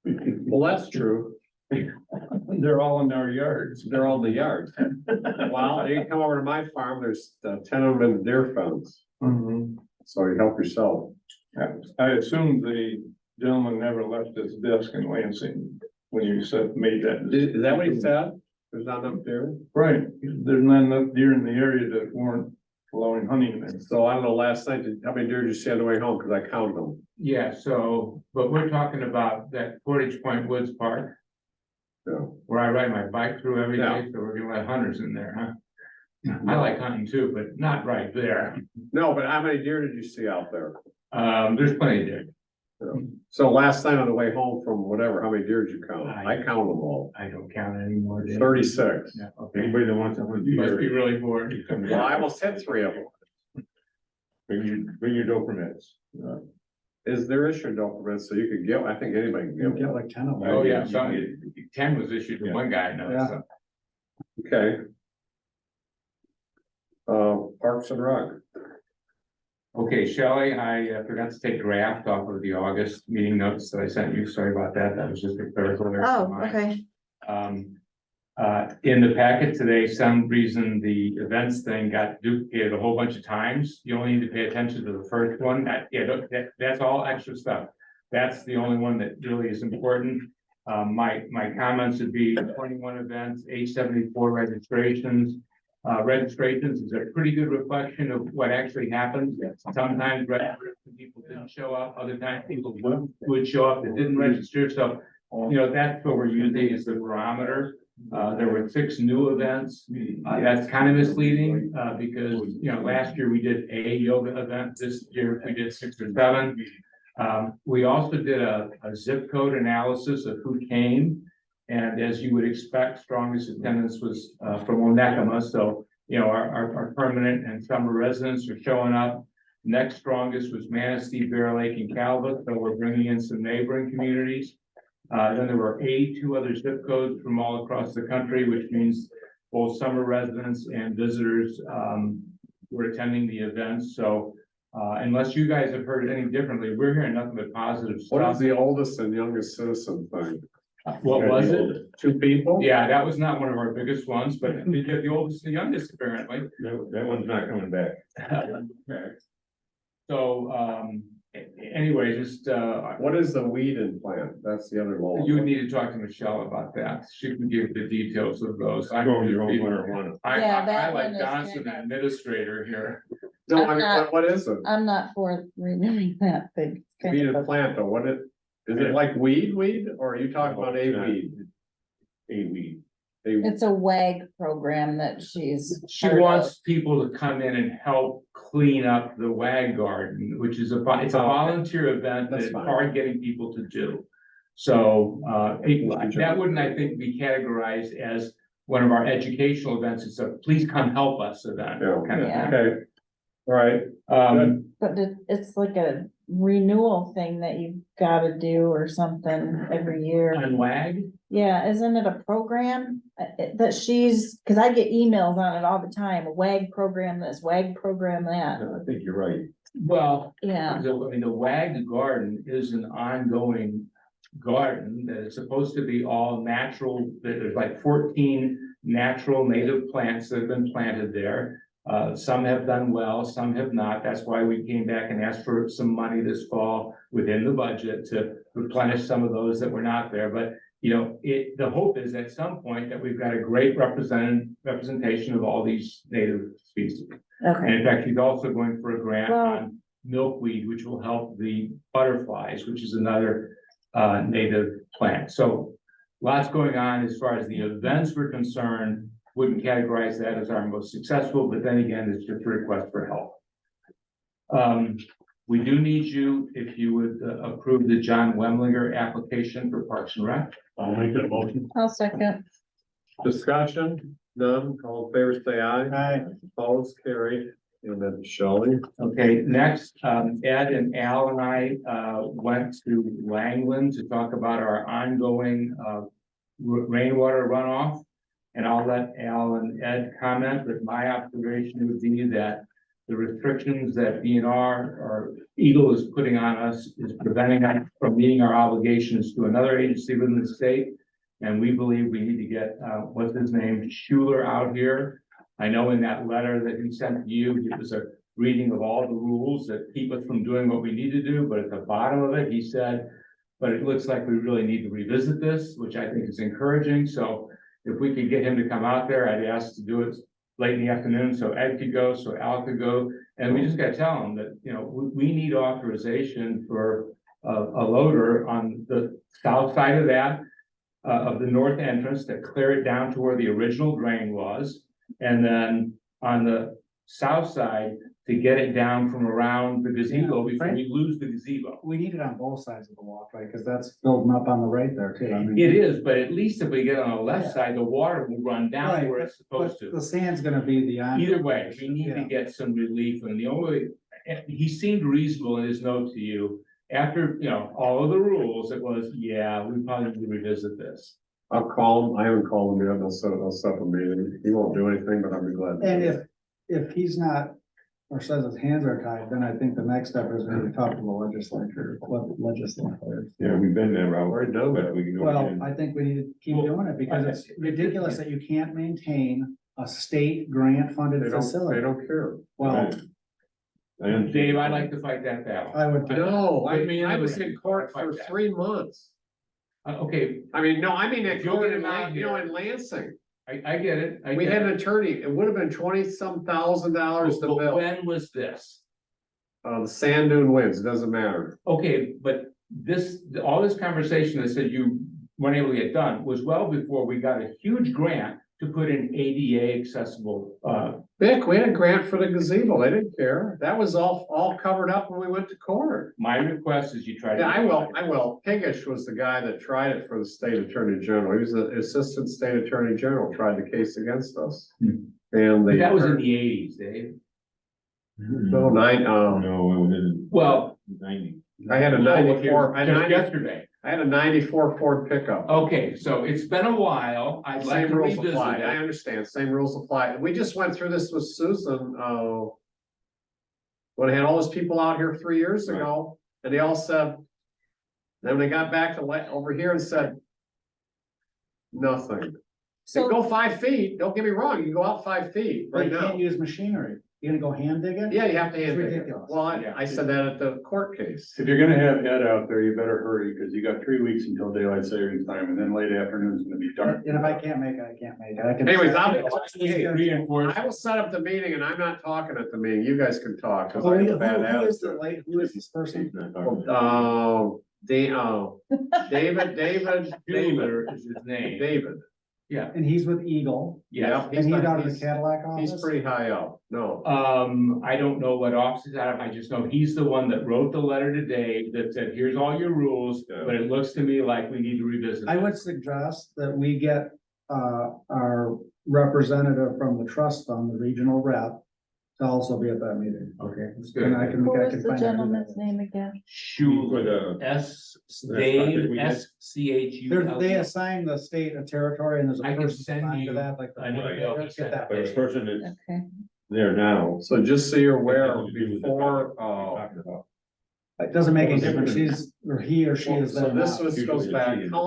Well, that's true. They're all in our yards. They're all in the yard. Well, you can come over to my farm, there's 10 of them in deer fence, Mhm. so you help yourself. I assume the gentleman never left his desk in Lansing when you made that. Is that what he said? There's not enough deer? Right, there's not enough deer in the area that weren't allowing hunting there. So I don't know, last night, how many deer did you see on the way home? Cause I counted them. Yeah, so, but we're talking about that Portage Point Woods Park, Yeah. where I ride my bike through every Yeah. day, so we're gonna let hunters in there, huh? I like hunting too, but not right there. No, but how many deer did you see out there? There's plenty of deer. So last night on the way home from whatever, how many deer did you count? I counted them all. I don't count anymore. Dave. 36. Yeah, okay. Anybody that wants to hunt You must be deer, really bored. Well, I almost hit 3 of them. bring your doe permits. Is there issue don't permit, so you could get, I think anybody can You get get one. like 10 of them. Oh, yeah, so 10 was issued to one guy, I know, Yeah. so. Okay. Parks and Rec. Okay, Shelley, I forgot to take a draft off of the August meeting notes that I sent you. Sorry about that. That was just a clerical error. of Oh, mine. okay. In the packet today, some reason the events thing got duplicated a whole bunch of times. You only need to pay attention to the first one. That's all extra stuff. That's the only one that really is important. My comments would be 21 events, 874 registrations. Registrations is a pretty good reflection of what actually happens. Sometimes people didn't show up, other times people would show up that didn't register. So, that's what we're using as the barometer. There were 6 new events. That's kind of misleading, because, last year we did a yoga event. This year we did 6 or 7. We also did a zip code analysis of who came. And as you would expect, strongest attendance was from Onekama. So, our permanent and summer residents are showing up. Next strongest was Manistee, Bear Lake, and Calvert. So we're bringing in some neighboring communities. Then there were 82 other zip codes from all across the country, which means both summer residents and visitors were attending the events. So unless you guys have heard any differently, we're hearing nothing but positive What stuff. is the oldest and youngest citizen thing? What was it? 2 people? Yeah, that was not one of our biggest ones, but we get the oldest and youngest apparently. That one's not coming back. So, anyway, just, What is the weed in plant? That's the other law. you would need to talk to Michelle about that. She can give the details of those. Grow your own marijuana. Yeah, that I like one is Johnson, kinda- administrator here. No, I'm not- what is it? I'm not for renewing that thing. Weed in plant, though, is it like weed, or are you talking about a weed? A weed. It's a WAG program that she's. She part of. wants people to come in and help clean up the WAG garden, which is it's a volunteer event that That's is fine. hard getting people to do. So, that wouldn't, I think, be categorized as one of our educational events. It's a please come help us event. Yeah. kind of Yeah. thing. Okay, all right. But it's like a renewal thing that you've gotta do or something every year. On WAG, Yeah, isn't it a program that cause I get emails on it all the time, a WAG program this, WAG program that, I think you're right. well, yeah. the WAG garden is an ongoing garden that is supposed to be all natural. There's like 14 natural native plants that have been planted there. Some have done well, some have not. That's why we came back and asked for some money this fall within the budget to replenish some of those that were not there. But, the hope is at some point that we've got a great representation of all these native species. And Okay, in fact, he's also going for a grant Well- on milkweed, which will help the butterflies, which is another native plant. So lots going on as far as the events were concerned. Wouldn't categorize that as our most successful, but then again, it's just a request for help. We do need you, if you would approve the John Wemlinger application for Parks and Rec. I'll make that motion. I'll second. Discussion, none, all in favor, say aye. Aye. Opposed, carried, and then Shelley. Okay, next, Ed and Al and I went to Langland to talk about our ongoing rainwater runoff. And I'll let Al and Ed comment, but my observation would be that the restrictions that DNR or Eagle is putting on us is preventing us from meeting our obligations to another agency within the state. And we believe we need to get, what's his name, Schuler out here. I know in that letter that he sent to you, it was a reading of all the rules that keep us from doing what we need to do, but at the bottom of it, he said, but it looks like we really need to revisit this, which I think is encouraging. So if we could get him to come out there, I'd ask to do it late in the afternoon, so Ed could go, so Al could go. And we just gotta tell him that, we need authorization for a loader on the south side of that, of the north entrance to clear it down to where the original drain was. And then on the south side, to get it down from around the gazebo before we lose the gazebo. We need it on both sides of the walkway, cause that's building up on the right there too. I mean, It is, but at least if we get on the left side, the water will run down Right, where it's supposed But to. the sand's gonna be the. Either way, we need to Yeah. get some relief, and the only, he seemed reasonable in his note to you. After, all of the rules, it was, yeah, we probably need to revisit this. I'll call him, I haven't called him yet, I'll set up a meeting, he won't do anything, but I'll be glad. to And do it. if he's not or says his hands are tied, then I think the next step is we need to talk to the legislature, legislators. Yeah, we've been there, Ralph. Already done that. But we can go Well, again. I think we need to keep doing it because it's ridiculous that you can't maintain a state grant funded They facility. don't care. Well, I understand. Dave, I'd like to fight that battle. I would. No, Put me in I the was ring. in court Fight for that. 3 months. Okay, I mean, no, I mean, If at you're court gonna in not you know, hear- in Lansing, I get it. I we get had it. an attorney, it would have been $20,000 to But bill. when was this? The sand dune winds, it doesn't matter. Okay, but this, all this conversation that said you weren't able to get done was well before we got a huge grant to put in ADA accessible, Vic, we had a grant for the gazebo, they didn't care, that was all covered up when we went to court. my request is you try to. Yeah, I will, Piggish was the guy that tried it for the state attorney general, he was the assistant state attorney general, tried the case against us. And But that was in the, the eighties, Dave. no, No, it was in Well. 90. I had a 94, I had Just 90 yesterday. I had a 94 Ford pickup. Okay, so it's been a while. I'd like Same to rules revisit apply, I it. understand, same rules apply, we just went through this with Susan, when I had all those people out here 3 years ago, and they all said. Then they got back to over here and said. Nothing. They So- go 5 feet, don't get me wrong, you can go out 5 feet But right you now. can't use machinery. You gonna go hand dig it? Yeah, you have to hand It's dig it. ridiculous. Well, Yeah. I said that at the court case. If you're gonna have Ed out there, you better hurry, because you got 3 weeks until daylight savings time, and then late afternoon is gonna be dark. And if I can't make it, I can't make it. I can. Anyways, Reinforce. I will set up the meeting and I'm not talking at the meeting, you guys can talk. 'cause Who I is have a bad the, who is this person? He's not talking. David, Bueller is his name. David. Yeah, And he's with Eagle, yeah. and he's out of the Cadillac He's office? pretty high up, no. I don't know what office he's out of. I just know he's the one that wrote the letter today that said, here's all your rules. Yeah. But it looks to me like we need to revisit. I would this. suggest that we get, our representative from the trust fund, the regional rep, to also be at that meeting. Okay, that's And I good. can, What I was can the find out. who gentleman's that is. name again? Schuler, S, Dave, SCHU. They assign the state a territory and there's a I can person send assigned to you that, like. an email. Get that. But the person that's Okay. there now. So just so you're aware, Nothing to do with the before, topic we're talking about. It doesn't make any difference, she's, or he or she is so there this now. was, goes Usually back, it's- how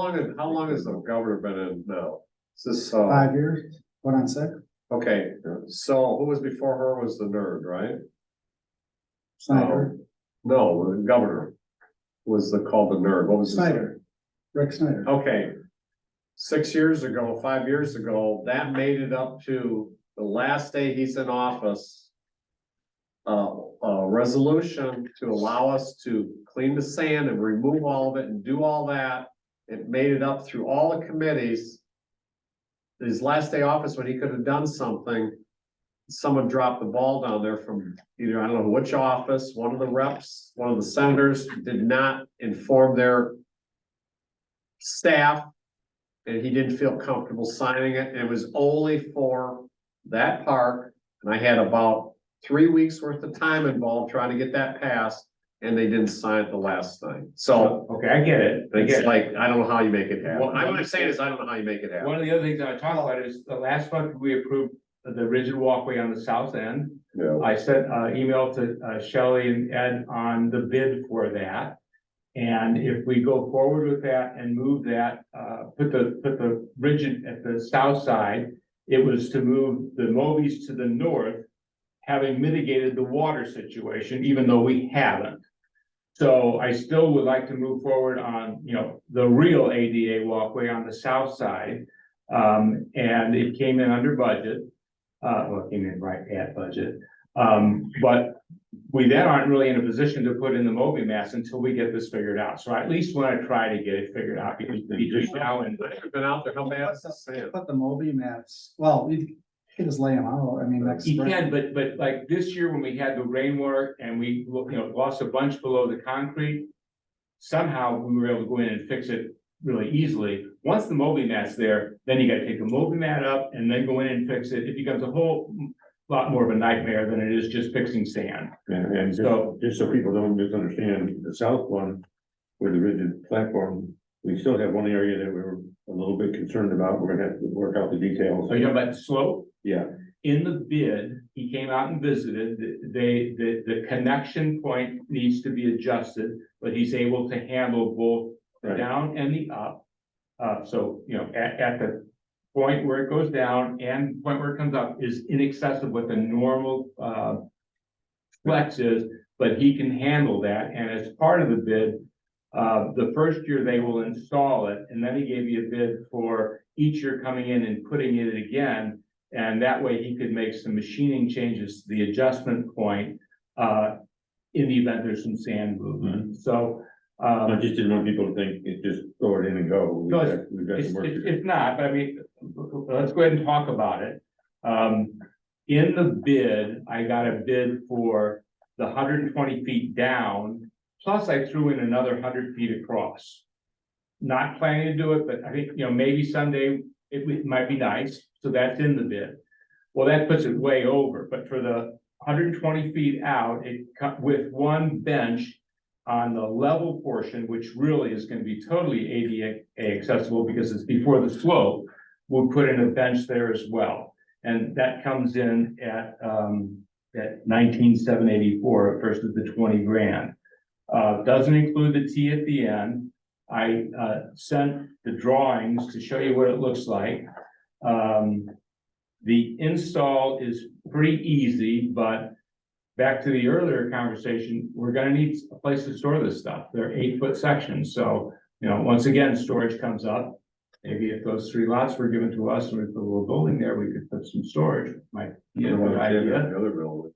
long has the governor been in now? Is this, 5 years, went on sick, okay, so who was before her was the nerd, right? Snyder, No, the governor was called the nerd, what was his name? Snyder, Rick Snyder. Okay. 6 years ago, 5 years ago, that made it up to the last day he's in office. A resolution to allow us to clean the sand and remove all of it and do all that. It made it up through all the committees. His last day office, when he could have done something. Someone dropped the ball down there from either, I don't know which office, one of the reps, one of the senators did not inform their staff. And he didn't feel comfortable signing it, and it was only for that park, and I had about 3 weeks worth of time involved trying to get that passed. And they didn't sign it the last time, so Okay, I get it. I it's get it. like, I don't know how you make it happen, What I'm saying is, I don't know how you make it happen. One of the other things I want to talk about is the last month we approved the rigid walkway on the south end. Yeah. I sent an email to Shelley and Ed on the bid for that. And if we go forward with that and move that, put the rigid at the south side, it was to move the Mobies to the north, having mitigated the water situation, even though we haven't. So I still would like to move forward on, the real ADA walkway on the south side. And it came in under budget. Well, it came in right at budget. But we then aren't really in a position to put in the Moby mats until we get this figured out. So I at least want to try to get it figured out between now and. I haven't been out there, how bad is the sand? Put the Moby mats, well, you can just lay them out, I mean, next You spring. can, but like this year when we had the rainwork and we, lost a bunch below the concrete. Somehow we were able to go in and fix it really easily. Once the Moby mat's there, then you gotta take the Moby mat up and then go in and fix it. It becomes a whole lot more of a nightmare than it is just fixing sand. And just so people don't misunderstand, the south one with the rigid platform, we still have one area that we're a little bit concerned about. We're gonna have to work out the details. Are you talking about the slope? Yeah, in the bid, he came out and visited, the connection point needs to be adjusted, but he's able to handle both the Right. down and the up. So, you know, at the point where it goes down and the point where it comes up is in excess of what the normal, flex is, but he can handle that, and as part of the bid, the first year they will install it, and then he gave me a bid for each year coming in and putting it again, and that way he could make some machining changes to the adjustment point, in the event there's some sand movement, so. I just didn't want people to think it just throw it in and go. No, We've got It's, some work to it's, do. it's not, but I mean, let's go ahead and talk about it. In the bid, I got a bid for the 120 feet down, plus I threw in another 100 feet across. Not planning to do it, but I think, you know, maybe someday it might be nice, so that's in the bid. Well, that puts it way over, but for the 120 feet out, with one bench on the level portion, which really is gonna be totally ADA accessible because it's before the slope, we'll put in a bench there as well. And that comes in at 19,784 versus the 20 grand. Doesn't include the T at the end. I sent the drawings to show you what it looks like. The install is pretty easy, but back to the earlier conversation, we're gonna need a place to store this stuff. They're 8-foot sections, so, you know, once again, storage comes up. Maybe if those 3 lots were given to us and we put a little building there, we could put some storage, might be a good idea. The other building.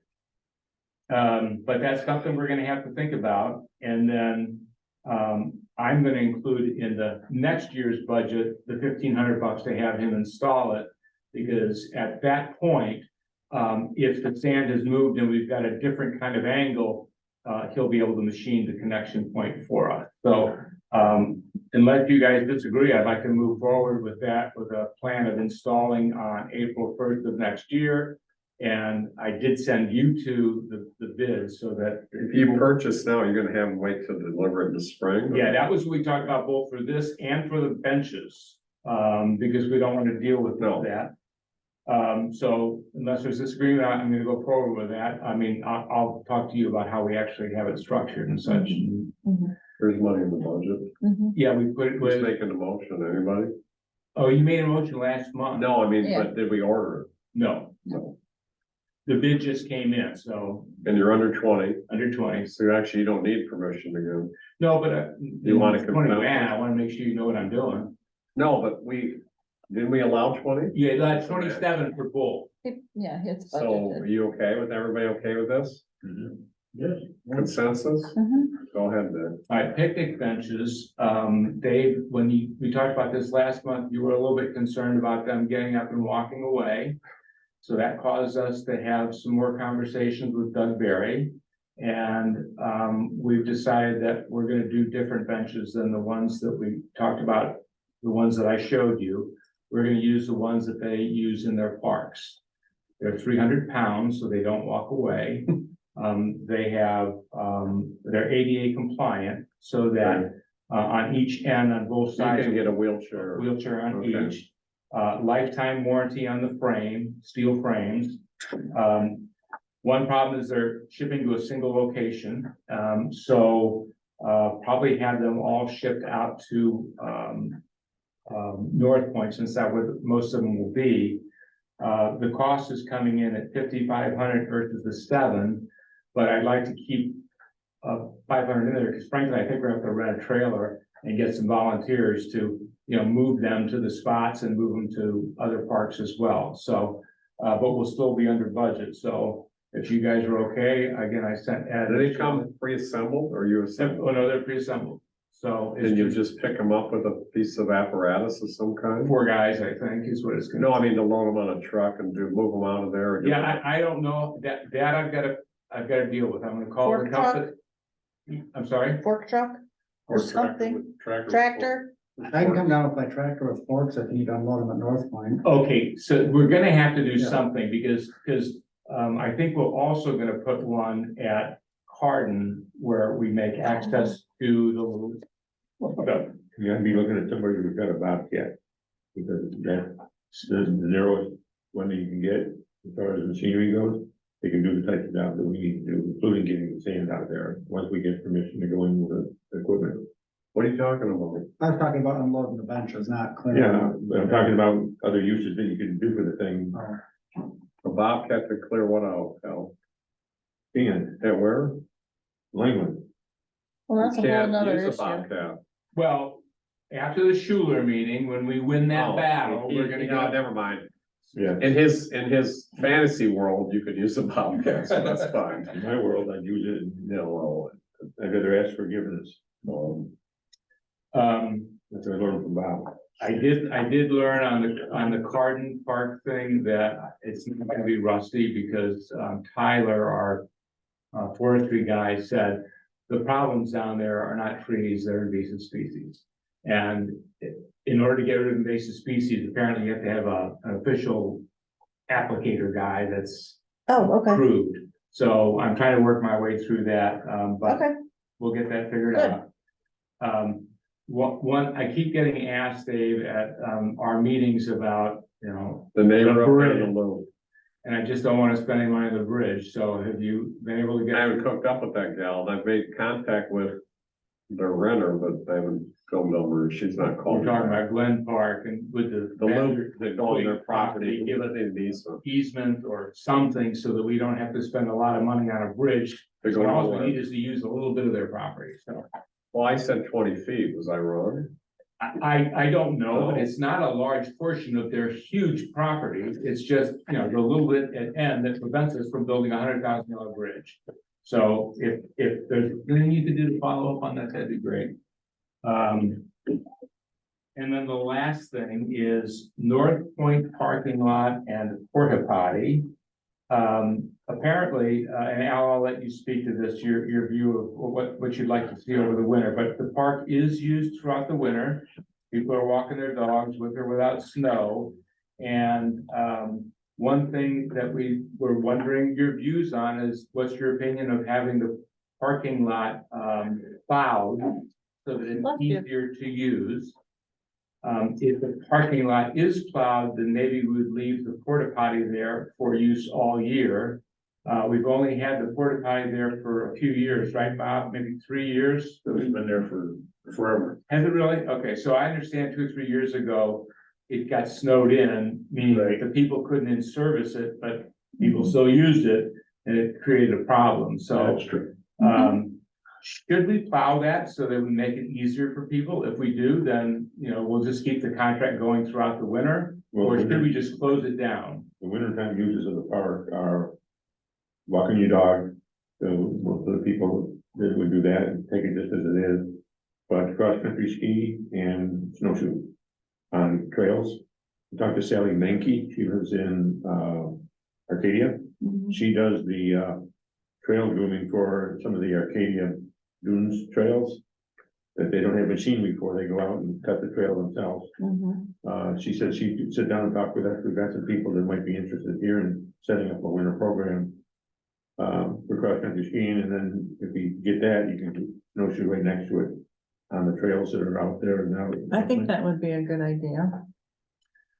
But that's something we're gonna have to think about, and then, I'm gonna include in the next year's budget, the $1,500 to have him install it. Because at that point, if the sand has moved and we've got a different kind of angle, he'll be able to machine the connection point for us. So, unless you guys disagree, I'd like to move forward with that, with a plan of installing on April 1st of next year. And I did send you to the bid so that. If you purchase now, you're gonna have them wait to deliver it in the spring? Yeah, that was what we talked about both for this and for the benches, because we don't want to deal with that. So unless there's disagreement, I'm gonna go forward with that. I mean, I'll talk to you about how we actually have it structured and such. There's money in the budget. Yeah, we put it Who's with, making the motion? Anybody? oh, you made a motion last month? No, I mean, Yeah. but did we order No. No. The bid just came in, so it? And you're under 20, under 20. so actually you don't need permission to go. No, but You want to 20 compel? grand, I wanna make sure you know what I'm doing. No, but didn't we allow 20? Yeah, that's 27 for both. Yeah, it's So are you okay with, everybody okay with this? Yes. Consensus? Go ahead then. All right, picnic benches, Dave, when we talked about this last month, you were a little bit concerned about them getting up and walking away. So that caused us to have some more conversations with Doug Berry. And, we've decided that we're gonna do different benches than the ones that we talked about, the ones that I showed you. We're gonna use the ones that they use in their parks. They're 300 pounds, so they don't walk away. They have, they're ADA compliant, so that, on each end, on both You sides. can get a wheelchair. Wheelchair on Okay. each, lifetime warranty on the frame, steel frames. One problem is they're shipping to a single location, so, probably have them all shipped out to, North Point, since that's where most of them will be. The cost is coming in at 5,500 versus the 7, but I'd like to keep 500 in there, because frankly, I think we're gonna have to rent a trailer and get some volunteers to, you know, move them to the spots and move them to other parks as well, so, but we'll still be under budget, so if you guys are okay, again, I sent. Do they come pre-assembled or you assemble? Oh, no, they're pre-assembled, so. it's And you just pick them up with a piece of apparatus of some kind? 4 guys, I think, is what it's gonna. No, I mean to load them on a truck and move them out of there. or do- Yeah, I don't know, that I've gotta deal with, I'm gonna call the Fork truck? company. I'm sorry? Fork truck or something, Tractor. tractor? I can come down with my tractor with forks if you need to unload them at North Point. Okay, so we're gonna have to do Yeah. something, because, I think we're also gonna put one at Hardin where we make access to the little. You gotta be looking at somebody who's got a bobcat. Because that's the narrowest one that you can get. as far as machinery goes, they can do the type of job that we need to do, including getting the sand out there, once we get permission to go in with the equipment. What are you talking about? I was talking about unloading the benches, not clearing. Yeah, but I'm talking about other uses that you can do for the thing, A bobcat to clear what out, Al? and At where? Langland. Well, that's a whole Can't nother use a issue. bobcat. Well, after the Schuler meeting, when we win that Oh, battle, we're gonna no, go. never mind. Yeah, In his fantasy world, you could use a bobcat, so that's fine. in my world, I'd use it, and, No, I'd rather ask forgiveness, that's what I learned from Bob. I did learn on the Carden Park thing that it's not gonna be rusty because Tyler, our forestry guy, said the problems down there are not trees, they're invasive species. And in order to get rid of invasive species, apparently you have to have an official applicator guy that's Oh, okay, approved. So I'm trying to work my way through that, but okay. we'll get that figured Good. out. One, I keep getting asked, Dave, at our meetings about, the neighbor The up there bridge. in the loop. and I just don't want to spend any money on the bridge. So have you been able to I get? haven't cooked up with that gal, and I've made contact with the renter, but I haven't filmed over, she's not We're called. talking about Glen Park and with the. The loop, they go on their property, Give give it it the easement. easement or something so that we don't have to spend a lot of money on a bridge. They go So all we nowhere. need is to use a little bit of their property. So Well, I said 20 feet, was I wrong? I don't know, but Oh. it's not a large portion of their huge property. It's just, the little bit at end that prevents us from building $100,000 bridge. So if there's anything you could do to follow up on that, that'd be great. And then the last thing is North Point parking lot and porta potty. Apparently, and Al, I'll let you speak to this, your view of what you'd like to see over the winter, but the park is used throughout the winter. People are walking their dogs with or without snow. And, one thing that we were wondering your views on is what's your opinion of having the parking lot, plowed so that it's Love you. easier to use? If the parking lot is plowed, then maybe we would leave the porta potty there for use all year. We've only had the porta potty there for a few years, right, Bob? Maybe 3 years? It's been there for forever. Has it really? Okay, so I understand 2 or 3 years ago, it got snowed in, meaning that the people couldn't in-service it, but people still used it, and it created a problem, so. That's true. Should we plow that so that we make it easier for people? If we do, then, we'll just keep the contract going throughout the winter, or should we just close it down? The wintertime uses of the park are walking your dog, so most of the people that would do that and take it just as it is. But cross-country ski and snowshoe on trails. I talked to Sally Menke, she lives in, Arcadia. She does the, trail grooming for some of the Arcadia dunes trails. That they don't have machinery for, they go out and cut the trail themselves. She said she'd sit down and talk with us, we've got some people that might be interested here in setting up a winter program. For cross-country skiing, and then if you get that, you can snowshoe right next to it on the trails that are out there now. I think that would be a good idea.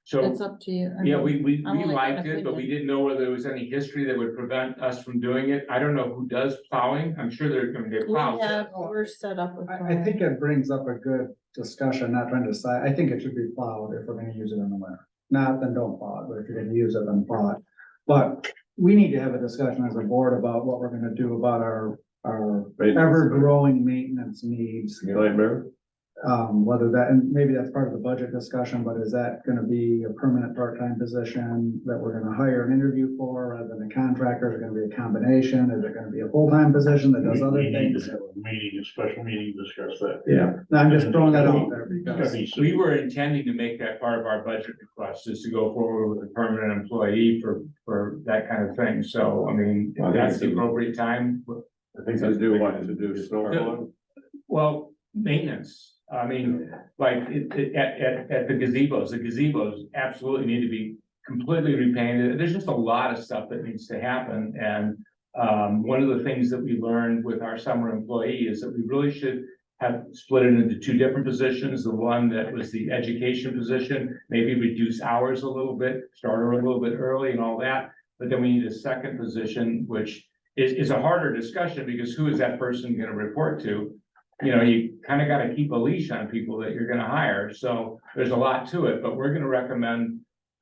So, It's up to you. I yeah, mean, we I'm only liked gonna it, but we opinion. didn't know whether there was any history that would prevent us from doing it. I don't know who does plowing. I'm sure they're gonna get We plowed. have, we're set up with. I think it brings up a good discussion, not trying to decide, I think it should be plowed if we're gonna use it in the winter. Not, then don't plow it, but if you're gonna use it, then plow it. But we need to have a discussion as a board about what we're gonna do about our ever-growing maintenance needs. Nightmare? Whether that, and maybe that's part of the budget discussion, but is that gonna be a permanent part-time position that we're gonna hire an interview for rather than a contractor? Is it gonna be a combination? Is it gonna be a full-time position that does other We need things? to have a meeting, a special meeting, to discuss that. Yeah, no, I'm just throwing that out there Gotta because. be We were intending to make that part of our budget request, is to go forward with a permanent employee for that kind of thing. So, I mean, if that's the appropriate time. I think To do what, to do snow plowing? Well, maintenance, I mean, like at the gazebos absolutely need to be completely repainted. There's just a lot of stuff that needs to happen. And one of the things that we learned with our summer employee is that we really should have split it into 2 different positions. The one that was the education position, maybe reduce hours a little bit, start her a little bit early and all that. but then we need a second position, which is a harder discussion because who is that person gonna report to? You know, you kind of got to keep a leash on people that you're gonna hire, so there's a lot to it, but we're gonna recommend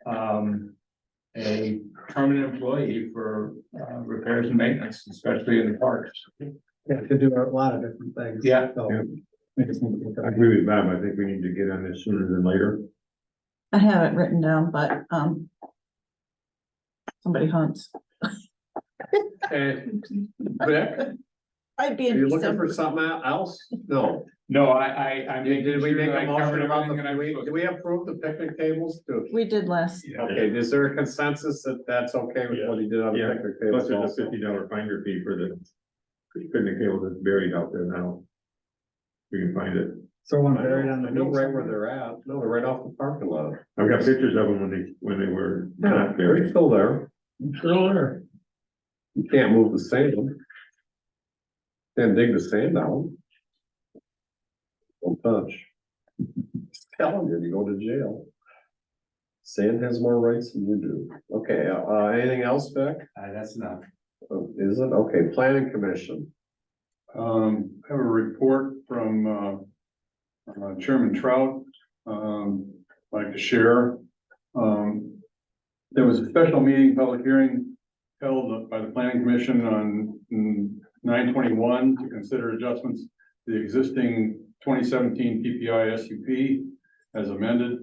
a permanent employee for repairs and maintenance, especially in the parks. Yeah, could do a lot of different things. Yeah. So, Yeah. we just need to look I at it. agree with Bob. I think we need to get on this sooner than later. I have it written down, but, somebody hunts. And Vic, I'd be are in you looking for December. something else? No. No, I'm making Did we sure make that a I motion covered about everything that I'm supposed do we approve the picnic tables too? We did less. Okay, is there a consensus that that's okay with what he did on the Yeah. picnic Plus tables? there's a $50 finder fee for the picnic table that's buried out there now. We can find it. So one I buried on the know beach. right where they're at. No, they're right off the parking lot. I've got pictures of them when they were Yeah, not they're buried. still there. Still there. You can't move the sand. Can't dig the sand out. Don't touch. Telling you, you go to jail. Sand has more rights than you do. Okay, anything else, Vic? That's enough. Is it? Okay, planning commission. I have a report from, Chairman Trout, I'd like to share. There was a special meeting, public hearing held by the planning commission on 9/21 to consider adjustments to the existing 2017 PPI SUP as amended.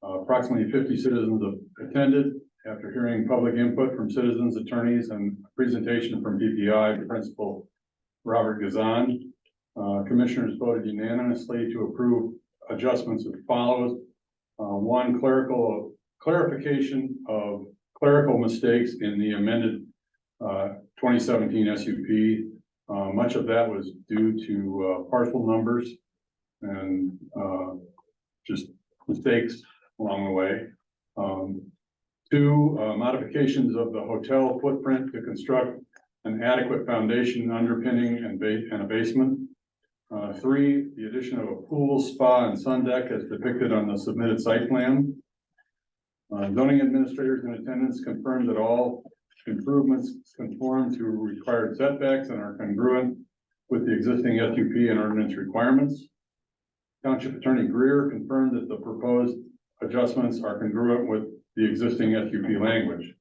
Approximately 50 citizens have attended after hearing public input from citizens, attorneys, and presentation from PPI Principal Robert Gazan. Commissioners voted unanimously to approve adjustments as follows. One, clarification of clerical mistakes in the amended 2017 SUP. Much of that was due to parcel numbers and just mistakes along the way. Two, modifications of the hotel footprint to construct an adequate foundation underpinning and a basement. Three, the addition of a pool, spa, and sun deck as depicted on the submitted site plan. Zoning administrators in attendance confirmed that all improvements conform to required setbacks and are congruent with the existing SUP and ordinance requirements. Township Attorney Greer confirmed that the proposed adjustments are congruent with the existing SUP language.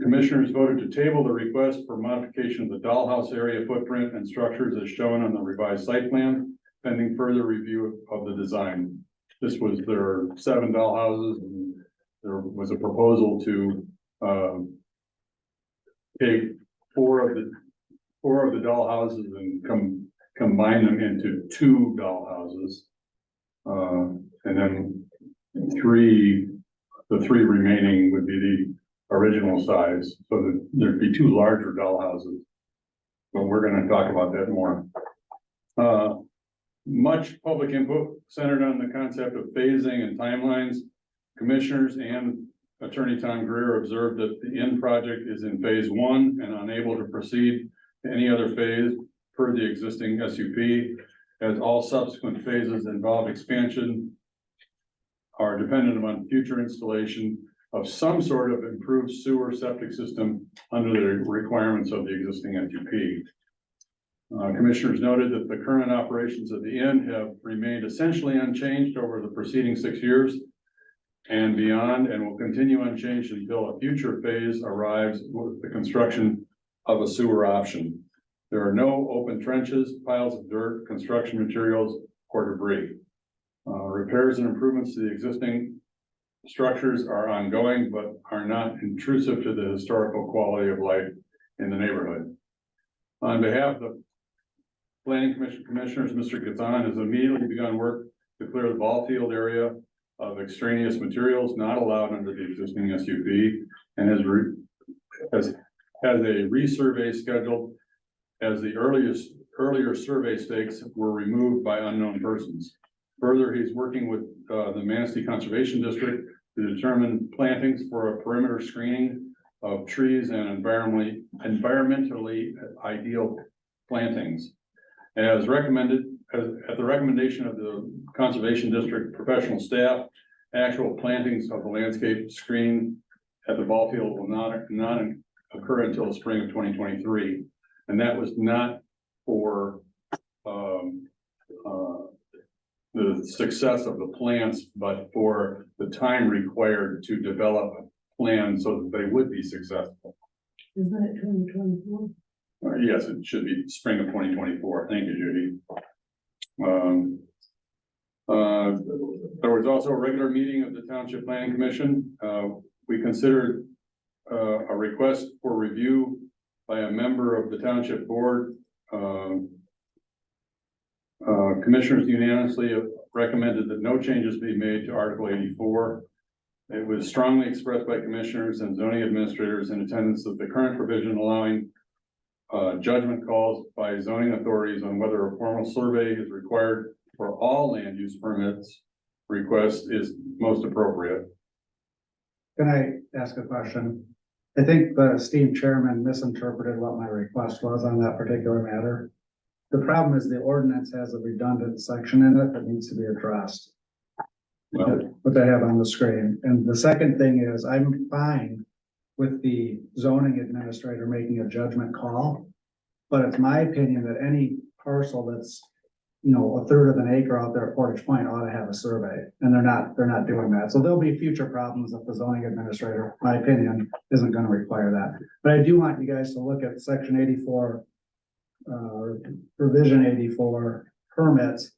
Commissioners voted to table the request for modification of the dollhouse area footprint and structures as shown on the revised site plan, pending further review of the design. This was, there are 7 dollhouses, and there was a proposal to take four of the dollhouses and combine them into 2 dollhouses. And then the 3 remaining would be the original size, so that there'd be 2 larger dollhouses. But we're gonna talk about that more. Much public input centered on the concept of phasing and timelines. Commissioners and Attorney Tom Greer observed that the end project is in phase 1 and unable to proceed to any other phase per the existing SUP, as all subsequent phases involve expansion are dependent upon future installation of some sort of improved sewer septic system under the requirements of the existing SUP. Commissioners noted that the current operations at the inn have remained essentially unchanged over the preceding 6 years and beyond, and will continue unchanged until a future phase arrives with the construction of a sewer option. There are no open trenches, piles of dirt, construction materials, or debris. Repairs and improvements to the existing structures are ongoing, but are not intrusive to the historical quality of life in the neighborhood. On behalf of the Planning Commission Commissioners, Mr. Gazan has immediately begun work to clear the ball field area of extraneous materials not allowed under the existing SUP, and has a resurvey scheduled as the earlier survey stakes were removed by unknown persons. Further, he's working with the Manistee Conservation District to determine plantings for a perimeter screening of trees and environmentally ideal plantings. As recommended, at the recommendation of the Conservation District professional staff, actual plantings of the landscape screen at the ball field will not occur until the spring of 2023. And that was not for, the success of the plants, but for the time required to develop a plan so that they would be successful. Isn't it 2024? Yes, it should be spring of 2024. Thank you, Judy. There was also a regular meeting of the Township Planning Commission. We considered a request for review by a member of the Township Board. Commissioners unanimously recommended that no changes be made to Article 84. It was strongly expressed by commissioners and zoning administrators in attendance that the current provision allowing judgment calls by zoning authorities on whether a formal survey is required for all land use permits request is most appropriate. Can I ask a question? I think the esteemed chairman misinterpreted what my request was on that particular matter. The problem is the ordinance has a redundant section in it that needs to be addressed. Well, Which I have on the screen. And the second thing is, I'm fine with the zoning administrator making a judgment call. But it's my opinion that any parcel that's, you know, a third of an acre out there at Portage Point ought to have a survey, and they're not doing that. So there'll be future problems if the zoning administrator, my opinion, isn't gonna require that. But I do want you guys to look at section 84, provision 84 permits,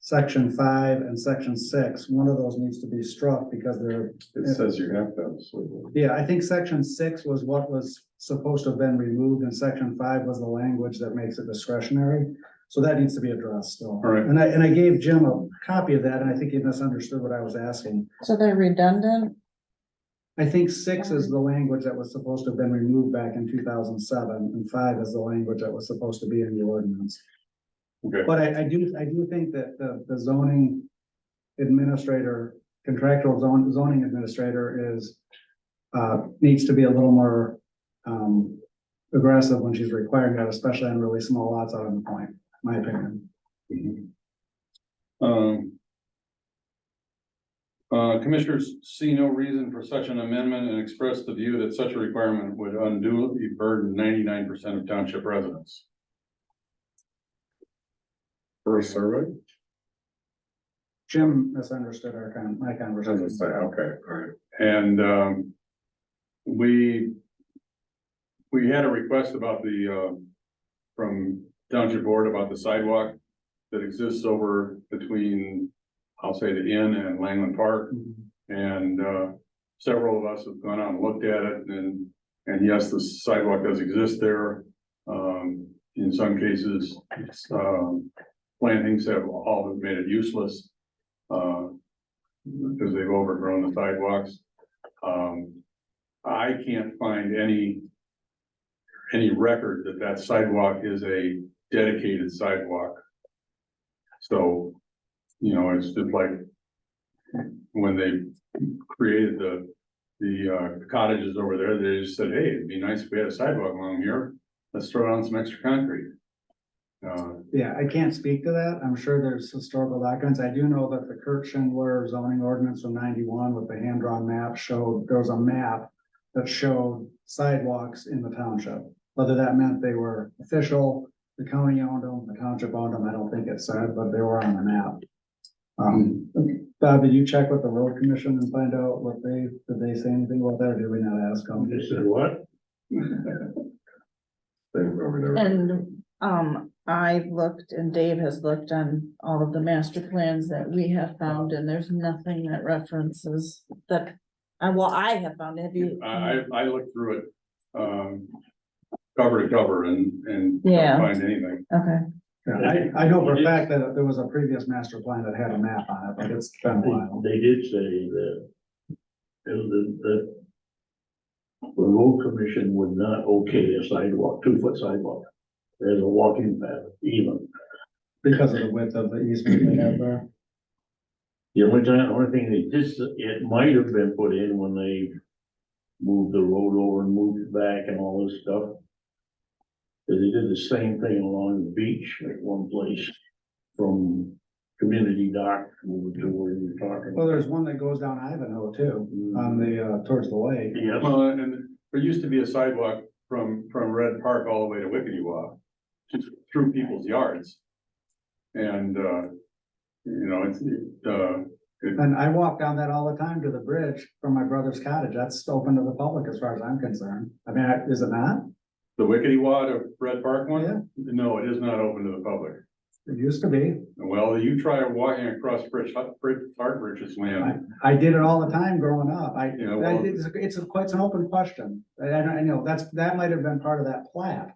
section 5 and section 6. One of those needs to be struck because they're. It says you have to have a survey. Yeah, I think section 6 was what was supposed to have been removed, and section 5 was the language that makes it discretionary. So that needs to be addressed still. All right. And I gave Jim a copy of that, and I think he misunderstood what I was asking. So they're redundant? I think 6 is the language that was supposed to have been removed back in 2007, and 5 is the language that was supposed to be in the ordinance. okay. But I do think that the zoning administrator, contractual zoning administrator is, needs to be a little more, aggressive when she's requiring that, especially on really small lots out on the point, my opinion. Commissioners see no reason for such an amendment and express the view that such a requirement would unduly burden 99% of township residents. For a survey? Jim misunderstood my As I conversation. say, okay, all right. And we had a request about the from Township Board about the sidewalk that exists over between, I'll say, the inn and Langland Park. And several of us have gone out and looked at it, and yes, the sidewalk does exist there. In some cases, plantings have all made it useless because they've overgrown the sidewalks. I can't find any record that that sidewalk is a dedicated sidewalk. So, you know, it's just like when they created the cottages over there, they just said, hey, it'd be nice if we had a sidewalk along here. Let's throw down some extra concrete. Yeah, I can't speak to that. I'm sure there's historical documents. I do know that the Kurt Schindler zoning ordinance from 91 with the hand-drawn map showed, there was a map that showed sidewalks in the township. Whether that meant they were official, the county owned them, the township owned them, I don't think it said, but they were on the map. Bob, did you check with the road commission and find out did they say anything about that, or did we not ask them? They said what? They were over there. And, I looked and Dave has looked on all of the master plans that we have found, and there's nothing that references that. I have found, have you? I looked through it, cover to cover and Yeah. don't find anything. Okay, Yeah, I know for a fact that there was a previous master plan that had a map on it, but it's been a while. They did say that the road commission would not okay a sidewalk, 2-foot sidewalk. There's a walking path even. Because of the width of the easement they have there. The only thing they just, it might have been put in when they moved the road over and moved it back and all this stuff. Cause they did the same thing along the beach at one place from community dock moving to where you're talking. Well, there's one that goes down Ivanhoe too, on the, towards the lake. Yes, Well, and there used to be a sidewalk from Red Park all the way to Wickedy, just through people's yards. And, you know, And I walk down that all the time to the bridge from my brother's cottage. That's open to the public as far as I'm concerned. I mean, is it not? the Wickedy of Red Park Yeah. one, no, it is not open to the public. It used to be. Well, you try walking across Hartbridge's land. I did it all the time growing up. Yeah, well- It's quite an open question. I know, that might have been part of that plat.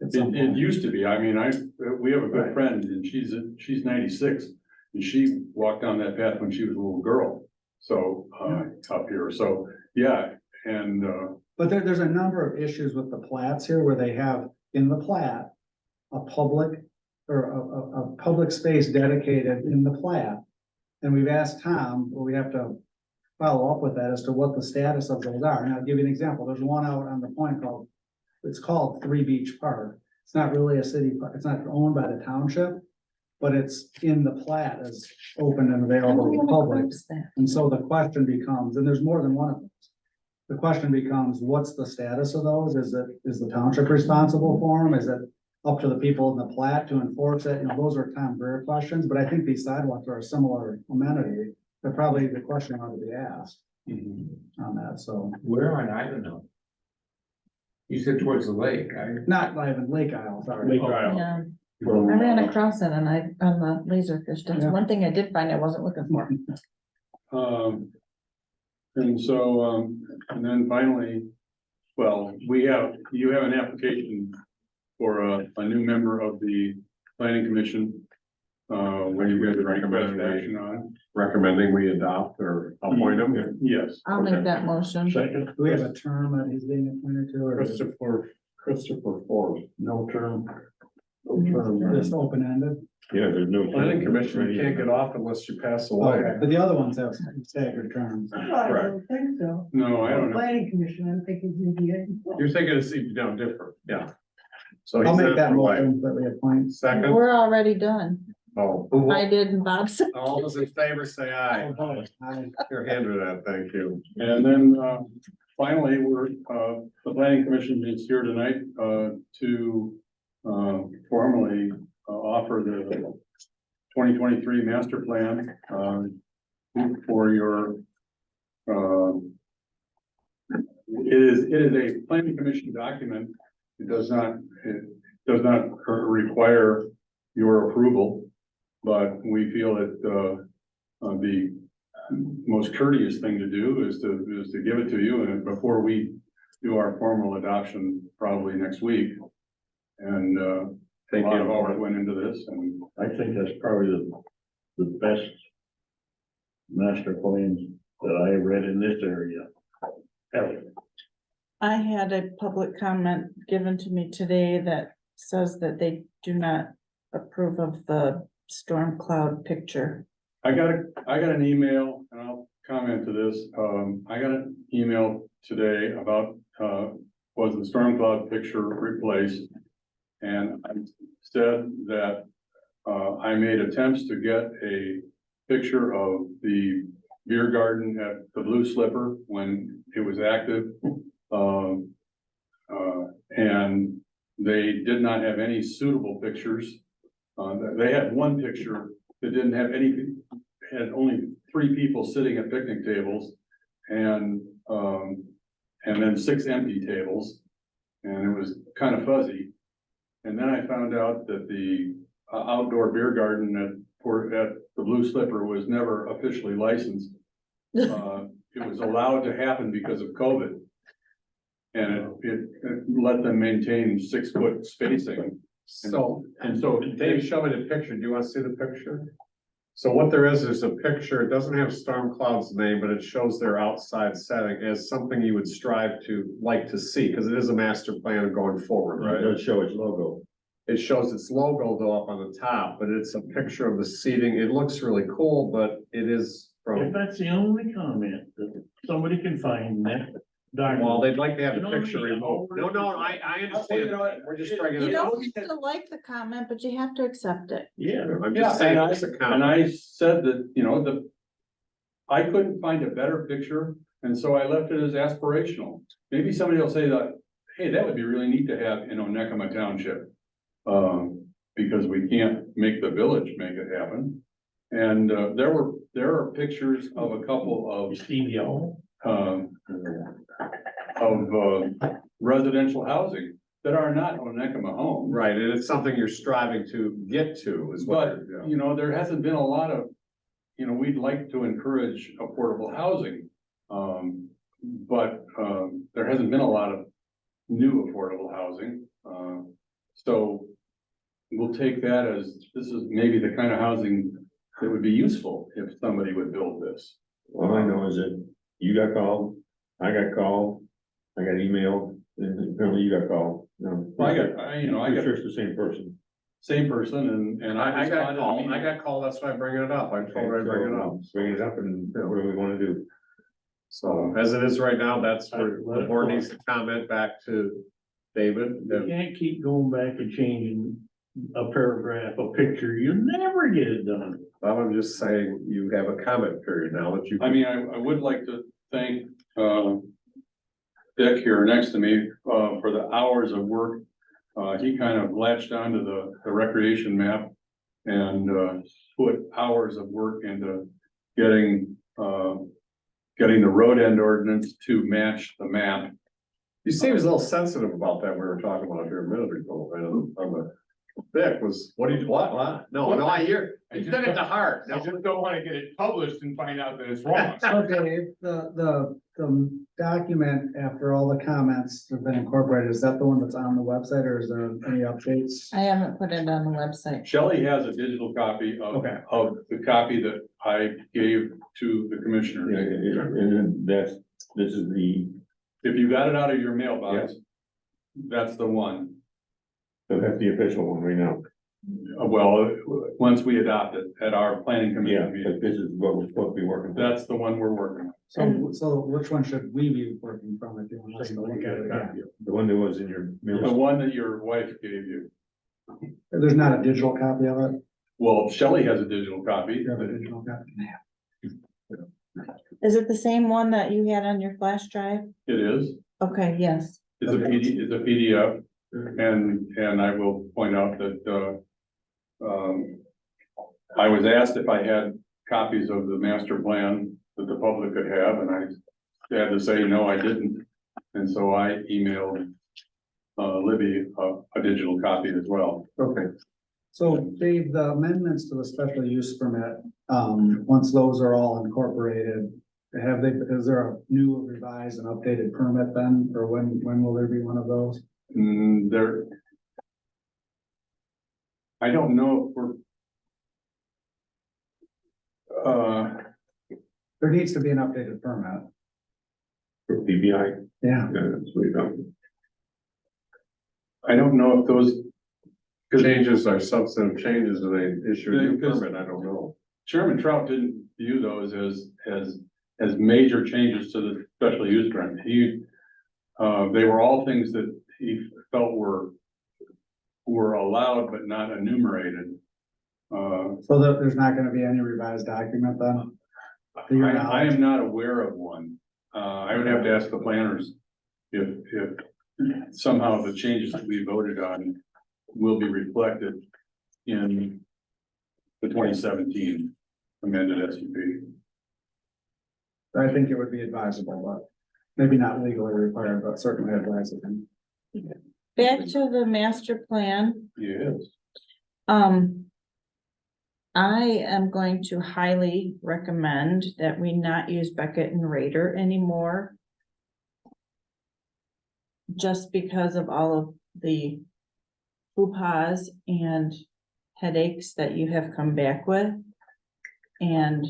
at some It point. used to be, I mean, we have a good Right. friend and she's 96. And she walked down that path when she was a little girl, so, up here, so, yeah, and, But there's a number of issues with the plats here where they have in the plat, a public or a public space dedicated in the plat. And we've asked Tom, well, we have to follow up with that as to what the status of those are. And I'll give you an example. There's one out on the point it's called Three Beach Park. It's not really a city park. It's not owned by the township, but it's in the plat as open and available to the public. And so the question becomes, and there's more than one of those. The question becomes, what's the status of those? Is the township responsible for them? Is it up to the people in the plat to enforce it? You know, those are Tom Greer questions, but I think these sidewalks are a similar amenity. They're probably the question ought to be asked on that, so. Where on Ivanhoe? You said towards the lake, Not even Lake Isle, sorry. Lake Isle. Yeah, From, I ran across it on the laserfish. That's Yeah. one thing I did find I wasn't looking for. and so, and then finally, well, you have an application for a new member of the planning commission. When you guys are recommending action on, Recommending we adopt or appoint them. yes. I'll make that motion. second, Do we have a term that he's being appointed to, or is it Christopher Ford, no term. No term. just open-ended? Yeah, there's no. Planning commission, you can't get off unless you pass away. Okay, but the other ones have staggered terms. I don't think so. No, I don't know. Planning commission, I'm thinking ZBA. You're thinking it's, no, different, yeah. So I'll he's make that in for life. motion that we appoint. Second, We're already done. oh, I did and Bob said. all those in favor say aye. Aye. Your hand with that, thank you. And then, finally, the planning commission is here tonight, to, formally, offer the 2023 master plan, for your, it is a planning commission document. It does not require your approval, but we feel that, the most courteous thing to do is to give it to you and before we do our formal adoption probably next week. And, a Thank lot of you. work went into this and I think that's probably the best master plan that I read in this area. Ever. I had a public comment given to me today that says that they do not approve of the storm cloud picture. I got an email, and I'll comment to this, I got an email today about, was the storm cloud picture replaced? And I said that, I made attempts to get a picture of the beer garden at the Blue Slipper when it was active. And they did not have any suitable pictures. They had one picture that didn't have anything, had only 3 people sitting at picnic tables and then 6 empty tables. And it was kind of fuzzy. And then I found out that the outdoor beer garden at the Blue Slipper was never officially licensed. It was allowed to happen because of COVID. And it let them maintain 6-foot spacing. So, And so Dave, show me the picture. Do you want to see the picture? So what there is a picture. It doesn't have Storm Cloud's name, but it shows their outside setting as something you would strive to like to see, because it is a master plan going forward, It right? does show its logo. It shows its logo though up on the top, but it's a picture of the seating. It looks really cool, but it is If from, that's the only comment that somebody can find Well, they'd like to have the picture removed. No, I understand. We're just bringing You it up. don't have to like the comment, but you have to accept it. Yeah. I'm Yeah, just saying, and it's a and comment. I said that, you know, I couldn't find a better picture, and so I left it as aspirational. Maybe somebody will say that, hey, that would be really neat to have in Onekama Township. Because we can't make the village make it happen. And, there are pictures of a couple of, Stevie O. residential housing that are not Onekama homes. Right, and it's something you're striving to get to is what. But, you know, there hasn't been a lot of, you know, we'd like to encourage affordable housing. But there hasn't been a lot of new affordable housing. So we'll take that as, this is maybe the kind of housing that would be useful if somebody would build this. All I know is that you got called, I got called, I got emailed, and apparently you got called. Well, I got Pretty sure it's the same person. same person and I got responded called, immediately. that's why I'm bringing it up. I told her I'd bring it up. Bring it up and what do we wanna do? So as it is right now, that's where the board needs to comment back to David. You can't keep going back and changing a paragraph, a picture, you never get it done. Well, I'm just saying, you have a comment period now that you. I mean, I would like to thank, Dick here next to me, for the hours of work. He kind of latched onto the recreation map and, put hours of work into getting the road end ordinance to match the map. You seem a little sensitive about that, we were talking about here a minute ago, right, on the. Vic was, what? No, I hear, you said it to heart. I just don't wanna get it published and find out that it's wrong. So Dave, the document after all the comments have been incorporated, is that the one that's on the website or is there any updates? I haven't put it on the website. Shelley has a digital copy of the copy that I gave to the Yeah, commissioners. and this is the, If you got it out of your mailbox, that's the one. so that's the official one right now. Well, once we adopt it at our planning Yeah, commission but meeting, this is what we're supposed to be working. for. that's the one we're working on. So which one should we be working from if you want us to look at it again? The one that was in your The mail. one that your wife gave you. There's not a digital copy of it? Well, Shelley has a digital copy. You have a digital copy? Is it the same one that you had on your flash drive? It is. Okay, yes. It's a PDF. And I will point out that, I was asked if I had copies of the master plan that the public could have, and I had to say, no, I didn't. And so I emailed, Libby, a digital copy as well. Okay. So Dave, the amendments to the special use permit, once those are all incorporated, is there a new revised and updated permit then, or when will there be one of those? I don't know if we're. There needs to be an updated permit. For PBI, Yeah. that's what you're talking. I don't know if those. Changes are substantive changes and they issue a new Because- permit, I don't know. Chairman Trout didn't view those as major changes to the special use permit. They were all things that he felt were allowed but not enumerated. So there's not gonna be any revised document then? To your I knowledge? am not aware of one. I would have to ask the planners if somehow the changes that we voted on will be reflected in the 2017 amended SUP. I think it would be advisable, but maybe not legally required, but certainly advisable. Back to the master plan. Yes. I am going to highly recommend that we not use Beckett and Rader anymore. Just because of all of the faux and headaches that you have come back with. And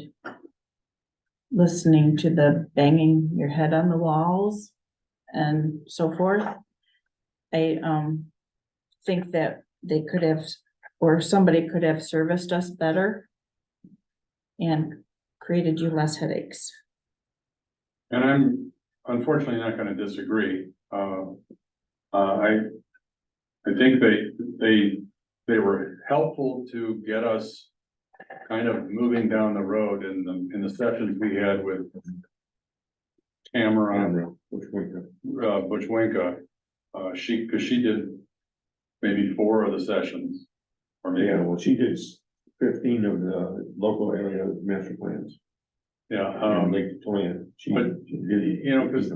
listening to the banging your head on the walls and so forth. I think that they could have, or somebody could have serviced us better and created you less headaches. And unfortunately not gonna disagree. I think they were helpful to get us kind of moving down the road in the sessions we had with Tamara, Bushwinka. Cause she did maybe 4 of the sessions. Or maybe, Yeah, well, she did 15 of the local area master plans. yeah, Lake Victoria. She but, did, you know, 'cause-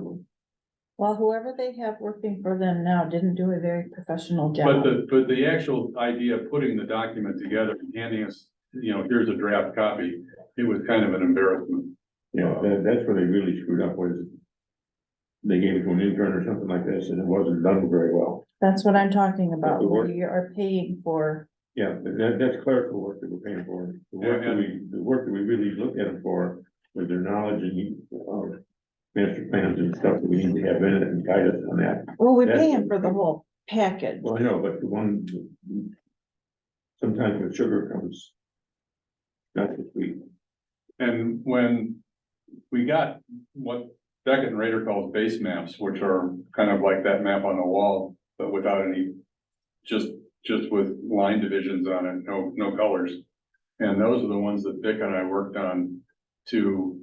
Well, whoever they have working for them now didn't do a very professional but job. the actual idea of putting the document together and handing us, here's a draft copy, it was kind of an embarrassment. Yeah, that's where they really screwed up was they gave it to an intern or something like this and it wasn't done very well. That's what I'm talking about, The where work- you are paying for. Yeah, that's clerical work that we're paying for. The work that we really looked at them for was their knowledge and, master plans and stuff that we need to have in it and guide us on that. Well, we That's- pay them for the whole package. Well, I know, but the one, sometimes with sugar comes not so sweet. And when we got what Beckett and Rader calls base maps, which are kind of like that map on the wall, but without any, just with line divisions on it, no colors. And those are the ones that Vic and I worked on to,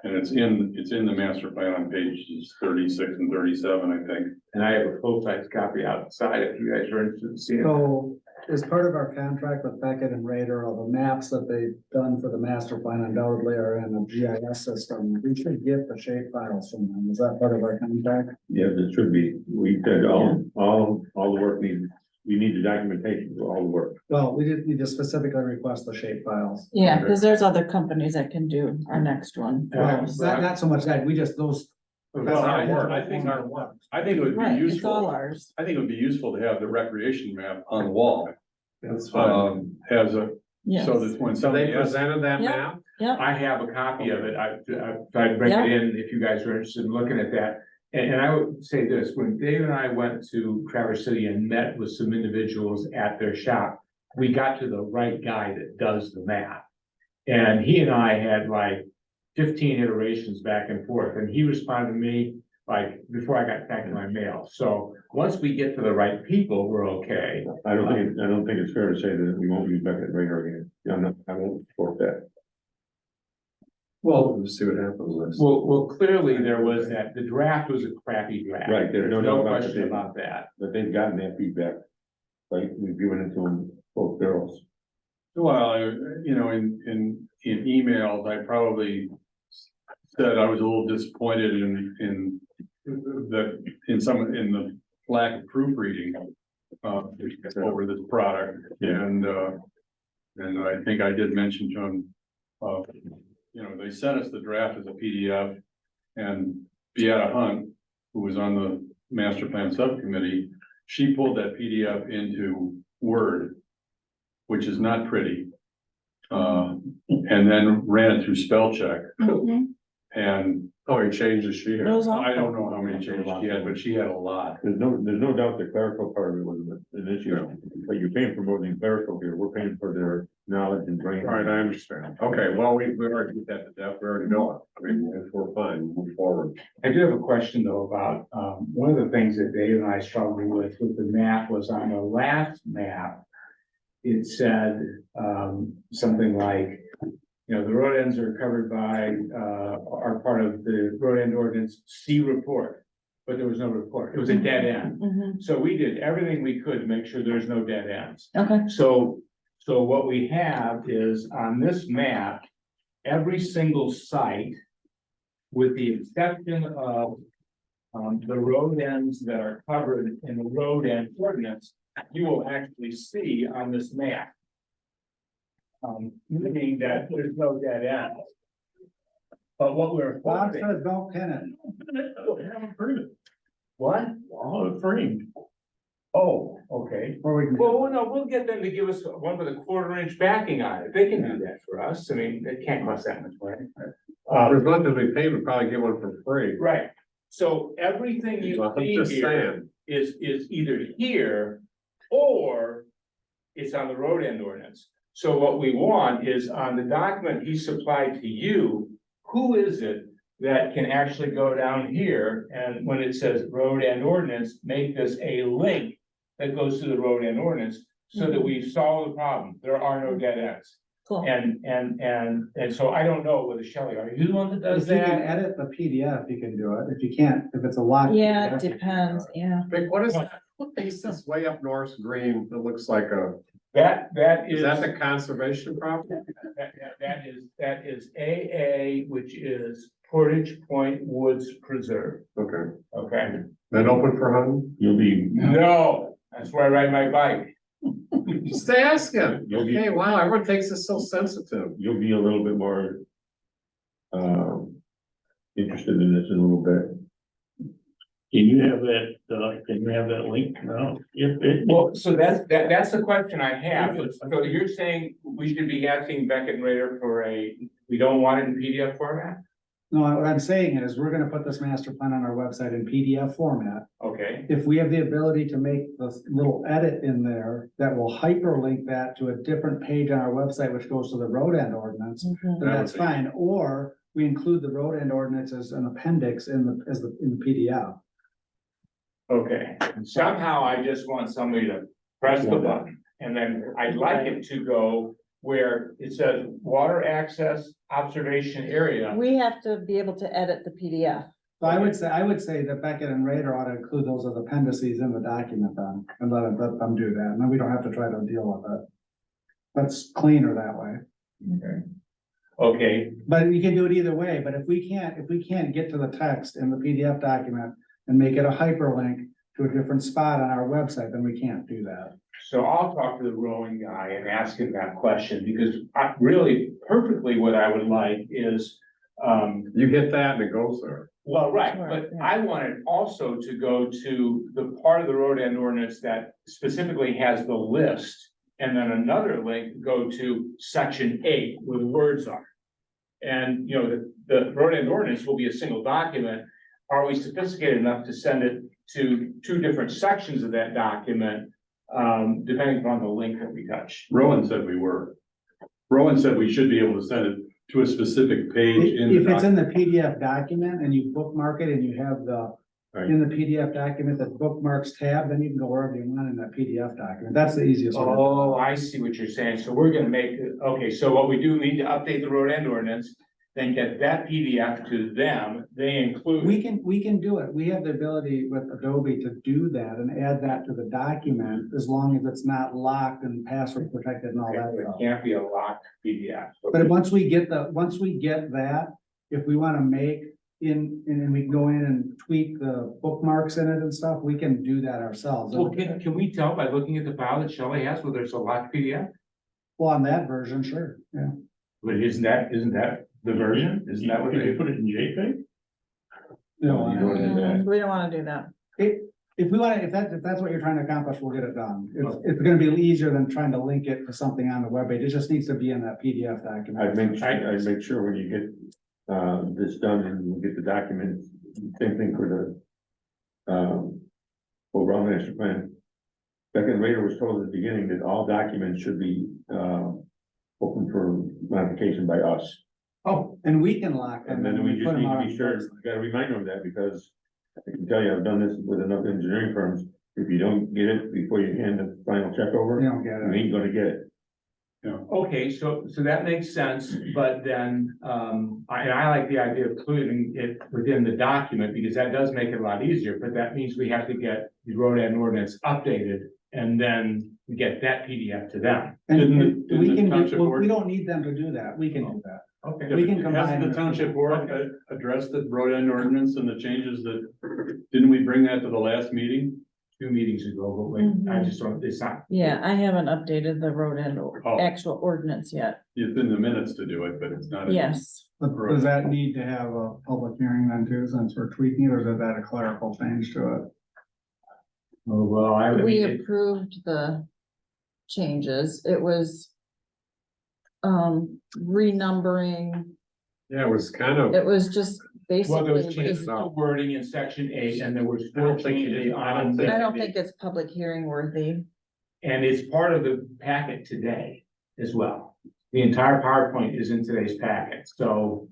and it's in the master plan on pages 36 and 37, I think. And I have a full-size copy outside if you guys are interested in seeing it. So as part of our contract with Beckett and Rader, all the maps that they've done for the master plan undoubtedly are in a GIS system. We should get the shape files from them. Is that part of our contract? Yeah, it should be. We said all the work needs, we need the documentation for all the work. Well, we did need to specifically request the shape files. Yeah, because there's other companies that can do our next one. Well, not so much that, we just, those. Well, I think it would be Right, it's all useful, ours. I think it would be useful to have the recreation map on the wall. That's fine. As a, Yes. so that when So they somebody asks, presented that Yep. map? Yep, I have a copy of it. I'd bring it in if you guys are interested in looking at that. And I would say this, when Dave and I went to Traverse City and met with some individuals at their shop, we got to the right guy that does the map. And he and I had like 15 iterations back and forth, and he responded to me like before I got back in my mail. So once we get to the right people, we're okay. I don't think it's fair to say that we won't use Beckett Radar again. I won't support that. Well, we'll see what happens. Well, clearly there was that, the draft was a crappy draft. Right, there's no There's doubt no about question that. about that. But they've gotten that feedback. Like, we've given it to them, both girls. well, in emails, I probably said I was a little disappointed in the lack of proofreading over this product. And I think I did mention to him, they sent us the draft as a PDF, and Beata Hunt, who was on the master plan subcommittee, she pulled that PDF into Word, which is not pretty. And then ran it through spell check, and Oh, he changed the sheet. those are. I don't know how many changes she had, but she had a lot. There's no doubt the clerical part of it was an issue, but you're paying for more than clerical here. We're paying for their knowledge and brain. All right, I understand. Okay, well, we already did that to death. We already know it. I mean, if we're fine, move forward. I do have a question though about, one of the things that Dave and I struggled with the map was on the last map. It said, something like, the road ends are covered by, are part of the road end ordinance C report. But there was no report. It was a dead end. Mhm. So we did everything we could to make sure there's no dead ends. Okay, So what we have is on this map, every single site, with the exception of the road ends that are covered in the road end ordinance, you will actually see on this map. Meaning that there's no dead end. But what we're Bob hoping. says don't pin it. What? All framed. Oh, okay. Or we can. Well, no, we'll get them to give us one with a 1/4 inch backing on it. They can do that for us. I mean, it can't cost that much money. As much as we pay, we'd probably get one for free. Right. So everything you Well, I'm see just here saying. is either here or it's on the road end ordinance. So what we want is on the document he supplied to you, who is it that can actually go down here, and when it says road and ordinance, make this a link that goes to the road and ordinance, so that we solve the problem. There are no dead ends. Cool. And so I don't know whether Shelley, are you the one that does If you can that? edit the PDF, you can do it. If you can't, if it's a locked. Yeah, it PDF, depends, yeah. Vic, what is that? What piece is way up north green that looks like a, That is that the conservation property? that is AA, which is Portage Point Woods Preserve, Okay, okay? then open for hunting? You'll be, No, that's where I ride my bike. Just asking. Okay, wow, everyone takes this so sensitive. you'll be a little bit more interested in this in a little bit. Can you have that link now? If it, Well, so that's the question I have. So you're saying we should be asking Beckett and Rader for we don't want it in PDF format? No, what I'm saying is, we're gonna put this master plan on our website in PDF format. Okay, If we have the ability to make this little edit in there that will hyperlink that to a different page on our website, which goes to the road end ordinance, Mhm. then that's fine. Or we include the road end ordinance as an appendix in the PDF. okay. Somehow I just want somebody to press the button, and then I'd like it to go where it says water access observation area. We have to be able to edit the PDF. So I would say that Beckett and Rader ought to include those as appendices in the document then, and let them do that, and then we don't have to try to deal with it. That's cleaner that way. Okay, But you can do it either way, but if we can't get to the text in the PDF document and make it a hyperlink to a different spot on our website, then we can't do that. so I'll talk to the rowing guy and ask him that question, because I really perfectly what I would like is, You hit that and it goes there. well, right, Sure, but yeah. I want it also to go to the part of the road end ordinance that specifically has the list. And then another link go to section 8 where the words are. And, the road end ordinance will be a single document. Are we sophisticated enough to send it to two different sections of that document? Depending upon the link that we touch. Rowan said we were. Rowan said we should be able to send it to a specific page in the If it's in document. the PDF document and you bookmark it and you have in the PDF document, the bookmarks tab, then you can go wherever you want in that PDF document. That's the easiest way. Oh, I see what you're saying. So we're gonna okay, so what we do need to update the road end ordinance, then get that PDF to them. They include. We can do it. We have the ability with Adobe to do that and add that to the document as long as it's not locked and password protected and all that It stuff. can't be a locked PDF. But once we get that, if we wanna make and we can go in and tweak the bookmarks in it and stuff, we can do that ourselves. Well, can we tell by looking at the file that Shelley has whether it's a locked PDF? Well, on that version, sure, yeah. But isn't that the version? Isn't that what Could you they? put it in JPEG? No, You don't do that. We don't wanna do that. if that's what you're trying to accomplish, we'll get it done. It's gonna be easier than trying to link it to something on the webpage. It just needs to be in that PDF document. I'd make sure when you get, this done and you get the document, same thing for the, overall master plan. Beckett and Rader was told at the beginning that all documents should be, open for modification by us. Oh, and we can lock them. And then we put just them need out to on be the sure, website. gotta remind them of that, because I can tell you, I've done this with enough engineering firms. If you don't get it before you hand the final check over, You don't get you it. ain't gonna get it. Okay, so that makes sense, but then, I like the idea of including it within the document, because that does make it a lot easier, but that means we have to get the road end ordinance updated, and then we get that PDF to them. And Didn't we the can, township we board- don't need them to do that. We can do that. Okay. We can combine Hasn't it. the township board addressed the road end ordinance and the changes didn't we bring that to the last meeting? 2 meetings ago, but wait, I just don't, it's not. Yeah, I haven't updated the road end Oh. actual ordinance yet. It's in the minutes to do it, but it's not. Yes. But does that need to have a public hearing then too, since we're tweaking it, or is that a clerical change to it? Oh, well, I would. We approved the changes. It was renumbering. Yeah, it was kind of, It was just Well, there was basically, changes to wording in section 8, and there was 4 changes on. I don't think it's public hearing worthy. And it's part of the packet today as well. The entire PowerPoint is in today's packet, so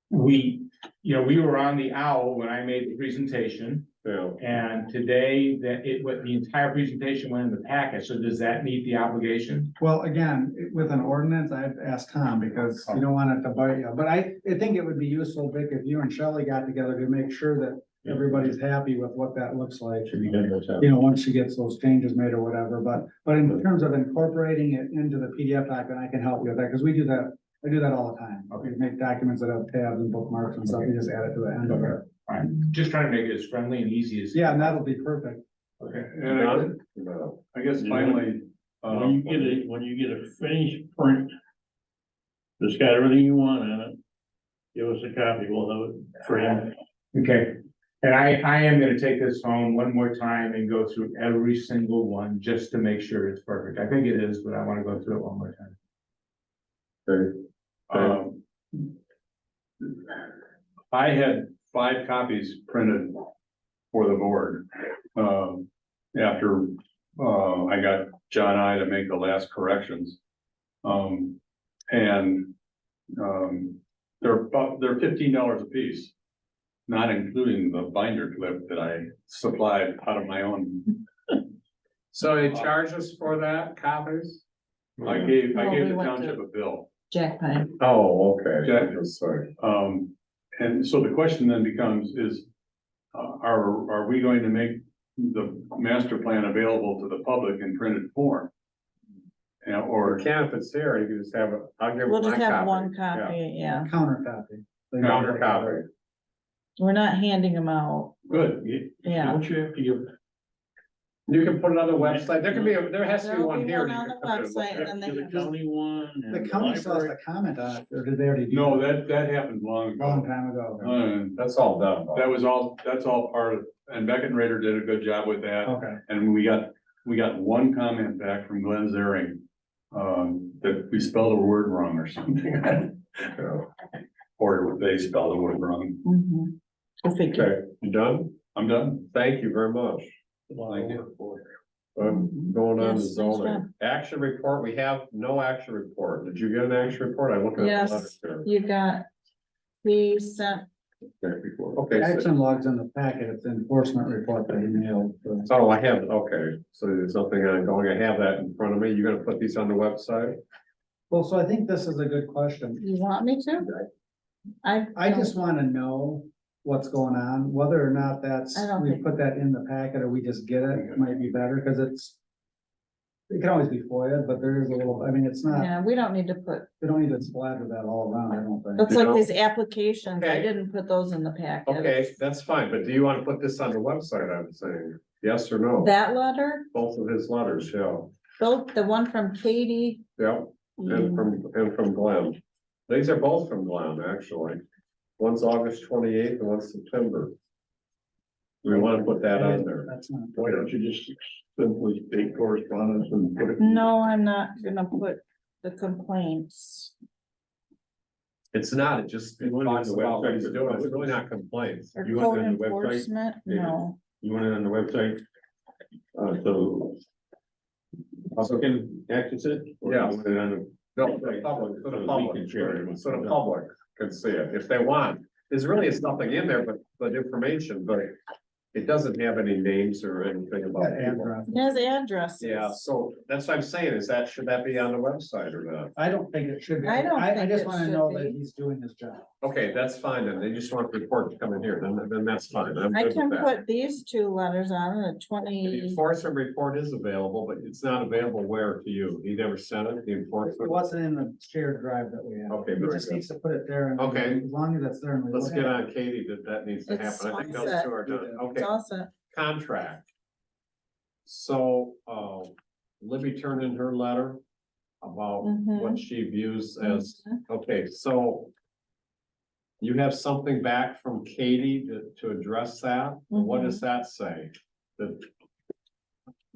we you know, we were on the owl when I made the presentation. Yeah. And today, what the entire presentation went in the packet, so does that meet the obligation? Well, again, with an ordinance, I've asked Tom because you don't want it to bite you, but I think it would be useful, Vic, if you and Shelley got together to make sure that everybody's happy with what that looks like. You know, once she gets those changes made or whatever, but in terms of incorporating it into the PDF document, I can help you with that, because we do that, I do that all the time. We make documents that have tabs and bookmarks and stuff, we just add it to the end of it. I'm just trying to make it as friendly and easy as. Yeah, and that'll be perfect. Okay. And I guess finally, When you get a finished print, that's got everything you want on it, give us a copy, we'll have it framed. Okay, and I am gonna take this home one more time and go through every single one, just to make sure it's perfect. I think it is, but I wanna go through it one more time. I had 5 copies printed for the board. After, I got John I to make the last corrections. They're $15 a piece, not including the binder clip that I supplied out of my own. So they charge us for that, copies? I gave Well, we the went township to- a bill. Jack Pine. Oh, okay. Jack. Sorry. And so the question then becomes is, are we going to make the master plan available to the public in printed form? And, Or or can if it's there, you can just have it, I'll give We'll my just have copy. one Yeah. copy, yeah. Counter copy. Counter copy. We're not handing them out, good, yeah. Don't you have to give? You can put it on the website, there can be, there has to be There'll one be here. one you on can the put it- website, and then they Give the can just, county one. and The county still has to library. comment on it, or did they already do no, that? that happened long Long ago. time ago. That's all done. That's all part of, and Beck and Rader did a good job with that. Okay. And we got one comment back from Glenn Zaring, that we spelled a word wrong or something. Or they spelled a word wrong. mhm. Go figure. Okay, you done? I'm done. Thank you very much. Thank you. Going on to Yes, nice zoning. job. Action report, we have no action report. Did you get an action report? I looked at the Yes. letters here. You got, we sent, Okay, so- Action logs in the packet, it's the enforcement report that he mailed. oh, I have, okay, so there's nothing ongoing. I have that in front of me. You're gonna put these on the website? Well, so I think this is a good question. you want me to? I just wanna know what's going on, whether or not that's, I don't we think- put that in the packet or we just get it, might be better, cause it can always be FOIA, but there is a little, I mean, it's not, Yeah, we don't need to put, we don't need to splatter that all around, I don't think. it's You like know? his applications, I Okay. didn't put those in the packet. Okay, that's fine, but do you wanna put this on the website, I'm saying? Yes or no? That letter, Both of his letters, yeah, both, the one from Katie. yeah, and from Glenn. These are both from Glenn, actually. One's August 28th and one's September. We wanna put that on there. That's not. Why don't you just simply state correspondence and put it? No, I'm not gonna put the complaints. It's not, it just it You want it on talks the about what website, he's but doing, it's public- really not complaints. Or You want it code on the website? enforcement, Yeah. no. You want it on the website? So. Also can access it? Or Yeah. you want it on the- No, for the public, for So the we public, can share it. so the public can see it if they want. There's really is nothing in there but information, but it doesn't have any names or anything about people. Address. It has addresses. Yeah, so that's what I'm saying, is that, should that be on the website or not? I don't think it should be. I don't I think just it wanna should know be. that he's doing his job. Okay, that's fine, then, they just want the report to come in here, then that's fine, I'm I good can with that. put these two letters on the The 20, enforcement report is available, but it's not available where to you, he never sent it, the It enforcement. wasn't in the shared drive that we have. Okay, He very just good. needs to put it there and. Okay. As long as it's there and we Let's look get at on Katie, that needs to It's happen, I think all those set. two are done, it's okay. all set. Contract. So, Libby turned in her letter about what she views as, okay, so. You have something back from Katie to address that? What does that say? That.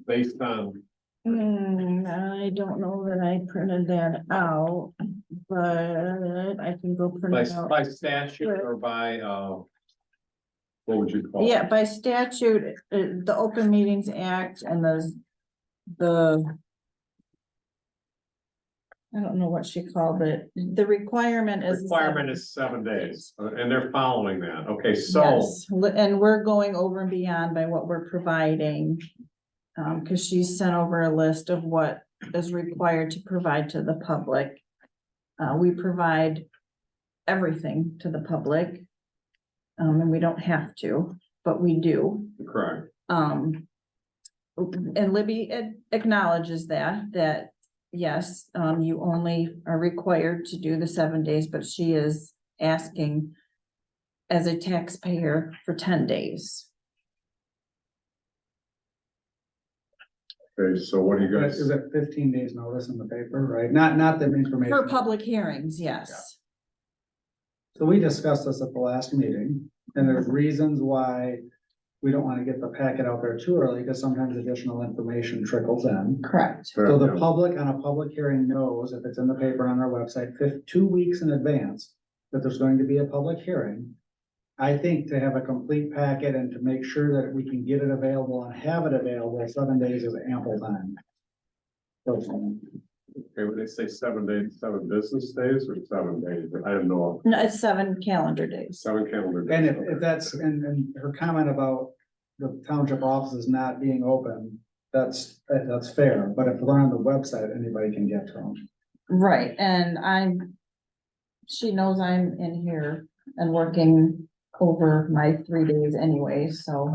Based on, I don't know that I printed that out, but I can go print it out. by statute or by, what would you call it? Yeah, by statute, the Open Meetings Act and the I don't know what she called it. The requirement is. Requirement is 7 days, and they're following that. Okay, so, Yes, and we're going over and beyond by what we're providing. Cause she sent over a list of what is required to provide to the public. We provide everything to the public. And we don't have to, but we do. correct. And Libby acknowledges that, yes, you only are required to do the 7 days, but she is asking as a taxpayer for 10 days. Okay, so what do you guys? Is it 15 days notice in the paper, right? Not the information. For public hearings, yes. So we discussed this at the last meeting, and there's reasons why we don't want to get the packet out there too early, because sometimes additional information trickles in. Correct. So the public on a public hearing knows if it's in the paper on our website 2 weeks in advance that there's going to be a public hearing. I think to have a complete packet and to make sure that we can get it available and have it available, 7 days is ample time. Personally. Okay, when they say 7 days, 7 business days or 7 days, I don't know, No, it's 7 calendar days. 7 calendar days. And if that's, and her comment about the township offices not being open, that's fair, but if they're on the website, anybody can get to them. Right, and she knows I'm in here and working over my 3 days anyway, so.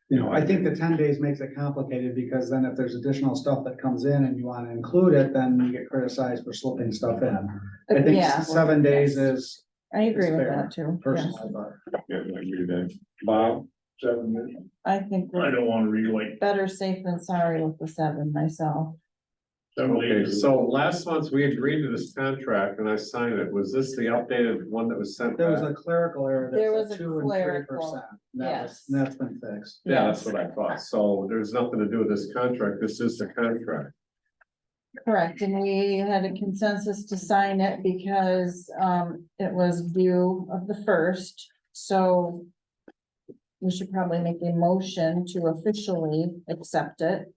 You know, I think the 10 days makes it complicated because then if there's additional stuff that comes in and you want to include it, then you get criticized for slipping stuff in. I think Yeah. 7 days is I agree with fair, that too. Yes. personally, but. Yeah, I agree with that. Bob? 7 years. I think I we're don't wanna relate. better safe than sorry with the 7 myself. 7 Okay, days. so last month we agreed to this contract and I signed it. Was this the updated one that was sent There was back? a clerical error There that's was at a 2 and 3%. clerical, yes. That's been fixed. Yeah, that's Yes. what I thought. So there's nothing to do with this contract. This is the contract. Correct, and we had a consensus to sign it because it was due of the 1st, so. We should probably make a motion to officially accept it.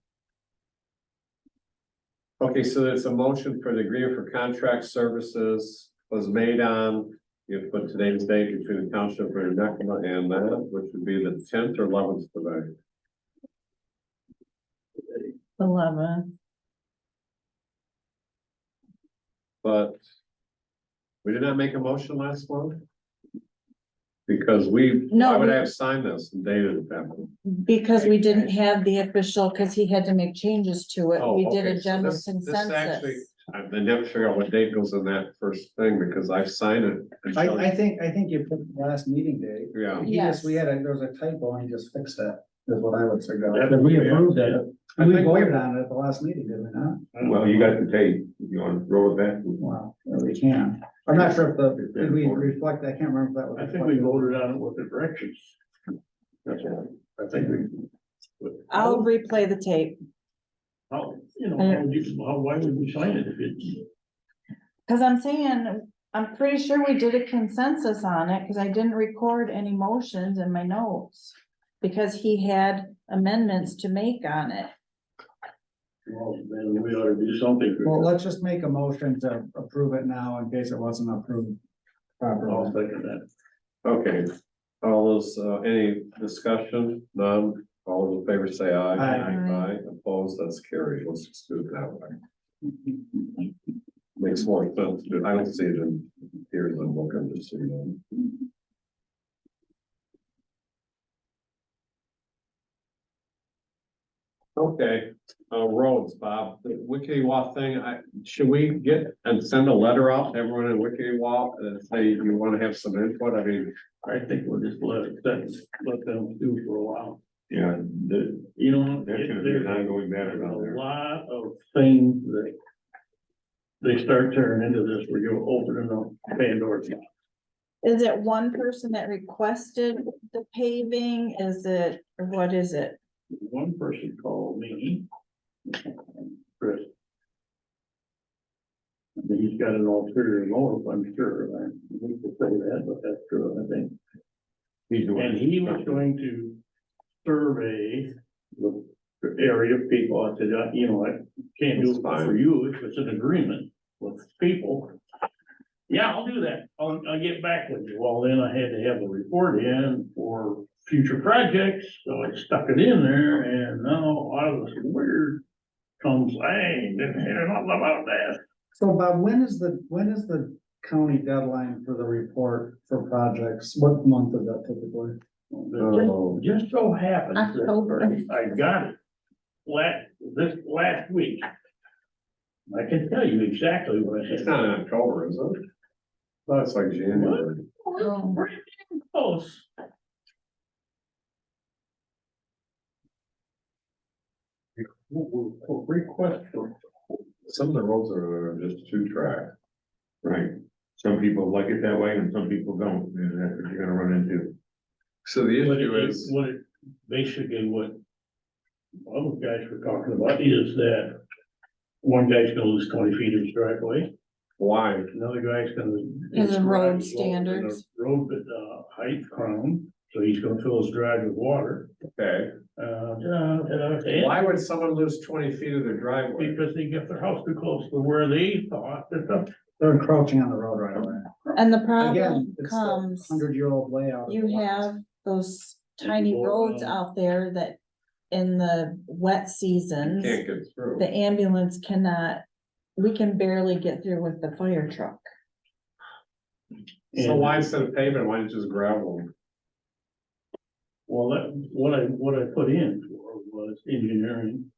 Okay, so there's a motion for the agreement for contract services was made on, you put today's date between the township of Onekama and that, which would be the 10th or 11th today. 11. But we did not make a motion last month? Because why No, would we- I have signed this and dated it that way? Because we didn't have the official, because he had to make changes to it. Oh, We did okay, a so general this actually- consensus. I never figure out what date goes in that first thing because I've signed it. and showed- I think you put the last meeting date. Yeah, There was a typo and he just fixed it, is what I would suggest. Because we approved that. I We think voted on it at the last meeting, did we not? Well, you got the tape, if you want to roll it back. Well, we can. I'm not sure if did we reflect, I can't remember if that was. I think we voted on it with the directions. That's all. I think we. I'll replay the tape, How, why would we sign it if it's? because I'm saying, I'm pretty sure we did a consensus on it, because I didn't record any motions in my notes. Because he had amendments to make on it. Well, then we ought to do something. Well, let's just make a motion to approve it now in case it wasn't approved I'll properly. second that. okay. All those, any discussion? None? All those in favor say aye. Aye. Aye, opposed, that's carried. Let's just do it that way. Makes more sense. I don't see it in here than look, I'm just seeing it. Okay, roads, Bob, the Wiki Walk thing, should we get and send a letter out to everyone in Wiki Walk and say you wanna have some input? I mean, I think we'll just let them do for a while. Yeah, You know, that's gonna be an ongoing there's matter down there. a lot of things that they start turning into this, where you're opening up Pandora's box. Is it one person that requested the paving? Is it, or what is it? One person called me. Chris. And he's got an ulterior motive, I'm sure, I hate to say that, but that's true, I think. He's the one. And he was going to survey the area of people, I said, you know, I can't do it for you if it's an agreement with people. Yeah, I'll do that. I'll get back with you. Well, then I had to have a report in for future projects, so I stuck it in there and now I was weird. Comes, hey, didn't hear nothing about that. So Bob, when is the county deadline for the report for projects? What month is that typically? Just so happens. that October. I got it this last week. I can tell you exactly what I It's said. not in October, is it? No, it's like January. Pretty close. Request for. Some of the roads are just two track. Right. Some people like it that way and some people don't, and that's what you're gonna run into. So the What issue it- is, what it- basically what other guys were talking about is that one guy's gonna lose 20 feet of his driveway, why? another guy's gonna. Because his of road garage is lower than the standards. Road, height crown, so he's gonna fill his garage with water. Okay, And why would someone lose 20 feet of their driveway? because they get their house too close to where they thought that the. They're encroaching on the road right away. And the Again, problem it's comes, 100-year-old layout. you have those tiny go roads around. out there that in the wet You seasons, can't get through. the ambulance cannot, we can barely get through with the fire truck. So And- why instead of paving, why not just gravel? Well, that, what I put in for was engineering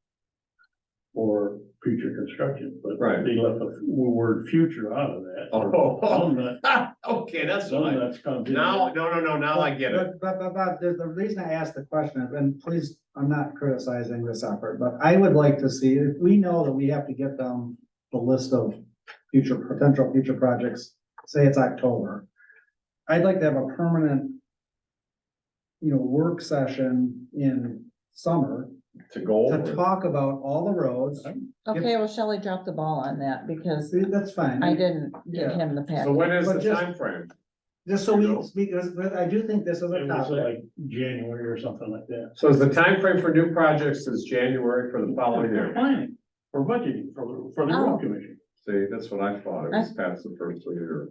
for future construction, but Right. they left the word future out of that. Oh, Some of that, okay, that's some of that's comes in. Now, no, now I get it. But the reason I asked the question, and please, I'm not criticizing this effort, but I would like to see, if we know that we have to get them the list of potential future projects, say it's October. I'd like to have a permanent, work session in summer To go to over. talk about all the roads. Okay, well, Shelley dropped the ball on that because That's fine. I didn't give Yeah. him the So packet. when is But the just- time frame? Just so because I do think this is a It was topic. like January or something like that. So is the time frame for new projects is January for the following For year? planning, for budgeting, for the Oh. road commission. See, that's what I thought, it was past the first of the year.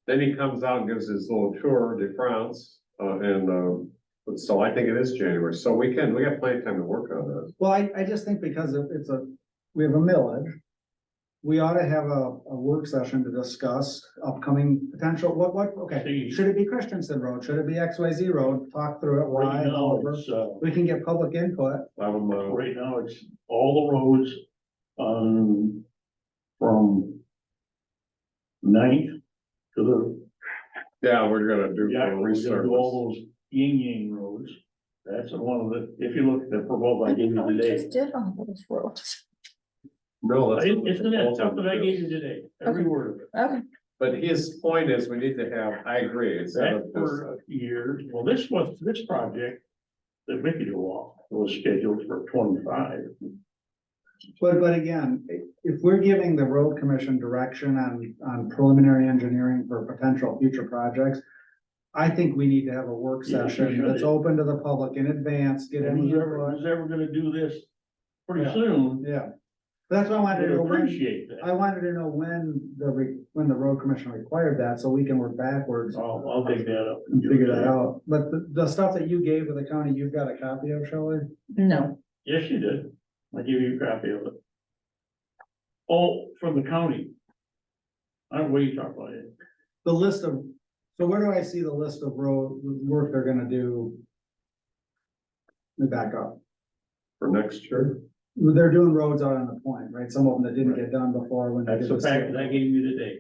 Then he comes out and gives his little tour de France, so I think it is January, so we got plenty of time to work on this. Well, I just think because we have a millage. We ought to have a work session to discuss upcoming potential, okay, See. should it be Christensen Road, should it be XYZ Road, talk through it, why, Right now, however. it's, We can get public input. right now, it's all the roads, from Ninth to the. Yeah, we're gonna do Yeah, a we're gonna do all resurface. those yin yang roads. That's one of the, if you look at the proposal I gave you We today. just did all those roads. No, that's. Isn't that something I gave you today? Every word of it. Okay, But his point is, we need to have, I agree, instead That of just, for years, well, this project, the Vicky Walk was scheduled for 25. But again, if we're giving the road commission direction on preliminary engineering for potential future projects. I think we need to have a work Yeah, we session should. that's open to the public in advance, get any input. Who's ever gonna do this pretty Yeah. soon, Yeah, that's why I wanted to would know when, appreciate I that. wanted to know when the road commission required that, so we can work backwards. I'll dig that up. And figure that out, but the stuff that you gave to the county, you've got a copy of, Shelley? no, Yes, you did. I give you a copy of it. Oh, from the county. I don't know what you talk about it. The list of, so where do I see the list of road work they're gonna do? Let me back up. for next year. They're doing roads out on the point, right? Some of them that didn't get done before when they That's did the the. package I gave you today.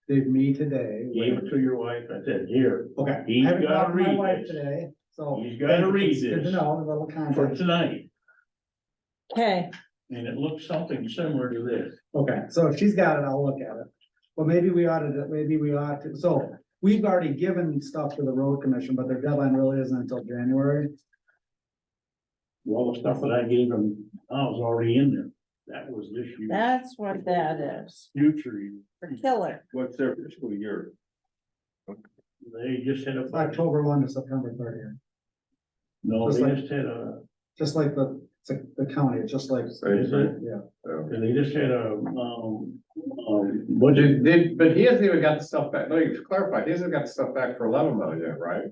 Gave me today. Gave it to your wife. I said, here, Okay. He's I haven't gotta talked to my read wife this. today, so. He's gotta read It's Good to this. know, a little for context. tonight, okay, and it looks something similar to this. Okay, so if she's got it, I'll look at it. Well, maybe we ought to, so we've already given stuff to the road commission, but their deadline really isn't until January. Well, the stuff that I gave him, I was already in there. That was this year. that's what that is. Future year. Killer. What's their fiscal year? They just had a. It's October 1 to September 30th. No, Just they like- just had just like it's like the county, it's just like. Same thing. Yeah. And they just had a, But budget, but he hasn't even got the stuff back, no, you clarified, he hasn't got the stuff back for 11 Mile yet, right?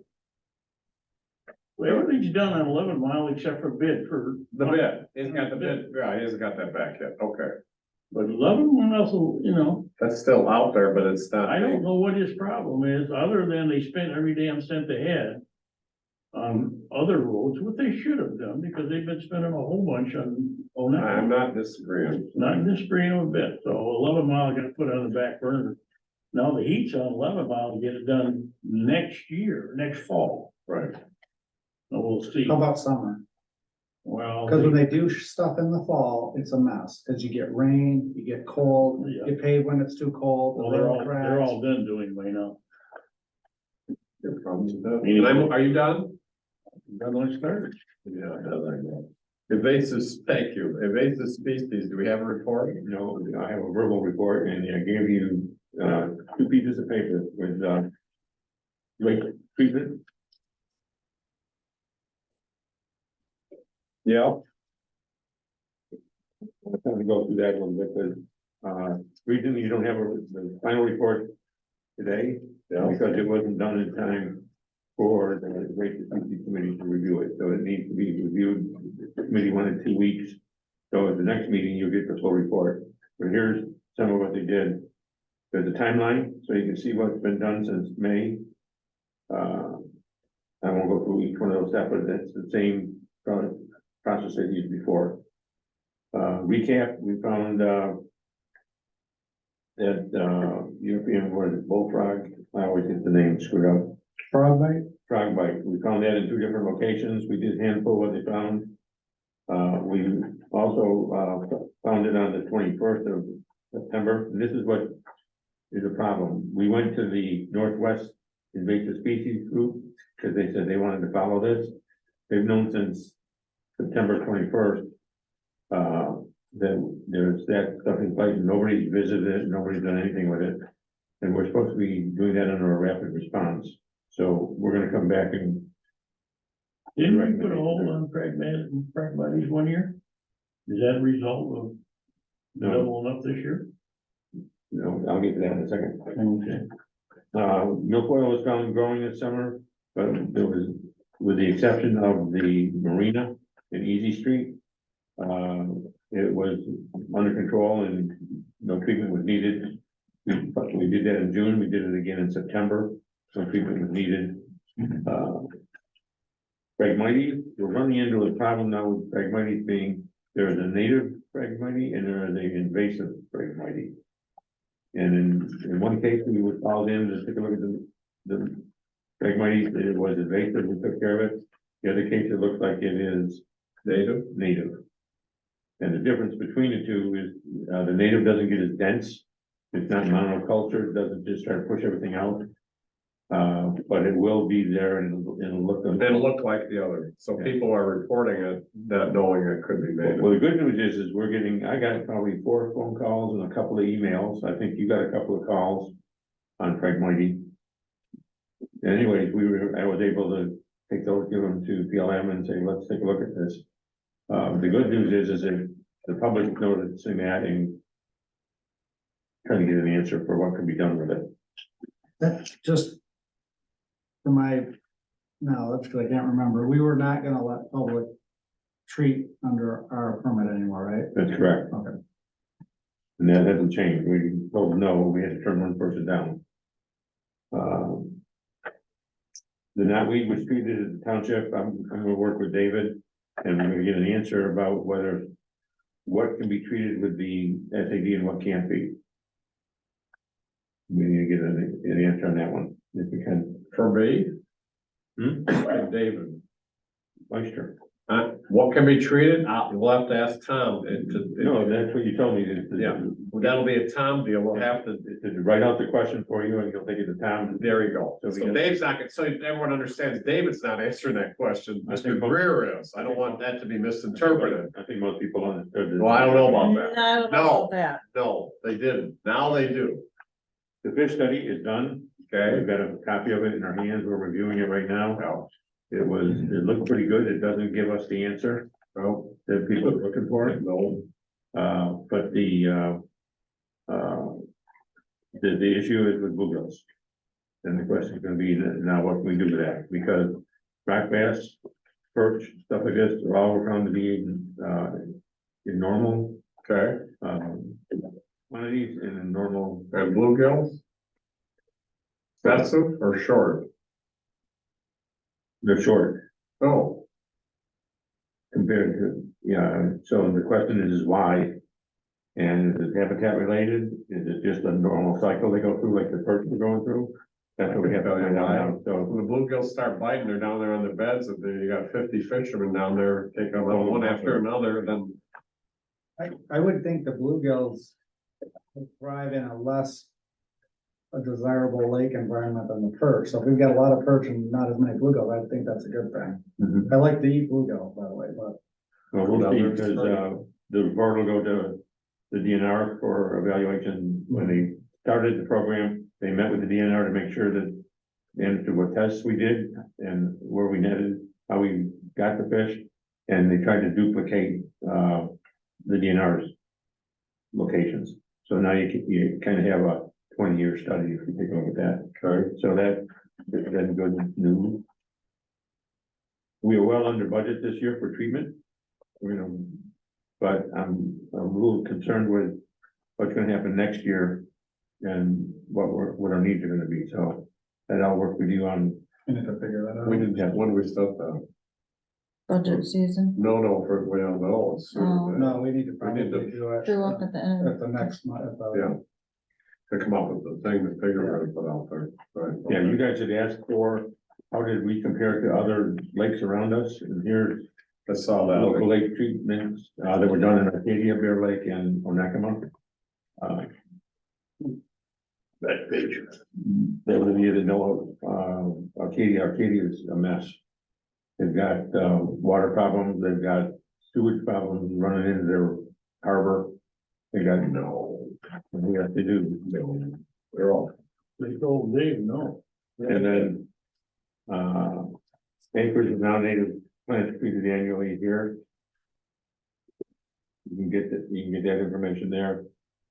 everything's done on 11 Mile except for bid for. The bid, he's got the bid, yeah, he hasn't got that back yet, okay. But 11 Mile, you know, That's still out there, but it's not. I don't know what his problem is, other than they spent every damn cent they had on other roads, what they should have done, because they've been spending a whole bunch on I'm Onekama. not disagreeing. Not disagreeing a bit, so 11 Mile got put on the back burner. Now the heat's on 11 Mile to get it done next year, next fall, Right. so we'll see. How about summer? Well, Cause when they do stuff in the fall, it's a mess, cause you get rain, you get cold, Yeah. you pave when it's too cold. the well, they're road all cracks. done doing right now. Your problems with that. And are you done? Done when it started. Yeah, it doesn't. Invasive, thank you. Invasive species, do we have a report? No, I have a verbal report and I gave you, 2 pieces of paper with, lake treatment. Yeah. I'm trying to go through that one because, reason you don't have the final report today, Yeah. because it wasn't done in time for the Rate Safety Committee to review it, so it needs to be reviewed. The committee wanted 2 weeks, so at the next meeting, you'll get the full report. But here's some of what they did. There's a timeline, so you can see what's been done since May. I won't go through each one of those steps, but that's the same process they used before. Recap, we found, that, European word bullfrog, I always get the name screwed up. Frog bite? Frog bite, we found that in 2 different locations, we did handful what they found. We also, found it on the 21st of September, and this is what is a problem. We went to the Northwest Invasive Species Group, because they said they wanted to follow this. They've known since September 21st, that there's that stuff in place, and nobody's visited it, nobody's done anything with it. And we're supposed to be doing that under a rapid response, so we're gonna come back and. Didn't we put a hold on pragmatics 1 year? Is that a result of No. doubling up this year? No, I'll get to that in a second. Okay. Milfoil was found growing this summer, but there was, with the exception of the marina in Easy Street. It was under control and no treatment was needed. We did that in June, we did it again in September, no treatment was needed. Phragmites, we're running into a problem now with Phragmites being, there is a native Phragmite and there is an invasive Phragmite. And in one case, we were called in to take a look at the Phragmites, it was invasive, we took care of it. The other case, it looks like it is native. And the difference between the two is, the native doesn't get as dense. It's not monoculture, it doesn't just try to push everything out. But it will be there and it'll look. It'll look like the other, so people are reporting it, not knowing it could be made. Well, the good news is we're getting, I got probably 4 phone calls and a couple of emails. I think you got a couple of calls on Phragmite. Anyways, I was able to take those, give them to PLM and say, let's take a look at this. The good news is that the public noticing that and trying to get an answer for what can be done with it. That's just. For my knowledge, because I can't remember, we were not gonna let public treat under our permit anymore, right? That's correct. Okay. And that hasn't changed. We told them no, we had to turn one person down. The knotweed was treated at the township. I'm gonna work with David and we're gonna get an answer about what can be treated with the SAD and what can't be. We need to get an answer on that one, if we can. For me, Hmm? David, Oyster. what can be treated? We'll have to ask Tom. No, that's what you told me. Yeah, that'll be a Tom deal, we'll have to, To write out the question for you and you'll take it to town. there you go. So we So got- Dave's not, so everyone understands, David's not answering that question, I Mr. think most- Greer is, I don't want that to be misinterpreted. I think most people understood. Well, I don't know about I that, don't know No. about that. no, they didn't, now they do, The fish study is done. okay? We've got a copy of it in our hands. We're reviewing it right now. Well, It looked pretty good. It doesn't give us the answer. Well, that people are looking for it. no, But the issue is with bluegills. And the question is gonna be now what can we do with that? Because black bass, perch, stuff like this, are all found to be in normal, okay, quantities and in normal. and bluegills? Expensive or short? They're short Oh, compared to, yeah, so the question is why? And is it habitat related? Is it just a normal cycle they go through like the perch are going through? That's what we have to find out now, so. when the bluegills start biting, they're down there on the beds, and then you got 50 fishermen down there, take them out one after another, then. I would think the bluegills would thrive in a less a desirable lake environment than the perch. So if we've got a lot of perch and not as many bluegills, I think that's a good thing. Mhm. I like to eat bluegills, by the way, but Well, we'll see, because, the board will go to the DNR for evaluation. When they started the program, they met with the DNR to make sure that they understood what tests we did and where we netted, how we got the fish. And they tried to duplicate, the DNR's locations. So now you kind of have a 20-year study if you take a look at that. Okay. So that's good news. We are well under budget this year for treatment. You know, but I'm a little concerned with what's gonna happen next year and what our needs are gonna be, so that I'll work with you on. I need to figure that out. We didn't have, when do we start that? Budget season. No, for, we don't know. It's soon, Oh. No, we need to We probably need to- do it Show up at the end. at the next month, at the. Yeah. To come up with the thing, the figure we're gonna put out there, right? Yeah, you guys had asked for, how did we compare to other lakes around us? And here's I saw that. local lake treatments, that were done in Arcadia, Bear Lake and Onekama. That page. Those of you that know, Arcadia is a mess. They've got, water problems, they've got sewage problems running into their harbor. They got, we have to do, they're all. They told Dave, no. And then, acres of non-native plants treated annually here. You can get that information there.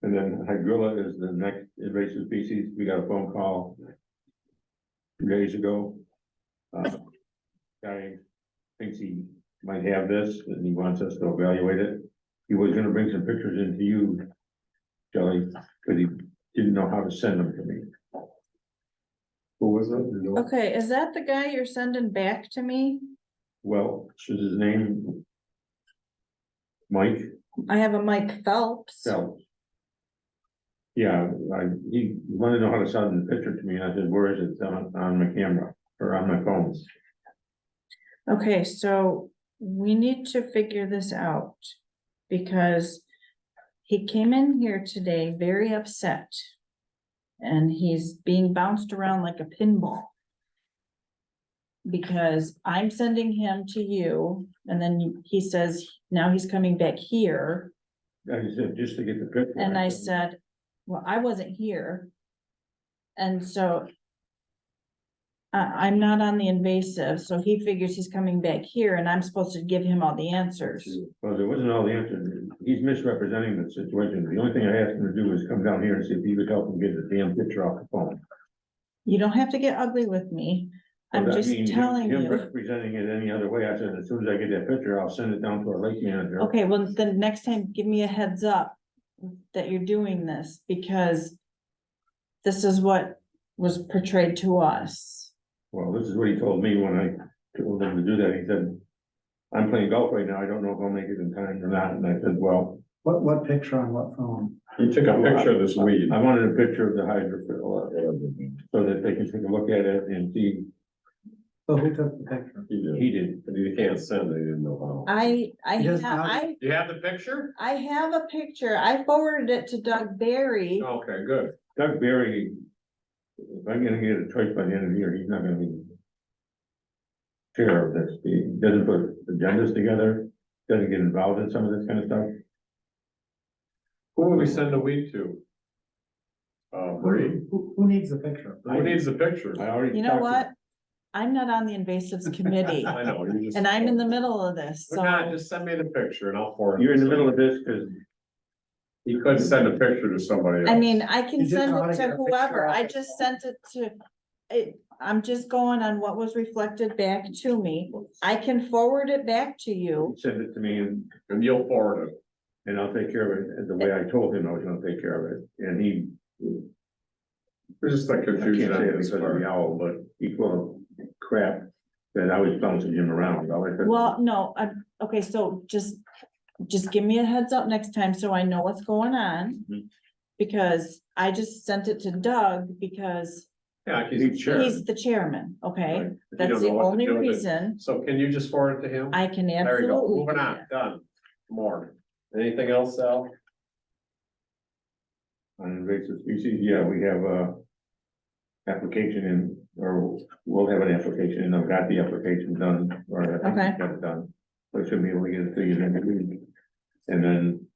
And then hydrilla is the next invasive species. We got a phone call 2 days ago. Guy thinks he might have this and he wants us to evaluate it. He was gonna bring some pictures into you, Shelley, because he didn't know how to send them to me. Who was it? You know? Okay, is that the guy you're sending back to me? Well, is his name Mike I have a Mike Phelps. Phelps? Yeah, he wanted to know how to send the picture to me, and I said, where is it? It's on my camera, or on my phone. Okay, so we need to figure this out. Because he came in here today very upset. And he's being bounced around like a pinball. Because I'm sending him to you, and then he says, now he's coming back here, I said, just to get the picture. and I said, well, I wasn't here. And so. I'm not on the invasive, so he figures he's coming back here, and I'm supposed to give him all the answers. Well, there wasn't all the answers. He's misrepresenting the situation. The only thing I asked him to do is come down here and see if he could help him get the damn picture off the phone. You don't have to get ugly with me. I'm Well, I just mean, telling him you. representing it any other way, I said, as soon as I get that picture, I'll send it down to our lake manager. Okay, well, then next time, give me a heads up that you're doing this, because this is what was portrayed to us. Well, this is what he told me when I told him to do that. He said, I'm playing golf right now. I don't know if I'll make it in time or not. And I said, well. What picture on what phone? He took a picture of this weed. I wanted a picture of the hydrophil, so that they can take a look at it and see. So who took the picture? He did. But you can't send, they didn't know how. I He doesn't have, have- You have the picture? I have a picture. I forwarded it to Doug Barry. Okay, good. Doug Barry, if I'm gonna get a choice by the end of the year, he's not gonna be chair of this. He doesn't put agendas together, doesn't get involved in some of this kind of stuff. Who will we send the weed to? Bree? Who needs the picture? Who needs the picture? I already. You know talked to- what? I'm not on the invasives committee, I know, you just. and I'm in the middle of this, If not, so. just send me the picture and I'll forward it. You're in the middle of this, cause You could send a picture to somebody else. I mean, I can You just send know how it to to get a picture whoever, off I the just phone. sent it to. I'm just going on what was reflected back to me. I can forward it back to you. send it to me And you'll forward it. and I'll take care of it the way I told him I was gonna take care of it. And he, There's just like I can't confusion say it on because this of part. the owl, but he full of crap that I was bouncing him around. All I said- Well, no, okay, so just give me a heads up next time so I know what's going on. Mhm. Because I just sent it to Doug because Yeah, he's chair. he's the chairman, okay? Right. If you That's don't the know what to only do with it. reason So can you just forward it to him? I can There you go, absolutely. moving do on, that. done. More. Anything else, Sal? On invasive species, yeah, we have a application in, or we'll have an application, and I've got the application done, or I think Okay. we've got it done. So I should be able to get it to you next week. And then,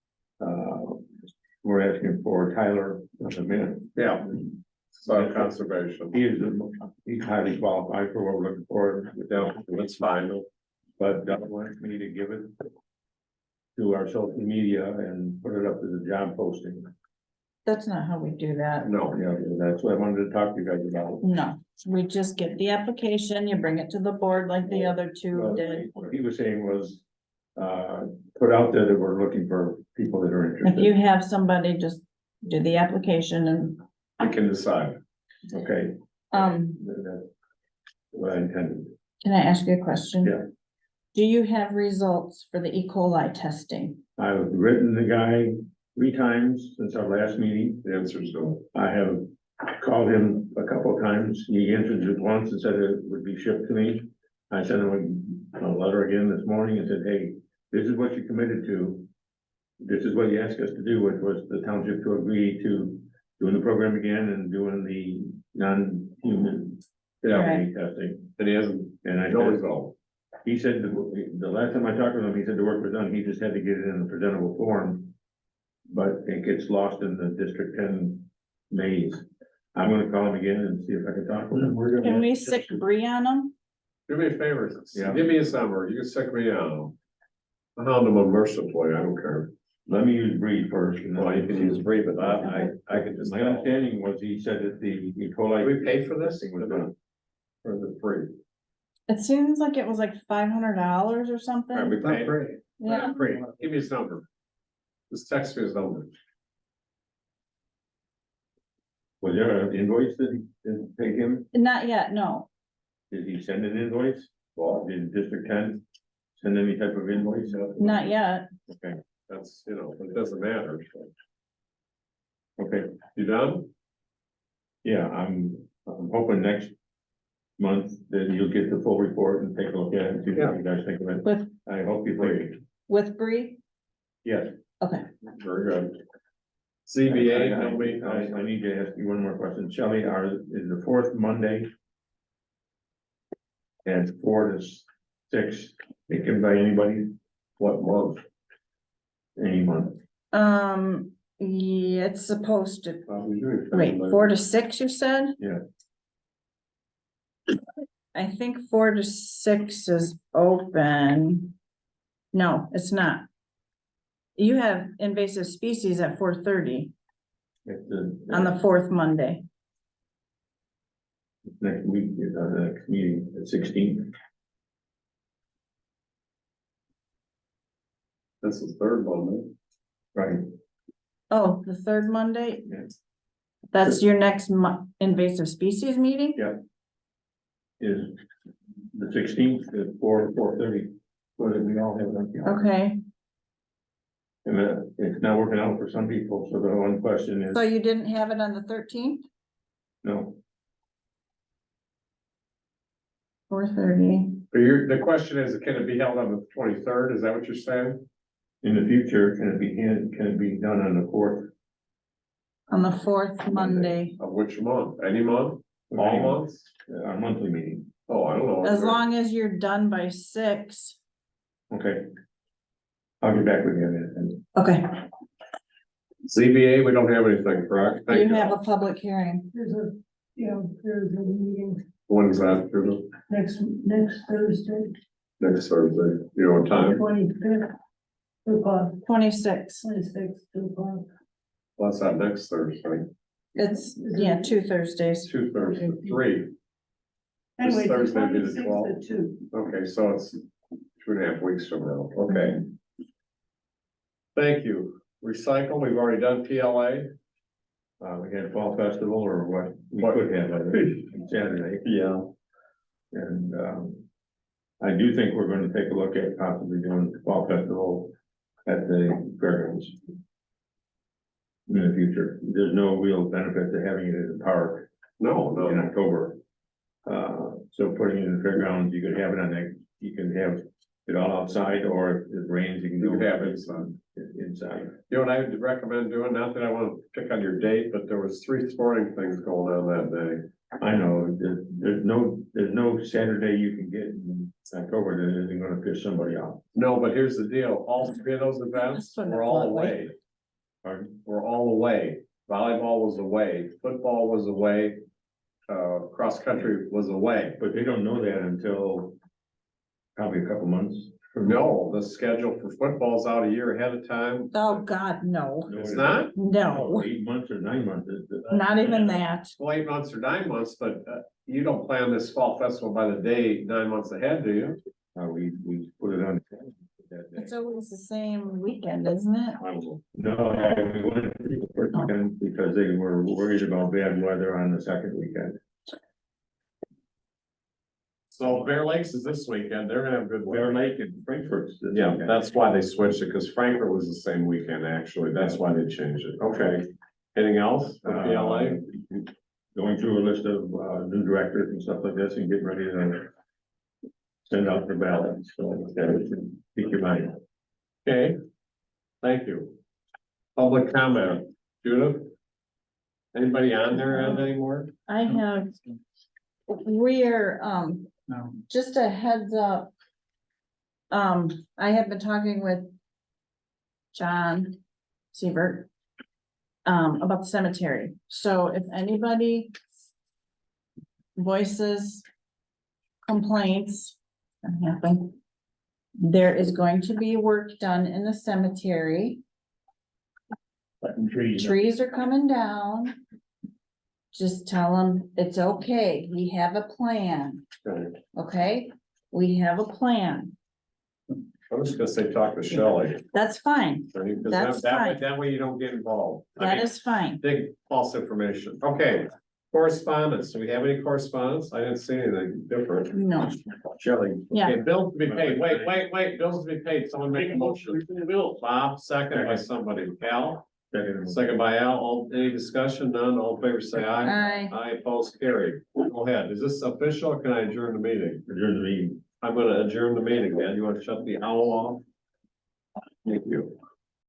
we're asking for Tyler, a minute. Yeah. So conservation. He's highly qualified for what we're looking for without, That's fine. but Doug wants me to give it to our social media and put it up as a job posting. That's not how we do that. No, Yeah, that's what I wanted to talk to you guys about. No, we just get the application, you bring it to the board like the other two Well, did. what he was saying was, put out there that we're looking for people that are If interested. you have somebody, just do the application and, I can decide. Okay, that's what I intended. can I ask you a question? Yeah. Do you have results for the E. coli testing? I've written the guy 3 times since our last meeting. The answer's no. I have called him a couple of times. He answered it once and said it would be shipped to me. I sent him a letter again this morning and said, hey, this is what you committed to. This is what you asked us to do, which was the township to agree to doing the program again and doing the non-human Right. testing. And he hasn't, And I no said, result. he said, the last time I talked with him, he said the work was done, he just had to get it in a presentable form. But it gets lost in the District 10 maze. I'm gonna call him again and see if I can talk with him. Can we stick Bree on them? Do me a favor, Yeah. give me his number, you can stick me on. I'll hound him mercifully, I don't care. Let me use Bree first. and then- Well, you can use Bree, but I can just. My understanding was he said that the E. coli. Do we pay for this? thing was done. Or is it free? It seems like it was like $500 or Are something. we paying? Yeah, Free, give me his number. Just text me his number. Was there an invoice that he didn't pay him? not yet, no. Did he send an invoice? Well, did District 10 send any type of invoice? Not yet. Okay, That's, it doesn't matter. okay, You done? yeah, I'm hoping next month that you'll get the full report and take a look at it and see what you guys think of it. With, I hope you think, with Bree? yes. Okay. Very good. CBA, I- I- tell me. I need to ask you one more question. Shelley, is the 4th Monday at 4 to 6 taken by anybody? What month? Any month? Yeah, it's supposed to, Probably do. wait, 4 to 6, you said? Yeah. I think 4 to 6 is open. No, it's not. You have invasive species at 4:30 At the on the 4th Monday. next week, the next meeting at 16th. That's the third one, Right. Oh, the 3rd Monday? Yeah. That's your next invasive species meeting? Yeah. Is the 16th at 4:30. So that we all have it on calendar. Okay, And it's not working out for some people, so the one question is, so you didn't have it on the 13th, no, 4:30? But the question is, can it be held on the 23rd? Is that what you're saying? in the future, can it be done on the 4th? On the 4th Monday, Of which month? Any month? All months? Our monthly meeting, Oh, I don't know. as long as you're done by 6. okay. I'll get back with you on that then. Okay, CBA, we don't have anything, correct? Thank you have a public hearing. There's a meeting When's that, Judith? Next Thursday, Next Thursday, you know what time? 25th, 26. 2:00. What's that next Thursday? It's, yeah, 2 Thursdays. 2 Thursday, 3. Anyway, This Thursday would be the 26th 12th. at 2. Okay, so it's 2.5 weeks from now, okay. Thank you. Recycle, we've already done PLA. We had Fall Festival or what, we could have on Saturday. Yeah. And, I do think we're gonna take a look at possibly doing the Fall Festival at the fairgrounds. In the future, there's no real benefit to having it in the park No, in no, October. So putting it in the fairgrounds, you could have it on that, you can have it all outside, or if it rains, you can you go can have it, son. inside. You know what I would recommend doing, not that I want to pick on your date, but there was 3 sporting things going on that day. I know, there's no Saturday you can get in October that isn't gonna piss somebody off. No, but here's the deal, all 3 of those events That's were all bluntly. away, Pardon? were all away. Volleyball was away, football was away, cross country was away. But they don't know that until probably a couple months. from now. No, the schedule for football's out a year ahead of time. Oh, God, no, No, It's not? no, 8 months or 9 months is the. not even that. Well, 8 months or 9 months, but you don't plan this fall festival by the day 9 months ahead, do you? We put it on. that day. It's always the same weekend, isn't it? No, we went to the first weekend because they were worried about bad weather on the second weekend. So Bear Lakes is this weekend, they're gonna have good Bear weather. Lake and Frankfurt's. this Yeah, weekend. that's why they switched it, because Frankfurt was the same weekend, actually, that's why they changed it, okay. Anything else for PLA? Going through a list of new directors and stuff like this and getting ready to send out the ballots, so keep your mind. Okay, thank you. Public comment, Judith? Anybody on there have any more? I have, we're, No, just a heads up. I have been talking with John Siebert about the cemetery. So if anybody voices complaints, that happen, there is going to be work done in the cemetery. Cutting trees. Trees are coming down. Just tell them it's okay. We have a plan, Okay. okay? We have a plan. I was gonna say, talk to Shelley. That's fine. Because That's that way, fine. that way you don't get involved. I That mean, is fine. big false information. Okay, correspondence. Do we have any correspondence? I didn't see anything different. No, Shelley. Yeah. Okay, bills to be paid. Wait, bills to be paid. Someone make a motion. Bob, second by somebody. Cal, second by Al. All, any discussion? None. All in favor, say aye. I, Aye, opposed, carried. Go ahead. Is this official or can I adjourn the meeting? Adjourn the meeting. I'm gonna adjourn the meeting, man. You wanna shut the owl off? Thank you.